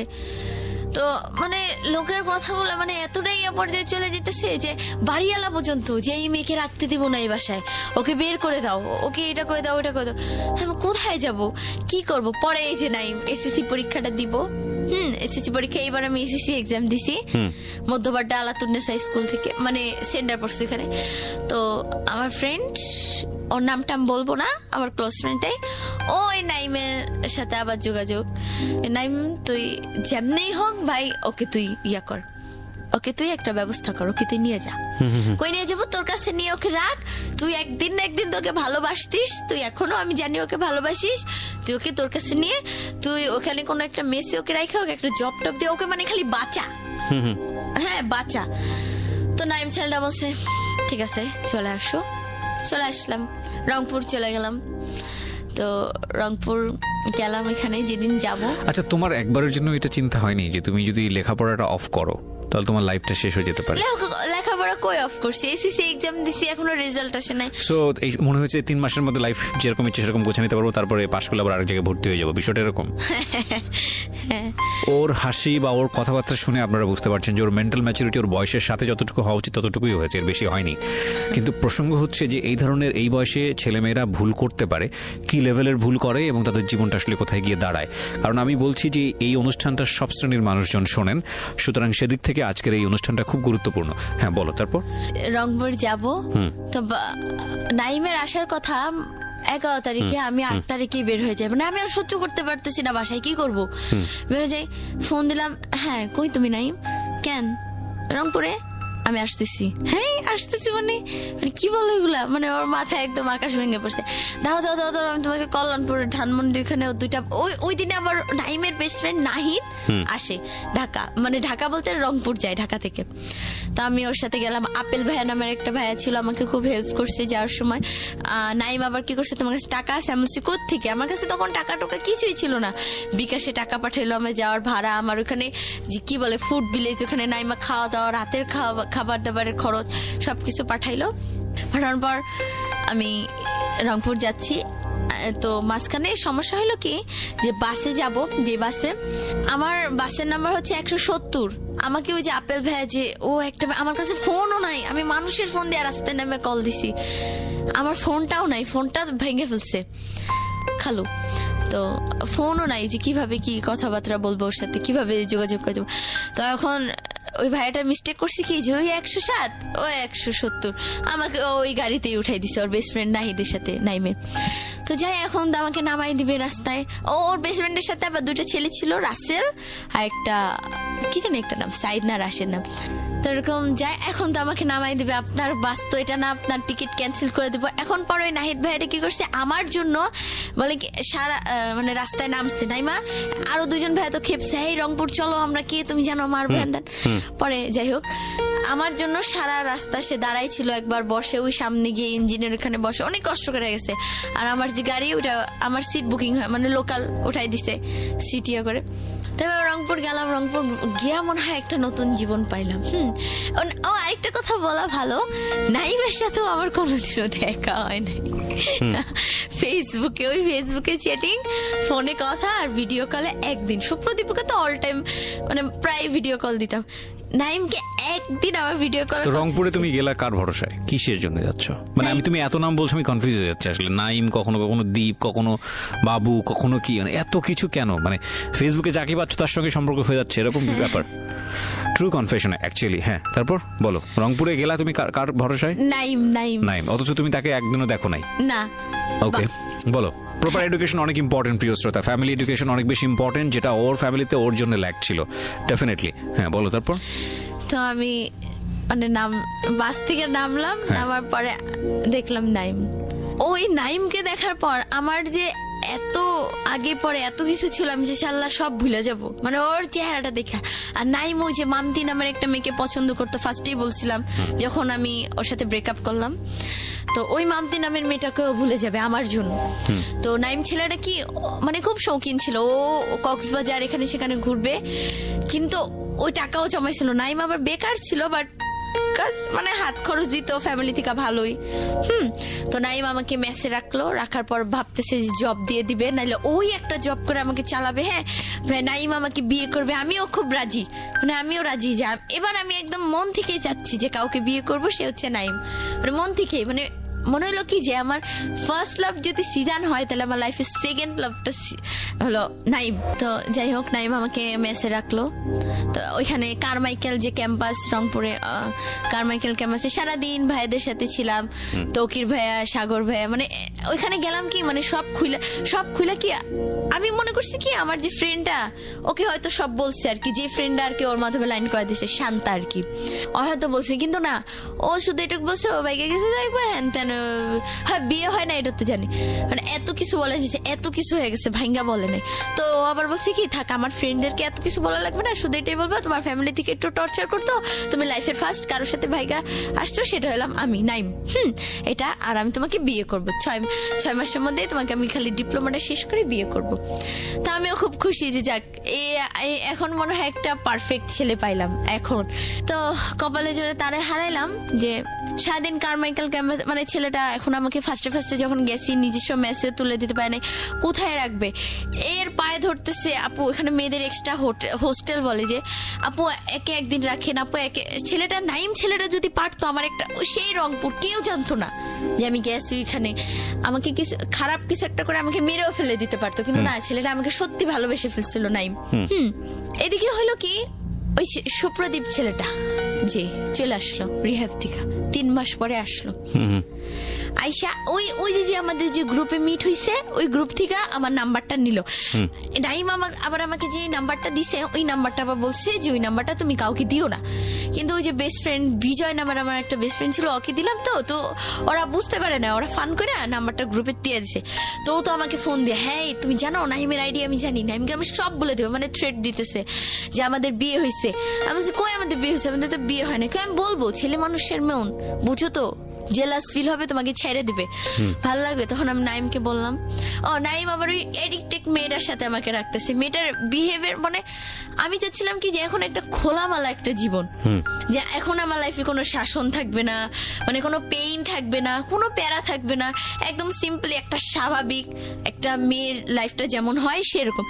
তো মানে লোকের কথাগুলো মানে এতটাই পর্যায়ে চলে যেতেছে যে বাড়িওয়ালা পর্যন্ত যে এই মেয়েকে রাখতে দিব না এই বাসায়, ওকে বের করে দাও, ওকে এটা করে দাও, ওটা করে দাও। আমি কোথায় যাব, কি করব? পরে এই যে নাই এসএসসি পরীক্ষাটা দিব। এসএসসি পরীক্ষা এবার আমি এসএসসি এক্সাম দিছি মধ্যবাড্ডা আলাতুন্নেসা স্কুল থেকে, মানে সেন্টার পড়ছে এখানে। তো আমার ফ্রেন্ড, ওর নামটা আমি বলবো না, আমার ক্লোজ ফ্রেন্ডটাই, ওই নাইমের সাথে আবার যোগাযোগ। নাইম তুই যেমনি হোক ভাই ওকে তুই ইয়া কর, ওকে তুই একটা ব্যবস্থা কর, ওকে তুই নিয়ে যা। কই নিয়ে যাবো? তোর কাছে নিয়ে ওকে রাখ, তুই একদিন না একদিন তোকে ভালোবাসতিস, তুই এখনো আমি জানি ওকে ভালোবাসিস, তুই ওকে তোর কাছে নিয়ে তুই ওখানে কোনো একটা মেসে ওকে রাখা, ওকে একটা জব টপ দিয়ে ওকে মানে খালি বাঁচা। হ্যাঁ বাঁচা। তো নাইম ছেলেটা বলছে ঠিক আছে চলে আসো। চলে আসলাম, রংপুর চলে গেলাম। তো রংপুর গেলাম, এখানে যেদিন যাব। আচ্ছা, তোমার একবারের জন্য এটা চিন্তা হয়নি যে তুমি যদি লেখাপড়াটা অফ করো তাহলে তোমার লাইফটা শেষ হয়ে যেতে পারে? লেখাপড়া কই অফ করছি, এসএসসি এক্সাম দিছি, এখনো রেজাল্ট আসে নাই। সো এই মনে হয়েছে 3 মাসের মধ্যে লাইফ যেরকম ইচ্ছে সেরকম গোছা নিতে পারবো, তারপরে পাশ করলে আবার আরেক জায়গায় ভর্তি হয়ে যাবো, বিষয়টা এরকম? ওর হাসি বা ওর কথাবার্তা শুনে আপনারা বুঝতে পারছেন যে ওর মেন্টাল ম্যাচুরিটি ওর বয়সের সাথে যতটুকু হওয়া উচিত ততটুকুই হয়েছে, এর বেশি হয়নি। কিন্তু প্রসঙ্গ হচ্ছে যে এই ধরনের এই বয়সে ছেলেমেয়েরা ভুল করতে পারে, কি লেভেলের ভুল করে এবং তাদের জীবনটা আসলে কোথায় গিয়ে দাঁড়ায়। কারণ আমি বলছি যে এই অনুষ্ঠানটা সব শ্রেণীর মানুষজন শোনেন, সুতরাং সেদিক থেকে আজকের এই অনুষ্ঠানটা খুব গুরুত্বপূর্ণ। হ্যাঁ বলো। তারপর রংপুর যাব, তো নাইমের আসার কথা 11 তারিখে, আমি 8 তারিখে বের হয়ে যাই। মানে আমি আর সহ্য করতে পারতেছি না, বাসায় কি করব, বের হয়ে যাই। ফোন দিলাম, হ্যাঁ কই তুমি নাইম? কেন? রংপুরে আমি আসতেছি। হ্যাঁ আসতেছি মানে কি বলো এগুলা? মানে ওর মাথায় একদম আকাশ ভেঙে পড়ছে। দাও আমি তোমাকে কল্যাণপুরের ধানমন্ডি ওখানে দুইটা, ওই দিনে আবার নাইমের বেস্ট ফ্রেন্ড নাহিদ আসে ঢাকা, মানে ঢাকা বলতে রংপুর যায় ঢাকা থেকে। তো আমি ওর সাথে গেলাম। আপেল ভাইয়া নামের একটা ভাইয়া ছিল, আমাকে খুব হেল্প করছে যাওয়ার সময়। নাইম আবার কি করছে, তোমার কাছে টাকা আছে? আমি বলছি কোত্থেকে? আমার কাছে তখন টাকা কিছুই ছিল না। বিকাশে টাকা পাঠাইলো আমার যাওয়ার ভাড়া, আমার ওখানে যে কি বলে ফুড ভিলেজ, ওখানে নাইমা খাওয়া দাওয়া, রাতের খাবার দাবারের খরচ সবকিছু পাঠানোর পর আমি রংপুর যাচ্ছি। তো মাঝখানে সমস্যা হলো কি যে বাসে যাব, যে বাসে আমার বাসের নাম্বার হচ্ছে 170, আমাকে ওই যে আপেল ভাইয়া যে ও একটা, আমার কাছে ফোনও নাই, আমি মানুষের ফোন দিয়ে রাস্তায় নামে কল দিছি, আমার ফোনটাও নাই, ফোনটা ভেঙে ফেলছে খালু, তো ফোনও নাই যে কিভাবে কি কথাবার্তা বলবো ওর সাথে, কিভাবে যোগাযোগ করে দেবো। তো এখন ওই ভাইয়াটা মিস্টেক করছে কি যে ওই 107 ও 170 আমাকে ওই গাড়িতেই উঠাই দিছে ওর বেস্ট ফ্রেন্ড নাহিদের সাথে, নাইমের। তো যাই এখন তো আমাকে নামাই দিবে রাস্তায়, ওর বেস্ট ফ্রেন্ডের সাথে আবার দুটো ছেলে ছিল, রাসেল আর একটা কি জানি একটা নাম, সাইদ না রাশেদ নাম। তো এরকম যাই, এখন তো আমাকে নামাই দিবে, আপনার বাস তো এটা না, আপনার টিকিট ক্যান্সেল করে দেবো। এখন পরে ওই নাহিদ ভাইয়াটা কি করছে আমার জন্য বলে কি সারা মানে রাস্তায় নামছে, নাইমা আরো দুজন ভাইয়া তো খেপছে, এই রংপুর চলো আমরা কি তুমি জানো মার ভ্যান। পরে যাই হোক আমার জন্য সারা রাস্তা সে দাঁড়াই ছিল, একবার বসে ওই সামনে গিয়ে ইঞ্জিনের ওখানে বসে অনেক কষ্ট করে গেছে। আর আমার যে গাড়ি ওটা আমার সিট বুকিং হয়, মানে লোকাল উঠাই দিছে সিটিয়া করে। তবে রংপুর গেলাম, রংপুর গিয়া মনে হয় একটা নতুন জীবন পাইলাম। ও আরেকটা কথা বলা ভালো, নাইমের সাথেও আমার কোনোদিনও দেখা হয় নাই ফেসবুকে, ওই ফেসবুকে চ্যাটিং, ফোনে কথা আর ভিডিও কলে একদিন। সুপ্রদীপকে তো অল টাইম মানে প্রায় ভিডিও কল দিতাম, নাইমকে একদিন আমার ভিডিও কল। রংপুরে তুমি গেলা কার ভরসায়, কিসের জন্য যাচ্ছ? মানে আমি তুমি এত নাম বলছো আমি কনফিউজ হয়ে যাচ্ছি আসলে। নাইম, কখনো কখনো দীপ, কখনো বাবু, কখনো কি, মানে এত কিছু কেন? মানে ফেসবুকে যাকে পাচ্ছ তার সঙ্গে সম্পর্ক হয়ে যাচ্ছে, এরকম কি ব্যাপার? True confession actually. হ্যাঁ, তারপর বলো, রংপুরে গেলা তুমি কার ভরসায়? নাইম। নাইম, অথচ তুমি তাকে একদিনও দেখো নাই? না। ওকে, বলো। প্রপার এডুকেশন অনেক ইম্পর্টেন্ট প্রিয় শ্রোতা, ফ্যামিলি এডুকেশন অনেক বেশি ইম্পর্টেন্ট, যেটা ওর ফ্যামিলিতে ওর জন্য ল্যাক ছিল ডেফিনেটলি। হ্যাঁ বলো তারপর। তো আমি মানে বাস থেকে নামলাম, নামার পরে দেখলাম নাইম। ওই নাইমকে দেখার পর আমার যে এত আগে পরে এত কিছু ছিল আমি যে আল্লাহ সব ভুলে যাব, মানে ওর চেহারাটা দেখা। আর নাইম ওই যে মামতি নামের একটা মেয়েকে পছন্দ করতো, ফার্স্টেই বলছিলাম যখন আমি ওর সাথে ব্রেকআপ করলাম, তো ওই মামতি নামের মেয়েটাকেও ভুলে যাবে আমার জন্য। তো নাইম ছেলেটা কি মানে খুব শৌখিন ছিল, ও কক্সবাজার এখানে সেখানে ঘুরবে, কিন্তু ওই টাকাও জমাইছিল। নাইম আবার বেকার ছিল, বাট কাজ মানে হাত খরচ দিত ফ্যামিলি থেকে ভালোই। তো নাইম আমাকে মেসে রাখলো, রাখার পর ভাবতেছে জব দিয়ে দিবে, নাইলে ওই একটা জব করে আমাকে চালাবে। হ্যাঁ, নাইম আমাকে বিয়ে করবে, আমিও খুব রাজি, মানে আমিও রাজি যে এবার আমি একদম মন থেকেই যাচ্ছি যে কাউকে বিয়ে করবো, সে হচ্ছে নাইম। মানে মন থেকেই, মানে মনে হলো কি যে আমার ফার্স্ট লাভ যদি সিজান হয় তাহলে আমার লাইফের সেকেন্ড লাভটা হলো নাইম। তো যাই হোক নাইম আমাকে মেসে রাখলো। তো ওইখানে কারমাইকেল যে ক্যাম্পাস, রংপুরে কারমাইকেল ক্যাম্পাসে সারাদিন ভাইদের সাথে ছিলাম, তৌকির ভাইয়া, সাগর ভাইয়া, মানে ওইখানে গেলাম কি মানে সব খুলে কি আমি মনে করছি কি আমার যে ফ্রেন্ডটা ওকে হয়তো সব বলছে আর কি, যে ফ্রেন্ডটা আর কি ওর মাধ্যমে লাইন করে দিছে শান্তা আর কি, ও হয়তো বলছে, কিন্তু না, ও শুধু এটুকু বলছে ও বাইকে গেছে একবার, হ্যান তেন, হ্যাঁ বিয়ে হয় না এটা তো জানি, মানে এত কিছু বলে দিচ্ছে, এত কিছু হয়ে গেছে, ভাইঙ্গা বলে নাই। তো আবার বলছে কি থাক, আমার ফ্রেন্ডদেরকে এত কিছু বলা লাগবে না, শুধু এটাই বলবো তোমার ফ্যামিলি থেকে একটু টর্চার করতো, তুমি লাইফের ফার্স্ট কারোর সাথে ভাইগা আসছো, সেটা হলাম আমি নাইম। এটা আর আমি তোমাকে বিয়ে করবো 6 মাসের মধ্যে, তোমাকে আমি খালি ডিপ্লোমাটা শেষ করে বিয়ে করবো। তো আমিও খুব খুশি যে যাক এখন মনে হয় একটা পারফেক্ট ছেলে পাইলাম এখন। তো কপালে জোরে তারে হারাইলাম যে সারাদিন কারমাইকেল ক্যাম্পাস, মানে ছেলেটা এখন আমাকে ফার্স্টে যখন গেছি নিজস্ব মেসে তুলে দিতে পারে নাই, কোথায় রাখবে, এর পায়ে ধরতেছে আপু, এখানে মেয়েদের এক্সট্রা হোস্টেল বলে যে আপু একে একদিন রাখেন আপু, একে ছেলেটা নাইম ছেলেটা যদি পারতো আমার একটা, সেই রংপুর কেউ জানতো না যে আমি গেছি ওইখানে, আমাকে কিছু খারাপ কিছু একটা করে আমাকে মেরেও ফেলে দিতে পারতো, কিন্তু না, ছেলেটা আমাকে সত্যি ভালোবেসে ফেলছিল নাইম। এদিকে হলো কি ওই সুপ্রদীপ ছেলেটা যে চলে আসলো রিহ্যাব থেকে, 3 মাস পরে আসলো আইসা, ওই যে আমাদের যে গ্রুপে মিট হইছে ওই গ্রুপ থেকে আমার নাম্বারটা নিল নাইম, আবার আমাকে যে নাম্বারটা দিছে ওই নাম্বারটা আবার বলছে যে ওই নাম্বারটা তুমি কাউকে দিও না, কিন্তু ওই যে বেস্ট ফ্রেন্ড বিজয় নামের আমার একটা বেস্ট ফ্রেন্ড ছিল, ওকে দিলাম। তো ওরা বুঝতে পারে না, ওরা ফান করে নাম্বারটা গ্রুপে দিয়ে দিছে। তো আমাকে ফোন দিয়ে, হ্যাঁ তুমি জানো নাইমের আইডি আমি জানি, নাইমকে আমি সব বলে দেবো, মানে থ্রেট দিতেছে যে আমাদের বিয়ে হয়েছে। আমি বলছি কই আমাদের বিয়ে হয়েছে, আমাদের তো বিয়ে হয় না। আমি বলবো ছেলে মানুষের মন বুঝো তো, জেলাস ফিল হবে, তোমাকে ছেড়ে দিবে, ভালো লাগবে। তখন আমি নাইমকে বললাম, নাইম আবার ওই এডিক্টেড মেয়েটার সাথে আমাকে রাখতেছে। মেয়েটার বিহেভিয়ার মানে আমি চাচ্ছিলাম কি যে এখন একটা খোলামেলা একটা জীবন, যে এখন আমার লাইফে কোনো শাসন থাকবে না, মানে কোনো পেইন থাকবে না, কোনো প্যারা থাকবে না, একদম সিম্পলি একটা স্বাভাবিক একটা মেয়ের লাইফটা যেমন হয় সেরকম।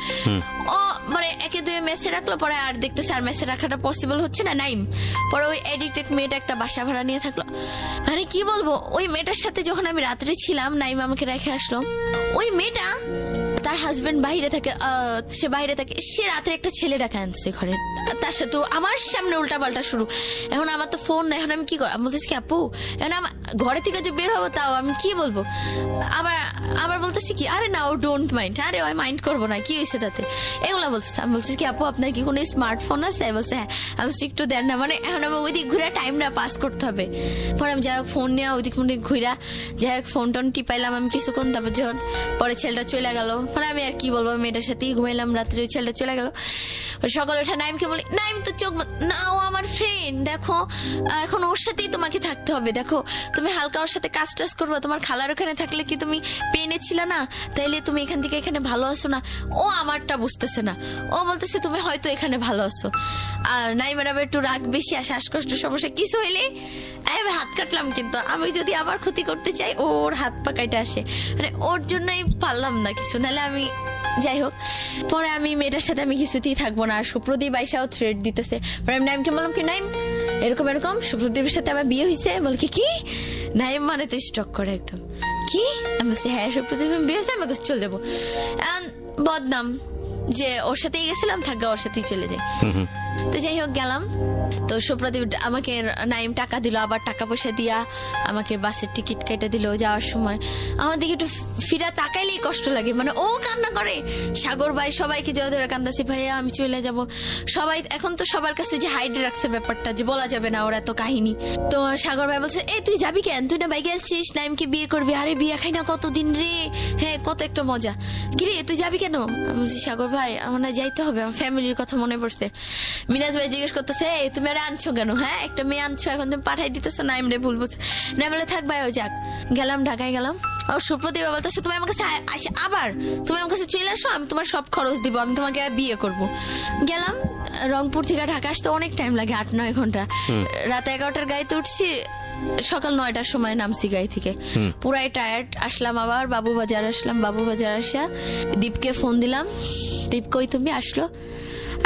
মানে একে দুয়ে মেসে রাখলো, পরে আর দেখতেছে আর মেসে রাখাটা পসিবল হচ্ছে না নাইম। পরে ওই এডিক্টেড মেয়েটা একটা বাসা ভাড়া নিয়ে থাকলো। মানে কি বলবো, ওই মেয়েটার সাথে যখন আমি রাত্রে ছিলাম, নাইম আমাকে রেখে আসলো। ওই মেয়েটা, তার হাজবেন্ড বাইরে থাকে, সে বাইরে থাকে, সে রাতে একটা ছেলে ডাকে আনছে ঘরে, তার সাথে আমার সামনে উল্টা পাল্টা শুরু। এখন আমার তো ফোন না, এখন আমি কি করবো? বলতেছি কি আপু, এখন আমার ঘরে থেকে যে বের হবো তাও আমি কি বলবো? আবার বলতেছি কি, আরে না ও ডোন্ট মাইন্ড, আরে ওই মাইন্ড করবো না, কি হয়েছে তাতে, এগুলো বলতেছে। আমি বলছি কি আপু আপনার কি কোনো স্মার্টফোন আছে? বলছে হ্যাঁ। আমি বলছি একটু দেন না, মানে এখন আমি ওই দিক ঘুরে টাইম না পাস করতে হবে। পরে আমি যাই হোক ফোন নিয়ে ওই দিক ঘুরা, যাই হোক ফোন টোন টিপাইলাম আমি কিছুক্ষণ। তারপর যখন পরে ছেলেটা চলে গেল, মানে আমি আর কি বলবো, মেয়েটার সাথেই ঘুমাইলাম রাত্রে, ওই ছেলেটা চলে গেল। সকালে উঠে নাইমকে বলি, নাইম তো চোখ না, ও আমার ফ্রেন্ড, দেখো এখন ওর সাথেই তোমাকে থাকতে হবে, দেখো তুমি হালকা ওর সাথে কাজ টাজ করবো, তোমার খালার ওখানে থাকলে কি তুমি পেনে ছিল না, তাইলে তুমি এখান থেকে এখানে ভালো আছো না। ও আমারটা বুঝতেছে না, ও বলতেছে তুমি হয়তো এখানে ভালো আছো। আর নাইমের আবার একটু রাগ বেশি আর শ্বাসকষ্ট সমস্যা কিছু হইলে আমি হাত কাটলাম, কিন্তু আমি যদি আবার ক্ষতি করতে চাই ওর হাত পা কাইটা আসে, মানে ওর জন্যই পারলাম না কিছু, নাহলে আমি যাই হোক। পরে আমি মেয়েটার সাথে আমি কিছুতেই থাকবো না। আর সুপ্রদীপ আইসাও থ্রেট দিতেছে। পরে আমি নাইমকে বললাম কি নাইম এরকম এরকম সুপ্রদীপের সাথে আমার বিয়ে হয়েছে। বল কি নাইম মানে তো স্টক করে একদম, কি? আমি বলছি হ্যাঁ সুপ্রদীপের বিয়ে হয়েছে, আমি কাছে চলে যাবো। বদনাম যে ওর সাথেই গেছিলাম, থাকবে ওর সাথেই চলে যাই। তো যাই হোক গেলাম, তো সুপ্রদীপ আমাকে নাইম টাকা দিল, আবার টাকা পয়সা দিয়া আমাকে বাসের টিকিট কেটে দিল। যাওয়ার সময় আমার দিকে একটু ফিরা তাকাইলেই কষ্ট লাগে, মানে ও কান্না করে, সাগর ভাই সবাইকে জয় ধরে কান্দাছি, ভাইয়া আমি চলে যাব। সবাই এখন তো সবার কাছে যে হাইড রাখছে ব্যাপারটা, যে বলা যাবে না ওর এত কাহিনী। তো সাগর ভাই বলছে এই তুই যাবি কেন, তুই না বাইকে আসছিস, নাইমকে বিয়ে করবি। আরে বিয়ে খাই না কতদিন রে, হ্যাঁ কত একটা মজা, কিরে তুই যাবি কেন? আমি বলছি সাগর ভাই আমার না যাইতে হবে, আমার ফ্যামিলির কথা মনে পড়ছে। মিনাজ ভাই জিজ্ঞেস করতেছে এই তুমি আর আনছো কেন, হ্যাঁ একটা মেয়ে আনছো, এখন তুমি পাঠাই দিতেছো নাইম রে, ভুল বুঝছে না, বলে থাক ভাই ও যাক। গেলাম ঢাকায় গেলাম, ও সুপ্রদীপ বলতেছে তুমি আমার কাছে আবার তুমি আমার কাছে চলে আসো, আমি তোমার সব খরচ দিব, আমি তোমাকে বিয়ে করব। গেলাম, রংপুর থেকে ঢাকা আসতে অনেক টাইম লাগে, 8-9 ঘন্টা। রাত 11টার গাড়িতে উঠছি, সকাল 9টার সময় নামছি গাড়ি থেকে, পুরাই টায়ার্ড। আসলাম আবার বাবুবাজার আসলাম, বাবুবাজার আসা দীপকে ফোন দিলাম, দীপ কই তুমি? আসলো,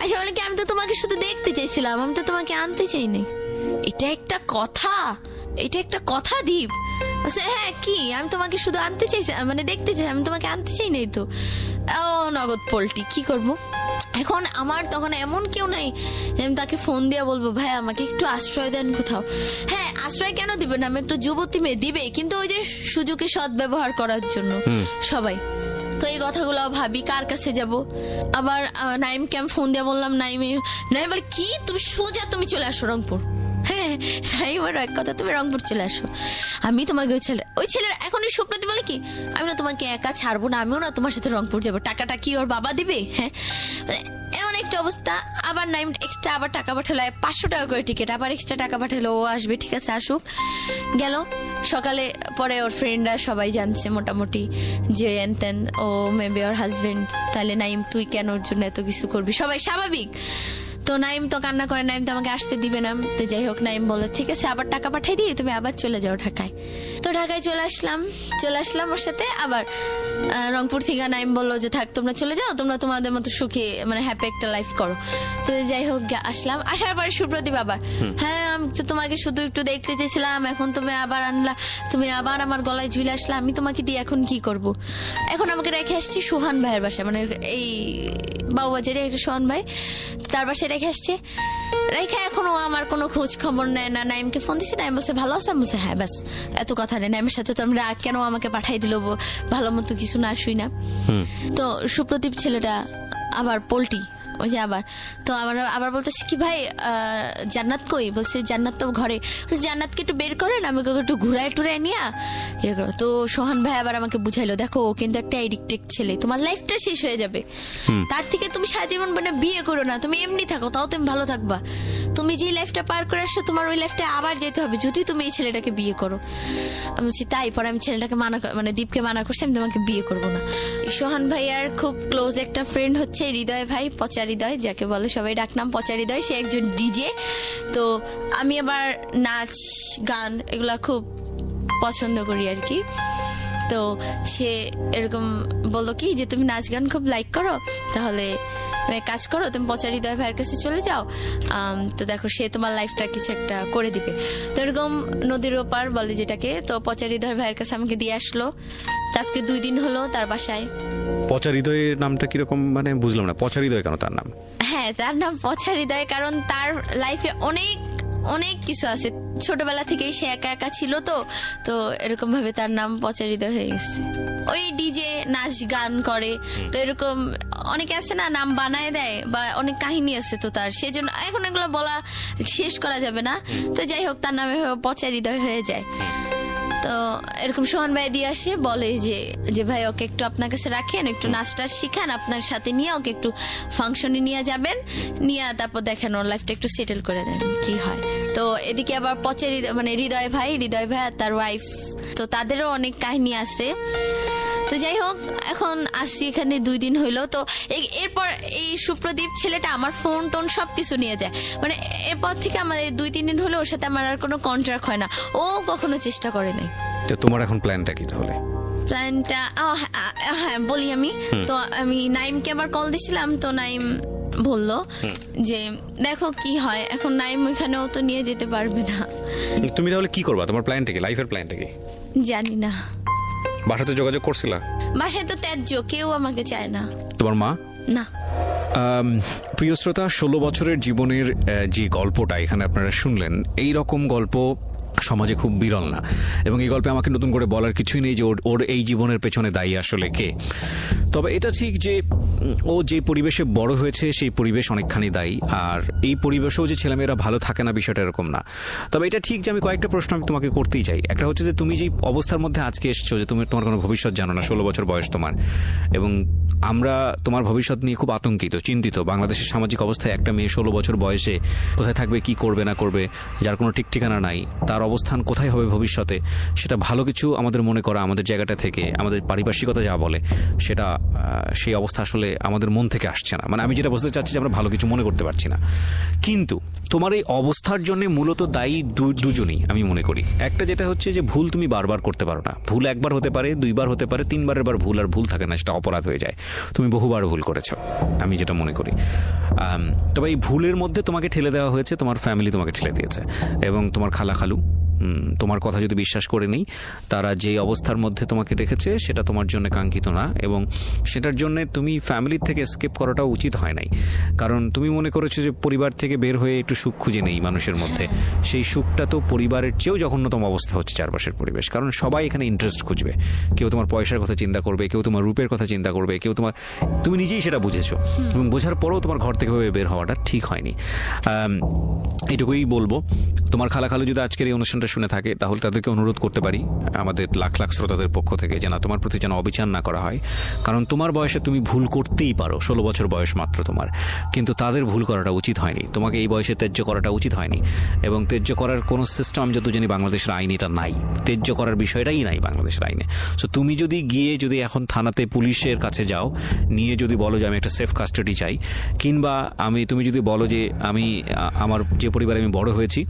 আচ্ছা বলে কি আমি তো তোমাকে শুধু দেখতে চাইছিলাম, আমি তো তোমাকে আনতে চাইনি। এটা একটা কথা, এটা একটা কথা দীপ। হ্যাঁ কি, আমি তোমাকে শুধু আনতে চাইছি, মানে দেখতে চাই, আমি তোমাকে আনতে চাই নাই তো। ও নগদ পোল্টি, কি করব এখন? আমার তখন এমন কেউ নাই আমি তাকে ফোন দিয়ে বলবো ভাই আমাকে একটু আশ্রয় দেন কোথাও। হ্যাঁ আশ্রয় কেন দিবেন, আমি একটু যুবতী মেয়ে দিবে, কিন্তু ওই যে সুযোগে সৎ ব্যবহার করার জন্য সবাই। তো এই কথাগুলো ভাবি কার কাছে যাব। আবার নাইমকে আমি ফোন দিয়ে বললাম, নাইম বলে কি তুমি সোজা তুমি চলে আসো রংপুর। হ্যাঁ নাইম এক কথা, তুমি রংপুর চলে আসো, আমি তোমাকে ওই ছেলের এখন সুপ্রদীপ বলে কি আমি না তোমাকে একা ছাড়বো না, আমিও না তোমার সাথে রংপুর যাবো, টাকাটা কি ওর বাবা দিবে? হ্যাঁ মানে এমন একটা অবস্থা। আবার নাইম এক্সট্রা আবার টাকা পাঠালো, 500 টাকা করে টিকিট, আবার এক্সট্রা টাকা পাঠালো, ও আসবে, ঠিক আছে আসুক। গেল সকালে, পরে ওর ফ্রেন্ডরা সবাই জানছে মোটামুটি যে এনতেন ও মেবি ওর হাজবেন্ড, তাহলে নাইম তুই কেন ওর জন্য এত কিছু করবি, সবাই স্বাভাবিক। তো নাইম তো কান্না করে, নাইম তো আমাকে আসতে দিবে না। তো যাই হোক নাইম বলে ঠিক আছে আবার টাকা পাঠাই দিই, তুমি আবার চলে যাও ঢাকায়। তো ঢাকায় চলে আসলাম ওর সাথে। আবার রংপুর থেকে নাইম বললো যে থাক তোমরা চলে যাও, তোমরা তোমাদের মতো সুখী মানে হ্যাপি একটা লাইফ করো। তো যাই হোক আসলাম, আসার পরে সুপ্রদীপ আবার হ্যাঁ আমি তো তোমাকে শুধু একটু দেখতে চেয়েছিলাম, এখন তুমি আবার আনলা, তুমি আবার আমার গলায় ঝুলে আসলা, আমি তোমাকে দিয়ে এখন কি করব? এখন আমাকে রেখে আসছি সুহান ভাইয়ের বাসায়, মানে এই বাবুবাজারে একটা সোহান ভাই, তার বাসায় রেখে আসছে। রেখে এখনো আমার কোনো খোঁজ খবর নেয় না। নাইমকে ফোন দিচ্ছি, নাইম বলছে ভালো আছে, আমি বলছে হ্যাঁ ব্যাস এত কথা নেই। নাইমের সাথে তো আমরা কেন আমাকে পাঠাই দিল, ভালো মতো কিছু না শুই না। তো সুপ্রদীপ ছেলেটা আবার পোল্টি, ওই যে আবার তো আবার বলতেছি কি ভাই জান্নাত কই? বলছে জান্নাত তো ঘরে। জান্নাতকে একটু বের করেন, আমি ওকে একটু ঘুরায় টুরায় নিয়ে ইয়ে করো। তো সোহান ভাই আবার আমাকে বুঝাইলো দেখো ও কিন্তু একটা এডিক্টেড ছেলে, তোমার লাইফটা শেষ হয়ে যাবে, তার থেকে তুমি সারা জীবন মানে বিয়ে করো না, তুমি এমনি থাকো, তাও তুমি ভালো থাকবা। তুমি যে লাইফটা পার করে আসছো তোমার ওই লাইফটা আবার যেতে হবে যদি তুমি এই ছেলেটাকে বিয়ে করো। আমি বলছি তাই? পরে আমি ছেলেটাকে মানে দীপকে মানা করছি, আমি তোমাকে বিয়ে করবো না। সোহান ভাইয়ার খুব ক্লোজ একটা ফ্রেন্ড হচ্ছে হৃদয় ভাই, পচা হৃদয় যাকে বলে সবাই ডাকনাম পচা হৃদয়, সে একজন ডিজে। তো আমি আবার নাচ গান এগুলা খুব পছন্দ করি আর কি। তো সে এরকম বললো কি যে তুমি নাচ গান খুব লাইক করো, তাহলে এক কাজ করো, তুমি পচা হৃদয় ভাইয়ের কাছে চলে যাও, তো দেখো সে তোমার লাইফটা কিছু একটা করে দিবে। তো এরকম নদীর ওপার বলে যেটাকে, তো পচা হৃদয় ভাইয়ের কাছে আমাকে দিয়ে আসলো। আজকে 2 দিন হলো তার বাসায়। পচা হৃদয়ের নামটা কিরকম, মানে বুঝলাম না, পচা হৃদয় কেন তার নাম? হ্যাঁ, তার নাম পচা হৃদয় কারণ তার লাইফে অনেক অনেক কিছু আছে, ছোটবেলা থেকেই সে একা একা ছিল, তো এরকম ভাবে তার নাম পচা হৃদয় হয়ে গেছে। ওই ডিজে নাচ গান করে, তো এরকম অনেকে আছে না নাম বানায় দেয়, বা অনেক কাহিনী আছে তো তার, সেজন্য এখন এগুলো বলা শেষ করা যাবে না। তো যাই হোক, তার নামে পচা হৃদয় হয়ে যায়। তো এরকম সোহান ভাই দিয়ে আসে, বলে যে ভাই ওকে একটু আপনার কাছে রাখেন, একটু নাচটা শিখান, আপনার সাথে নিয়ে ওকে একটু ফাংশনে নিয়ে যাবেন, নিয়ে তারপর দেখেন ওর লাইফটা একটু সেটেল করে দেন কি হয়। তো এদিকে আবার পচা মানে হৃদয় ভাই আর তার ওয়াইফ, তো তাদেরও অনেক কাহিনী আছে। তো যাই হোক, এখন আসছি এখানে 2 দিন হইলো। তো এরপর এই সুপ্রদীপ ছেলেটা আমার ফোন টোন সবকিছু নিয়ে যায়, মানে এরপর থেকে আমাদের 2-3 দিন হলো ওর সাথে আমার আর কোনো কন্ট্রাক্ট হয় না, ও কখনো চেষ্টা করে নাই। তো তোমার এখন প্ল্যানটা কি তাহলে? প্ল্যানটা হ্যাঁ বলি আমি। তো আমি নাইমকে আবার কল দিছিলাম, তো নাইম বললো যে দেখো কি হয়। এখন নাইম ওইখানেও তো নিয়ে যেতে পারবে না। তুমি তাহলে কি করবা? তোমার প্ল্যানটা কি, লাইফের প্ল্যানটা কি? জানি না। বাসাতে যোগাযোগ করছিলা? বাসায় তো ত্যায্য, কেউ আমাকে চায় না। তোমার মা? না। প্রিয় শ্রোতা, 16 বছরের জীবনের যে গল্পটা এখানে আপনারা শুনলেন, এই রকম গল্প সমাজে খুব বিরল না, এবং এই গল্পে আমাকে নতুন করে বলার কিছুই নেই যে ওর এই জীবনের পেছনে দায়ী আসলে কে। তবে এটা ঠিক যে ও যে পরিবেশে বড় হয়েছে সেই পরিবেশ অনেকখানি দায়ী, আর এই পরিবেশেও যে ছেলেমেয়েরা ভালো থাকে না বিষয়টা এরকম না। তবে এটা ঠিক যে আমি কয়েকটা প্রশ্ন আমি তোমাকে করতেই চাই। একটা হচ্ছে যে তুমি যে অবস্থার মধ্যে আজকে এসছো, যে তোমার কোনো ভবিষ্যৎ জানো না, 16 বছর বয়স তোমার, এবং আমরা তোমার ভবিষ্যৎ নিয়ে খুব আতঙ্কিত, চিন্তিত। বাংলাদেশের সামাজিক অবস্থায় একটা মেয়ে 16 বছর বয়সে কোথায় থাকবে, কি করবে না করবে, যার কোনো ঠিক ঠিকানা নাই, তার অবস্থান কোথায় হবে ভবিষ্যতে, সেটা ভালো কিছু আমাদের মনে করা, আমাদের জায়গাটা থেকে, আমাদের পারিপার্শ্বিকতা যা বলে সেটা, সেই অবস্থা আসলে আমাদের মন থেকে আসছে না। মানে আমি যেটা বলতে চাচ্ছি যে আমরা ভালো কিছু মনে করতে পারছি না। কিন্তু তোমার এই অবস্থার জন্য মূলত দায়ী দুজনেই আমি মনে করি। একটা যেটা হচ্ছে যে ভুল তুমি বারবার করতে পারো না। ভুল একবার হতে পারে, 2বার হতে পারে, 3বারের বার ভুল আর ভুল থাকে না, সেটা অপরাধ হয়ে যায়। তুমি বহুবার ভুল করেছো, আমি যেটা মনে করি। তবে এই ভুলের মধ্যে তোমাকে ঠেলে দেওয়া হয়েছে, তোমার ফ্যামিলি তোমাকে ঠেলে দিয়েছে, এবং তোমার খালু তোমার কথা যদি বিশ্বাস করে নেই, তারা যে অবস্থার মধ্যে তোমাকে রেখেছে সেটা তোমার জন্য কাঙ্ক্ষিত না, এবং সেটার জন্য তুমি ফ্যামিলির থেকে স্কেপ করাটা উচিত হয় নাই। কারণ তুমি মনে করেছো যে পরিবার থেকে বের হয়ে একটু সুখ খুঁজে নেই মানুষের মধ্যে। সেই সুখটা তো পরিবারের চেয়েও জঘন্যতম অবস্থা হচ্ছে চারপাশের পরিবেশ। কারণ সবাই এখানে ইন্টারেস্ট খুঁজবে, কেউ তোমার পয়সার কথা চিন্তা করবে, কেউ তোমার রূপের কথা চিন্তা করবে, কেউ তুমি নিজেই সেটা বুঝেছো, এবং বোঝার পরেও তোমার ঘর থেকে বের হওয়াটা ঠিক হয়নি। এটুকুই বলবো। তোমার খালু যদি আজকের এই অনুষ্ঠানটা শুনে থাকে, তাহলে তাদেরকে অনুরোধ করতে পারি আমাদের লাখ লাখ শ্রোতাদের পক্ষ থেকে, যে না, তোমার প্রতি যেন অবিচার না করা হয়। কারণ তোমার বয়সে তুমি ভুল করতেই পারো, 16 বছর বয়স মাত্র তোমার, কিন্তু তাদের ভুল করাটা উচিত হয়নি। তোমাকে এই বয়সে ত্যায্য করাটা উচিত হয়নি, এবং ত্যায্য করার কোনো সিস্টেম আমি যত জানি বাংলাদেশের আইনে এটা নাই। ত্যায্য করার বিষয়টাই নাই বাংলাদেশের আইনে। সো তুমি যদি যদি এখন থানাতে পুলিশের কাছে যাও, নিয়ে যদি বলো যে আমি একটা সেফ কাস্টাডি চাই, কিংবা তুমি যদি বলো যে আমার যে পরিবারে আমি বড় হয়েছি,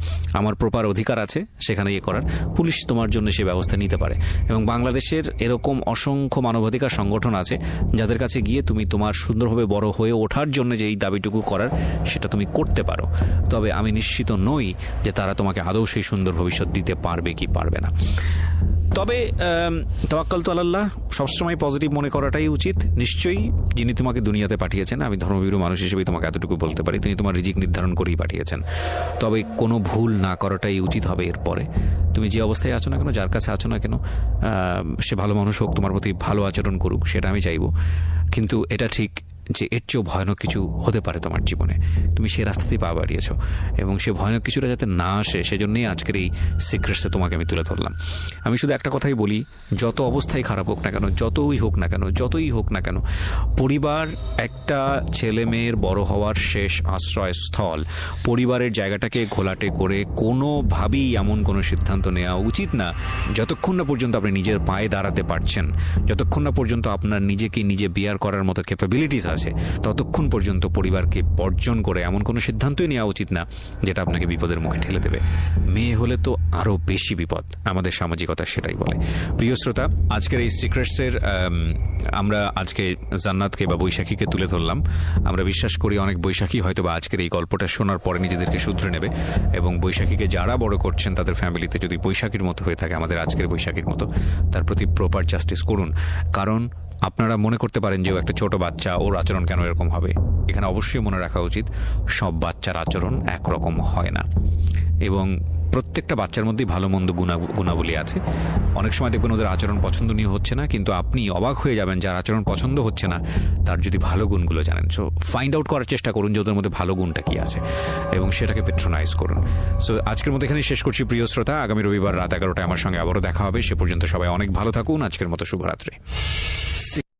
আমার প্রপার অধিকার আছে সেখানে করার, পুলিশ তোমার জন্য সে ব্যবস্থা নিতে পারে। এবং বাংলাদেশের এরকম অসংখ্য মানবাধিকার সংগঠন আছে যাদের কাছে গিয়ে তুমি তোমার সুন্দরভাবে বড় হয়ে ওঠার জন্য যে এই দাবিটুকু করার, সেটা তুমি করতে পারো। তবে আমি নিশ্চিত নই যে তারা তোমাকে আদৌ সেই সুন্দর ভবিষ্যৎ দিতে পারবে কি পারবে না। তবে তাওয়াক্কাল তু আলাল্লাহ, সবসময় পজিটিভ মনে করাটাই উচিত। নিশ্চয়ই যিনি তোমাকে দুনিয়াতে পাঠিয়েছেন, আমি ধর্মভীরু মানুষ হিসেবে তোমাকে এতটুকু বলতে পারি, তিনি তোমার রিজিক নির্ধারণ করেই পাঠিয়েছেন। তবে কোনো ভুল না করাটাই উচিত হবে এরপরে। তুমি যে অবস্থায় আছো না কেন, যার কাছে আছো না কেন, সে ভালো মানুষ হোক, তোমার প্রতি ভালো আচরণ করুক, সেটা আমি চাইবো। কিন্তু এটা ঠিক যে এর চেয়েও ভয়ানক কিছু হতে পারে তোমার জীবনে, তুমি সেই রাস্তাতেই পা বাড়িয়েছো, এবং সে ভয়ানক কিছুটা যাতে না আসে সেজন্যই আজকের এই সিক্রেটসে তোমাকে আমি তুলে ধরলাম। আমি শুধু একটা কথাই বলি, যত অবস্থায় খারাপ হোক না কেন, যতই হোক না কেন, পরিবার একটা ছেলে মেয়ের বড় হওয়ার শেষ আশ্রয়স্থল। পরিবারের জায়গাটাকে ঘোলাটে করে কোনোভাবেই এমন কোনো সিদ্ধান্ত নেওয়া উচিত না যতক্ষণ না পর্যন্ত আপনি নিজের পায়ে দাঁড়াতে পারছেন, যতক্ষণ না পর্যন্ত আপনার নিজেকে নিজে বিয়ার করার মতো ক্যাপাবিলিটিস আছে, ততক্ষণ পর্যন্ত পরিবারকে বর্জন করে এমন কোনো সিদ্ধান্তই নেওয়া উচিত না যেটা আপনাকে বিপদের মুখে ঠেলে দেবে। মেয়ে হলে তো আরও বেশি বিপদ, আমাদের সামাজিকতা সেটাই বলে। প্রিয় শ্রোতা, আজকের এই সিক্রেটসের আমরা আজকে জান্নাতকে বা বৈশাখীকে তুলে ধরলাম। আমরা বিশ্বাস করি অনেক বৈশাখী হয়তো বা আজকের এই গল্পটা শোনার পরে নিজেদেরকে শুধরে নেবে, এবং বৈশাখীকে যারা বড় করছেন তাদের ফ্যামিলিতে যদি বৈশাখীর মতো হয়ে থাকে, আমাদের আজকের বৈশাখীর মতো, তার প্রতি প্রপার জাস্টিস করুন। কারণ আপনারা মনে করতে পারেন যে ও একটা ছোট বাচ্চা, ওর আচরণ কেন এরকম হবে। এখানে অবশ্যই মনে রাখা উচিত সব বাচ্চার আচরণ একরকম হয় না, এবং প্রত্যেকটা বাচ্চার মধ্যেই ভালো মন্দ গুণাবলী আছে। অনেক সময় দেখবেন ওদের আচরণ পছন্দনীয় হচ্ছে না, কিন্তু আপনি অবাক হয়ে যাবেন যার আচরণ পছন্দ হচ্ছে না তার যদি ভালো গুণগুলো জানেন। সো ফাইন্ড আউট করার চেষ্টা করুন যে ওদের মধ্যে ভালো গুণটা কি আছে, এবং সেটাকে পেট্রোনাইজ করুন। সো আজকের মতো এখানেই শেষ করছি প্রিয় শ্রোতা। আগামী রবিবার রাত 11টায় আমার সঙ্গে আবারও দেখা হবে। সে পর্যন্ত সবাই অনেক ভালো থাকুন। আজকের মতো শুভরাত্রি।